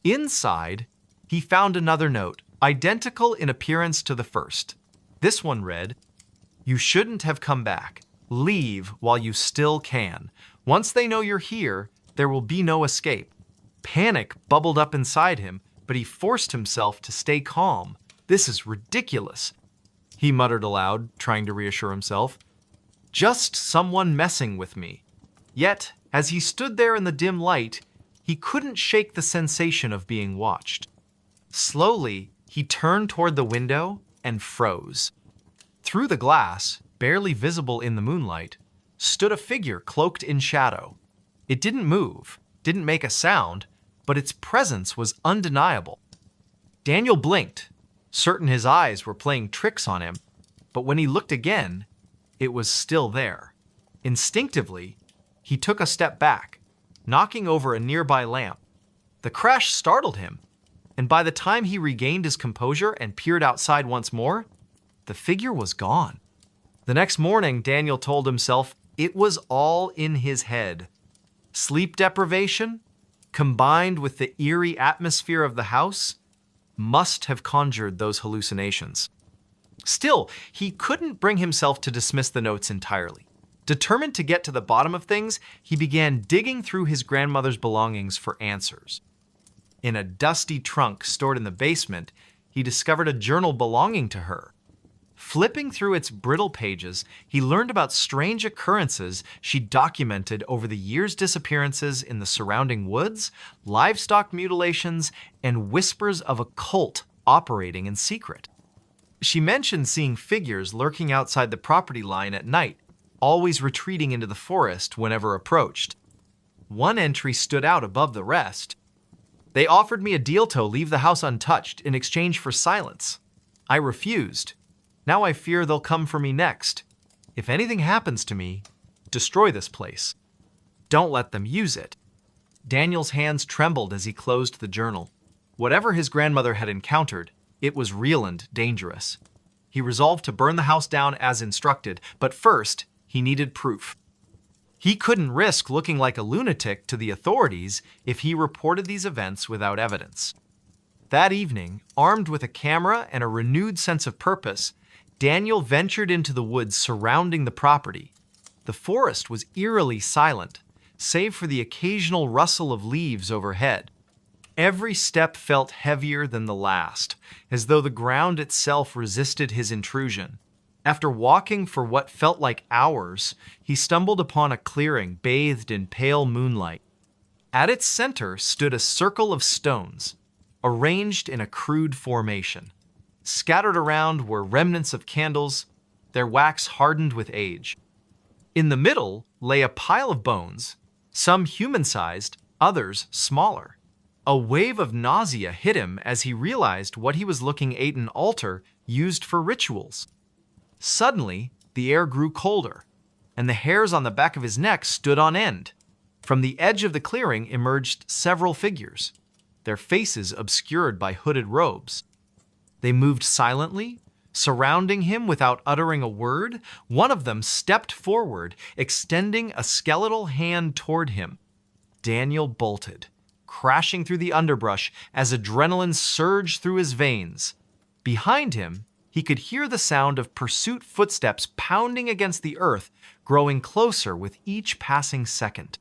Inside, he found another note, identical in appearance to the first. This one read, "You shouldn't have come back. Leave while you still can. Once they know you're here, there will be no escape." Panic bubbled up inside him, but he forced himself to stay calm. "This is ridiculous," he muttered aloud, trying to reassure himself. "Just someone messing with me." Yet, as he stood there in the dim light, he couldn't shake the sensation of being watched. Slowly, he turned toward the window and froze. Through the glass, barely visible in the moonlight, stood a figure cloaked in shadow. It didn't move, didn't make a sound, but its presence was undeniable. Daniel blinked, certain his eyes were playing tricks on him, but when he looked again, it was still there. Instinctively, he took a step back, knocking over a nearby lamp. The crash startled him, and by the time he regained his composure and peered outside once more, the figure was gone. The next morning, Daniel told himself it was all in his head. Sleep deprivation, combined with the eerie atmosphere of the house, must have conjured those hallucinations. Still, he couldn't bring himself to dismiss the notes entirely. Determined to get to the bottom of things, he began digging through his grandmother's belongings for answers. In a dusty trunk stored in the basement, he discovered a journal belonging to her. Flipping through its brittle pages, he learned about strange occurrences she documented over the years' disappearances in the surrounding woods, livestock mutilations, and whispers of a cult operating in secret. She mentioned seeing figures lurking outside the property line at night, always retreating into the forest whenever approached. One entry stood out above the rest. "They offered me a deal to leave the house untouched in exchange for silence. I refused. Now I fear they'll come for me next. If anything happens to me, destroy this place. Don't let them use it." Daniel's hands trembled as he closed the journal. Whatever his grandmother had encountered, it was real and dangerous. He resolved to burn the house down as instructed, but first, he needed proof. He couldn't risk looking like a lunatic to the authorities if he reported these events without evidence. That evening, armed with a camera and a renewed sense of purpose, Daniel ventured into the woods surrounding the property. The forest was eerily silent, save for the occasional rustle of leaves overhead. Every step felt heavier than the last, as though the ground itself resisted his intrusion. After walking for what felt like hours, he stumbled upon a clearing bathed in pale moonlight. At its center stood a circle of stones, arranged in a crude formation. Scattered around were remnants of candles, their wax hardened with age. In the middle lay a pile of bones, some human-sized, others smaller. A wave of nausea hit him as he realized what he was looking at: an altar used for rituals. Suddenly, the air grew colder, and the hairs on the back of his neck stood on end. From the edge of the clearing emerged several figures, their faces obscured by hooded robes. They moved silently, surrounding him without uttering a word. One of them stepped forward, extending a skeletal hand toward him. Daniel bolted, crashing through the underbrush as adrenaline surged through his veins. Behind him, he could hear the sound of pursuit footsteps pounding against the earth, growing closer with each passing second.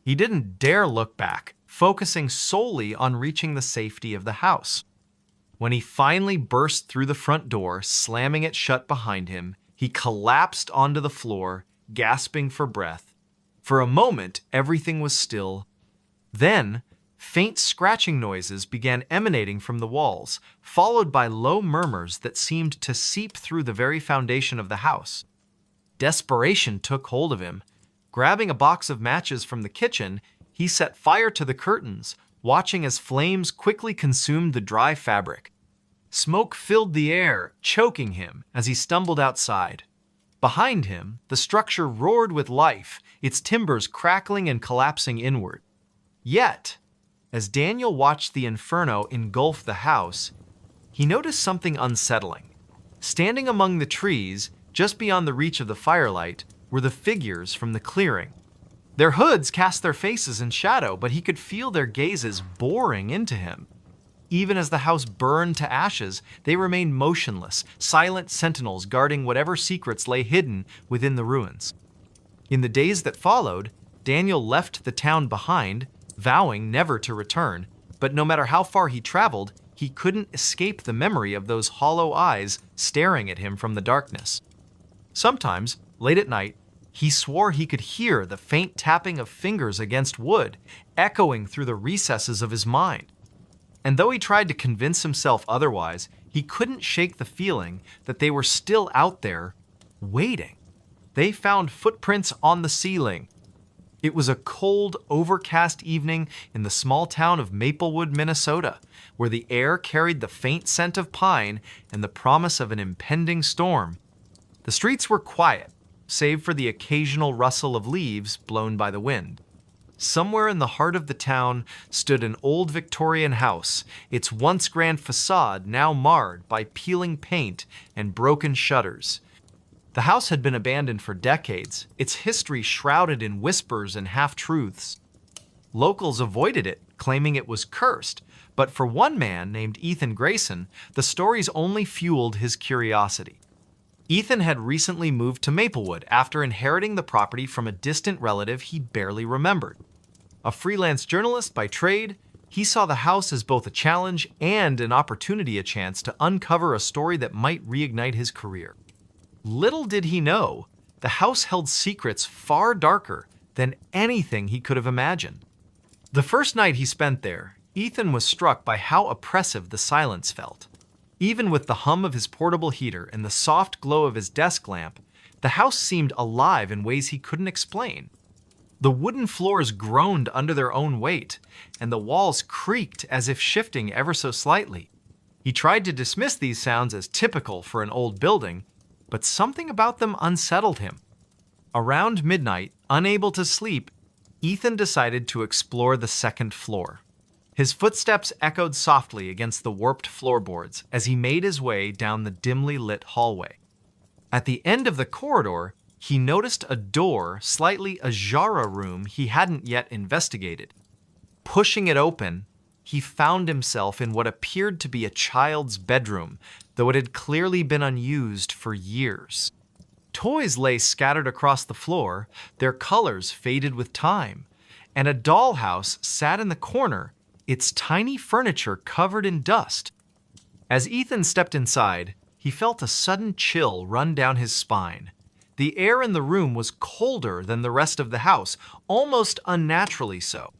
He didn't dare look back, focusing solely on reaching the safety of the house. When he finally burst through the front door, slamming it shut behind him, he collapsed onto the floor, gasping for breath. For a moment, everything was still. Then, Faint scratching noises began emanating from the walls, followed by low murmurs that seemed to seep through the very foundation of the house. Desperation took hold of him. Grabbing a box of matches from the kitchen, he set fire to the curtains, watching as flames quickly consumed the dry fabric. Smoke filled the air, choking him as he stumbled outside. Behind him, the structure roared with life, its timbers crackling and collapsing inward. Yet, as Daniel watched the inferno engulf the house, he noticed something unsettling. Standing among the trees, just beyond the reach of the firelight, were the figures from the clearing. Their hoods cast their faces in shadow, but he could feel their gazes boring into him. Even as the house burned to ashes, they remained motionless, silent sentinels guarding whatever secrets lay hidden within the ruins. In the days that followed, Daniel left the town behind, vowing never to return, but no matter how far he traveled, he couldn't escape the memory of those hollow eyes staring at him from the darkness. Sometimes, late at night, he swore he could hear the faint tapping of fingers against wood, echoing through the recesses of his mind. And though he tried to convince himself otherwise, he couldn't shake the feeling that they were still out there, waiting. They found footprints on the ceiling. It was a cold, overcast evening in the small town of Maplewood, Minnesota, where the air carried the faint scent of pine and the promise of an impending storm. The streets were quiet, save for the occasional rustle of leaves blown by the wind. Somewhere in the heart of the town stood an old Victorian house, its once grand facade now marred by peeling paint and broken shutters. The house had been abandoned for decades, its history shrouded in whispers and half-truths. Locals avoided it, claiming it was cursed, but for one man named Ethan Grayson, the stories only fueled his curiosity. Ethan had recently moved to Maplewood after inheriting the property from a distant relative he barely remembered. A freelance journalist by trade, he saw the house as both a challenge and an opportunity, a chance to uncover a story that might reignite his career. Little did he know, the house held secrets far darker than anything he could have imagined. The first night he spent there, Ethan was struck by how oppressive the silence felt. Even with the hum of his portable heater and the soft glow of his desk lamp, the house seemed alive in ways he couldn't explain. The wooden floors groaned under their own weight, and the walls creaked as if shifting ever so slightly. He tried to dismiss these sounds as typical for an old building, but something about them unsettled him. Around midnight, unable to sleep, Ethan decided to explore the second floor. His footsteps echoed softly against the warped floorboards as he made his way down the dimly lit hallway. At the end of the corridor, he noticed a door slightly ajar, a room he hadn't yet investigated. Pushing it open, he found himself in what appeared to be a child's bedroom, though it had clearly been unused for years. Toys lay scattered across the floor, their colors faded with time, and a dollhouse sat in the corner, its tiny furniture covered in dust. As Ethan stepped inside, he felt a sudden chill run down his spine. The air in the room was colder than the rest of the house, almost unnaturally so.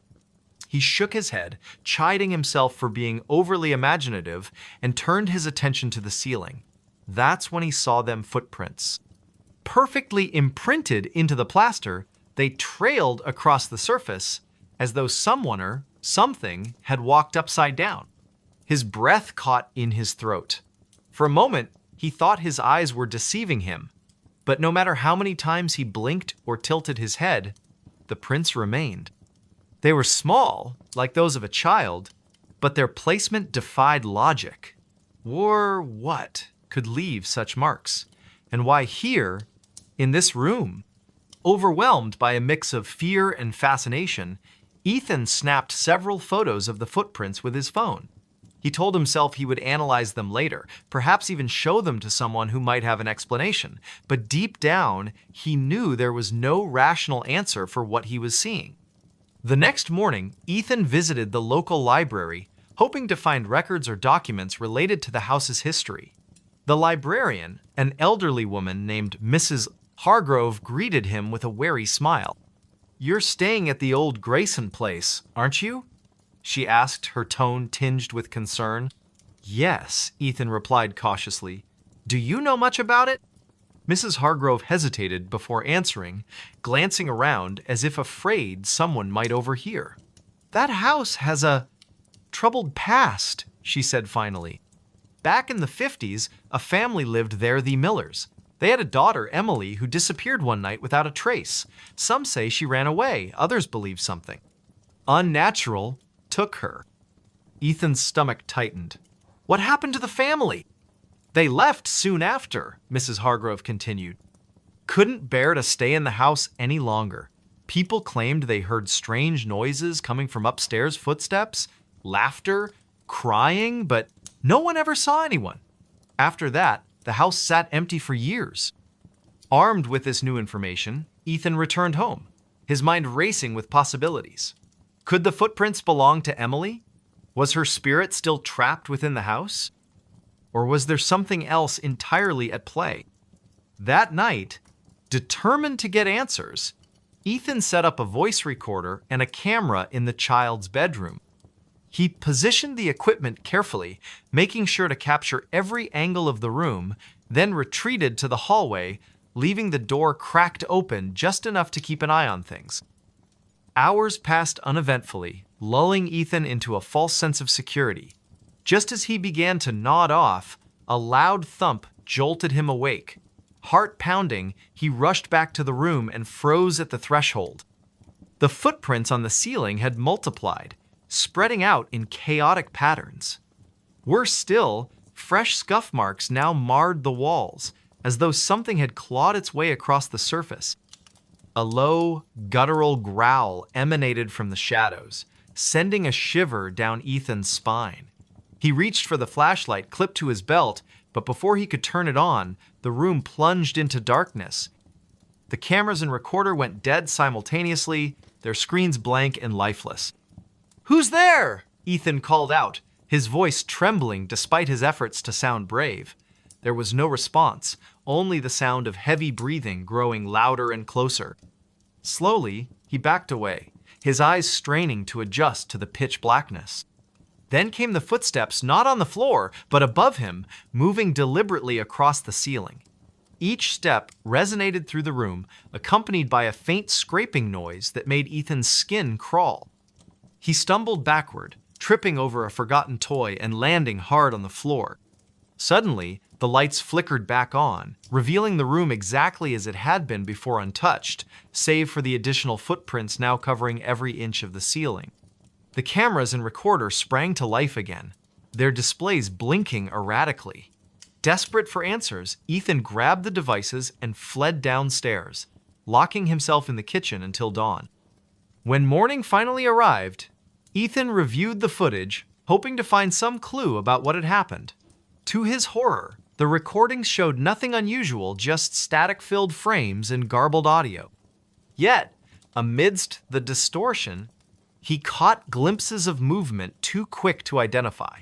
He shook his head, chiding himself for being overly imaginative, and turned his attention to the ceiling. That's when he saw them footprints. Perfectly imprinted into the plaster, they trailed across the surface as though someone or something had walked upside down. His breath caught in his throat. For a moment, he thought his eyes were deceiving him, but no matter how many times he blinked or tilted his head, the prints remained. They were small, like those of a child, but their placement defied logic. Or what could leave such marks? And why here, in this room? Overwhelmed by a mix of fear and fascination, Ethan snapped several photos of the footprints with his phone. He told himself he would analyze them later, perhaps even show them to someone who might have an explanation. But deep down, he knew there was no rational answer for what he was seeing. The next morning, Ethan visited the local library, hoping to find records or documents related to the house's history. The librarian, an elderly woman named Mrs. Hargrove, greeted him with a wary smile. "You're staying at the old Grayson place, aren't you?" she asked, her tone tinged with concern. Yes, Ethan replied cautiously. Do you know much about it? Mrs. Hargrove hesitated before answering, glancing around as if afraid someone might overhear. That house has a troubled past, she said finally. Back in the 50s, a family lived there, the Millers. They had a daughter, Emily, who disappeared one night without a trace. Some say she ran away, others believe something unnatural took her. Ethan's stomach tightened. What happened to the family? They left soon after, Mrs. Hargrove continued. Couldn't bear to stay in the house any longer. People claimed they heard strange noises coming from upstairs, footsteps, laughter, crying, but no one ever saw anyone. After that, the house sat empty for years. Armed with this new information, Ethan returned home, his mind racing with possibilities. Could the footprints belong to Emily? Was her spirit still trapped within the house? Or was there something else entirely at play? That night, determined to get answers, Ethan set up a voice recorder and a camera in the child's bedroom. He positioned the equipment carefully, making sure to capture every angle of the room, then retreated to the hallway, leaving the door cracked open just enough to keep an eye on things. Hours passed uneventfully, lulling Ethan into a false sense of security. Just as he began to nod off, a loud thump jolted him awake. Heart pounding, he rushed back to the room and froze at the threshold. The footprints on the ceiling had multiplied, spreading out in chaotic patterns. Worse still, fresh scuff marks now marred the walls, as though something had clawed its way across the surface. A low, guttural growl emanated from the shadows, sending a shiver down Ethan's spine. He reached for the flashlight clipped to his belt, but before he could turn it on, the room plunged into darkness. The cameras and recorder went dead simultaneously, their screens blank and lifeless. "Who's there?" Ethan called out, his voice trembling despite his efforts to sound brave. There was no response, only the sound of heavy breathing growing louder and closer. Slowly, he backed away, his eyes straining to adjust to the pitch blackness. Then came the footsteps, not on the floor, but above him, moving deliberately across the ceiling. Each step resonated through the room, accompanied by a faint scraping noise that made Ethan's skin crawl. He stumbled backward, tripping over a forgotten toy and landing hard on the floor. Suddenly, the lights flickered back on, revealing the room exactly as it had been before untouched, save for the additional footprints now covering every inch of the ceiling. The cameras and recorder sprang to life again, their displays blinking erratically. Desperate for answers, Ethan grabbed the devices and fled downstairs, locking himself in the kitchen until dawn. When morning finally arrived, Ethan reviewed the footage, hoping to find some clue about what had happened. To his horror, the recordings showed nothing unusual, just static-filled frames and garbled audio. Yet, amidst the distortion, he caught glimpses of movement too quick to identify,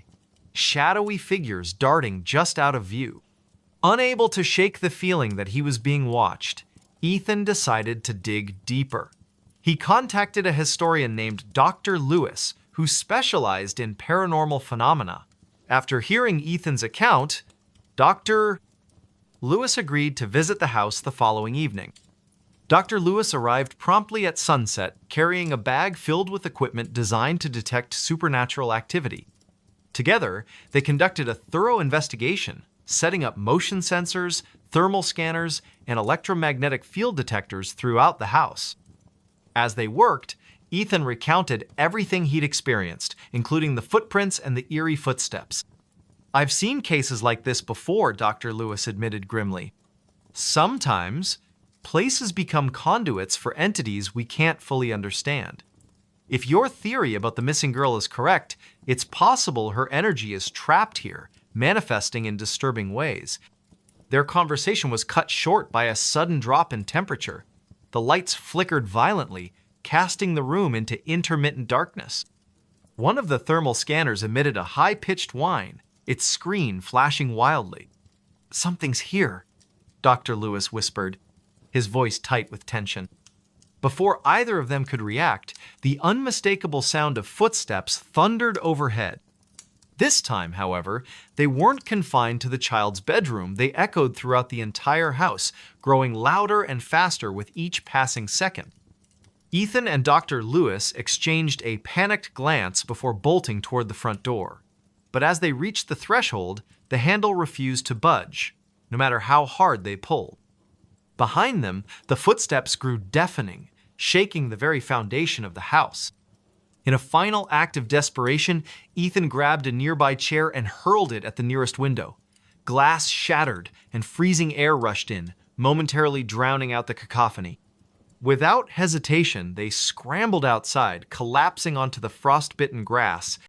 shadowy figures darting just out of view. Unable to shake the feeling that he was being watched, Ethan decided to dig deeper. He contacted a historian named Dr. Lewis, who specialized in paranormal phenomena. After hearing Ethan's account, Dr. Lewis agreed to visit the house the following evening. Dr. Lewis arrived promptly at sunset, carrying a bag filled with equipment designed to detect supernatural activity. Together, they conducted a thorough investigation, setting up motion sensors, thermal scanners, and electromagnetic field detectors throughout the house. As they worked, Ethan recounted everything he'd experienced, including the footprints and the eerie footsteps. "I've seen cases like this before," Dr. Lewis admitted grimly. "Sometimes, places become conduits for entities we can't fully understand. If your theory about the missing girl is correct, it's possible her energy is trapped here, manifesting in disturbing ways." Their conversation was cut short by a sudden drop in temperature. The lights flickered violently, casting the room into intermittent darkness. One of the thermal scanners emitted a high-pitched whine, its screen flashing wildly. "Something's here," Dr. Lewis whispered, his voice tight with tension. Before either of them could react, the unmistakable sound of footsteps thundered overhead. This time, however, they weren't confined to the child's bedroom. They echoed throughout the entire house, growing louder and faster with each passing second. Ethan and Dr. Lewis exchanged a panicked glance before bolting toward the front door. But as they reached the threshold, the handle refused to budge, no matter how hard they pulled. Behind them, the footsteps grew deafening, shaking the very foundation of the house. In a final act of desperation, Ethan grabbed a nearby chair and hurled it at the nearest window. Glass shattered and freezing air rushed in, momentarily drowning out the cacophony. Without hesitation, they scrambled outside, collapsing onto the frost-bitten grass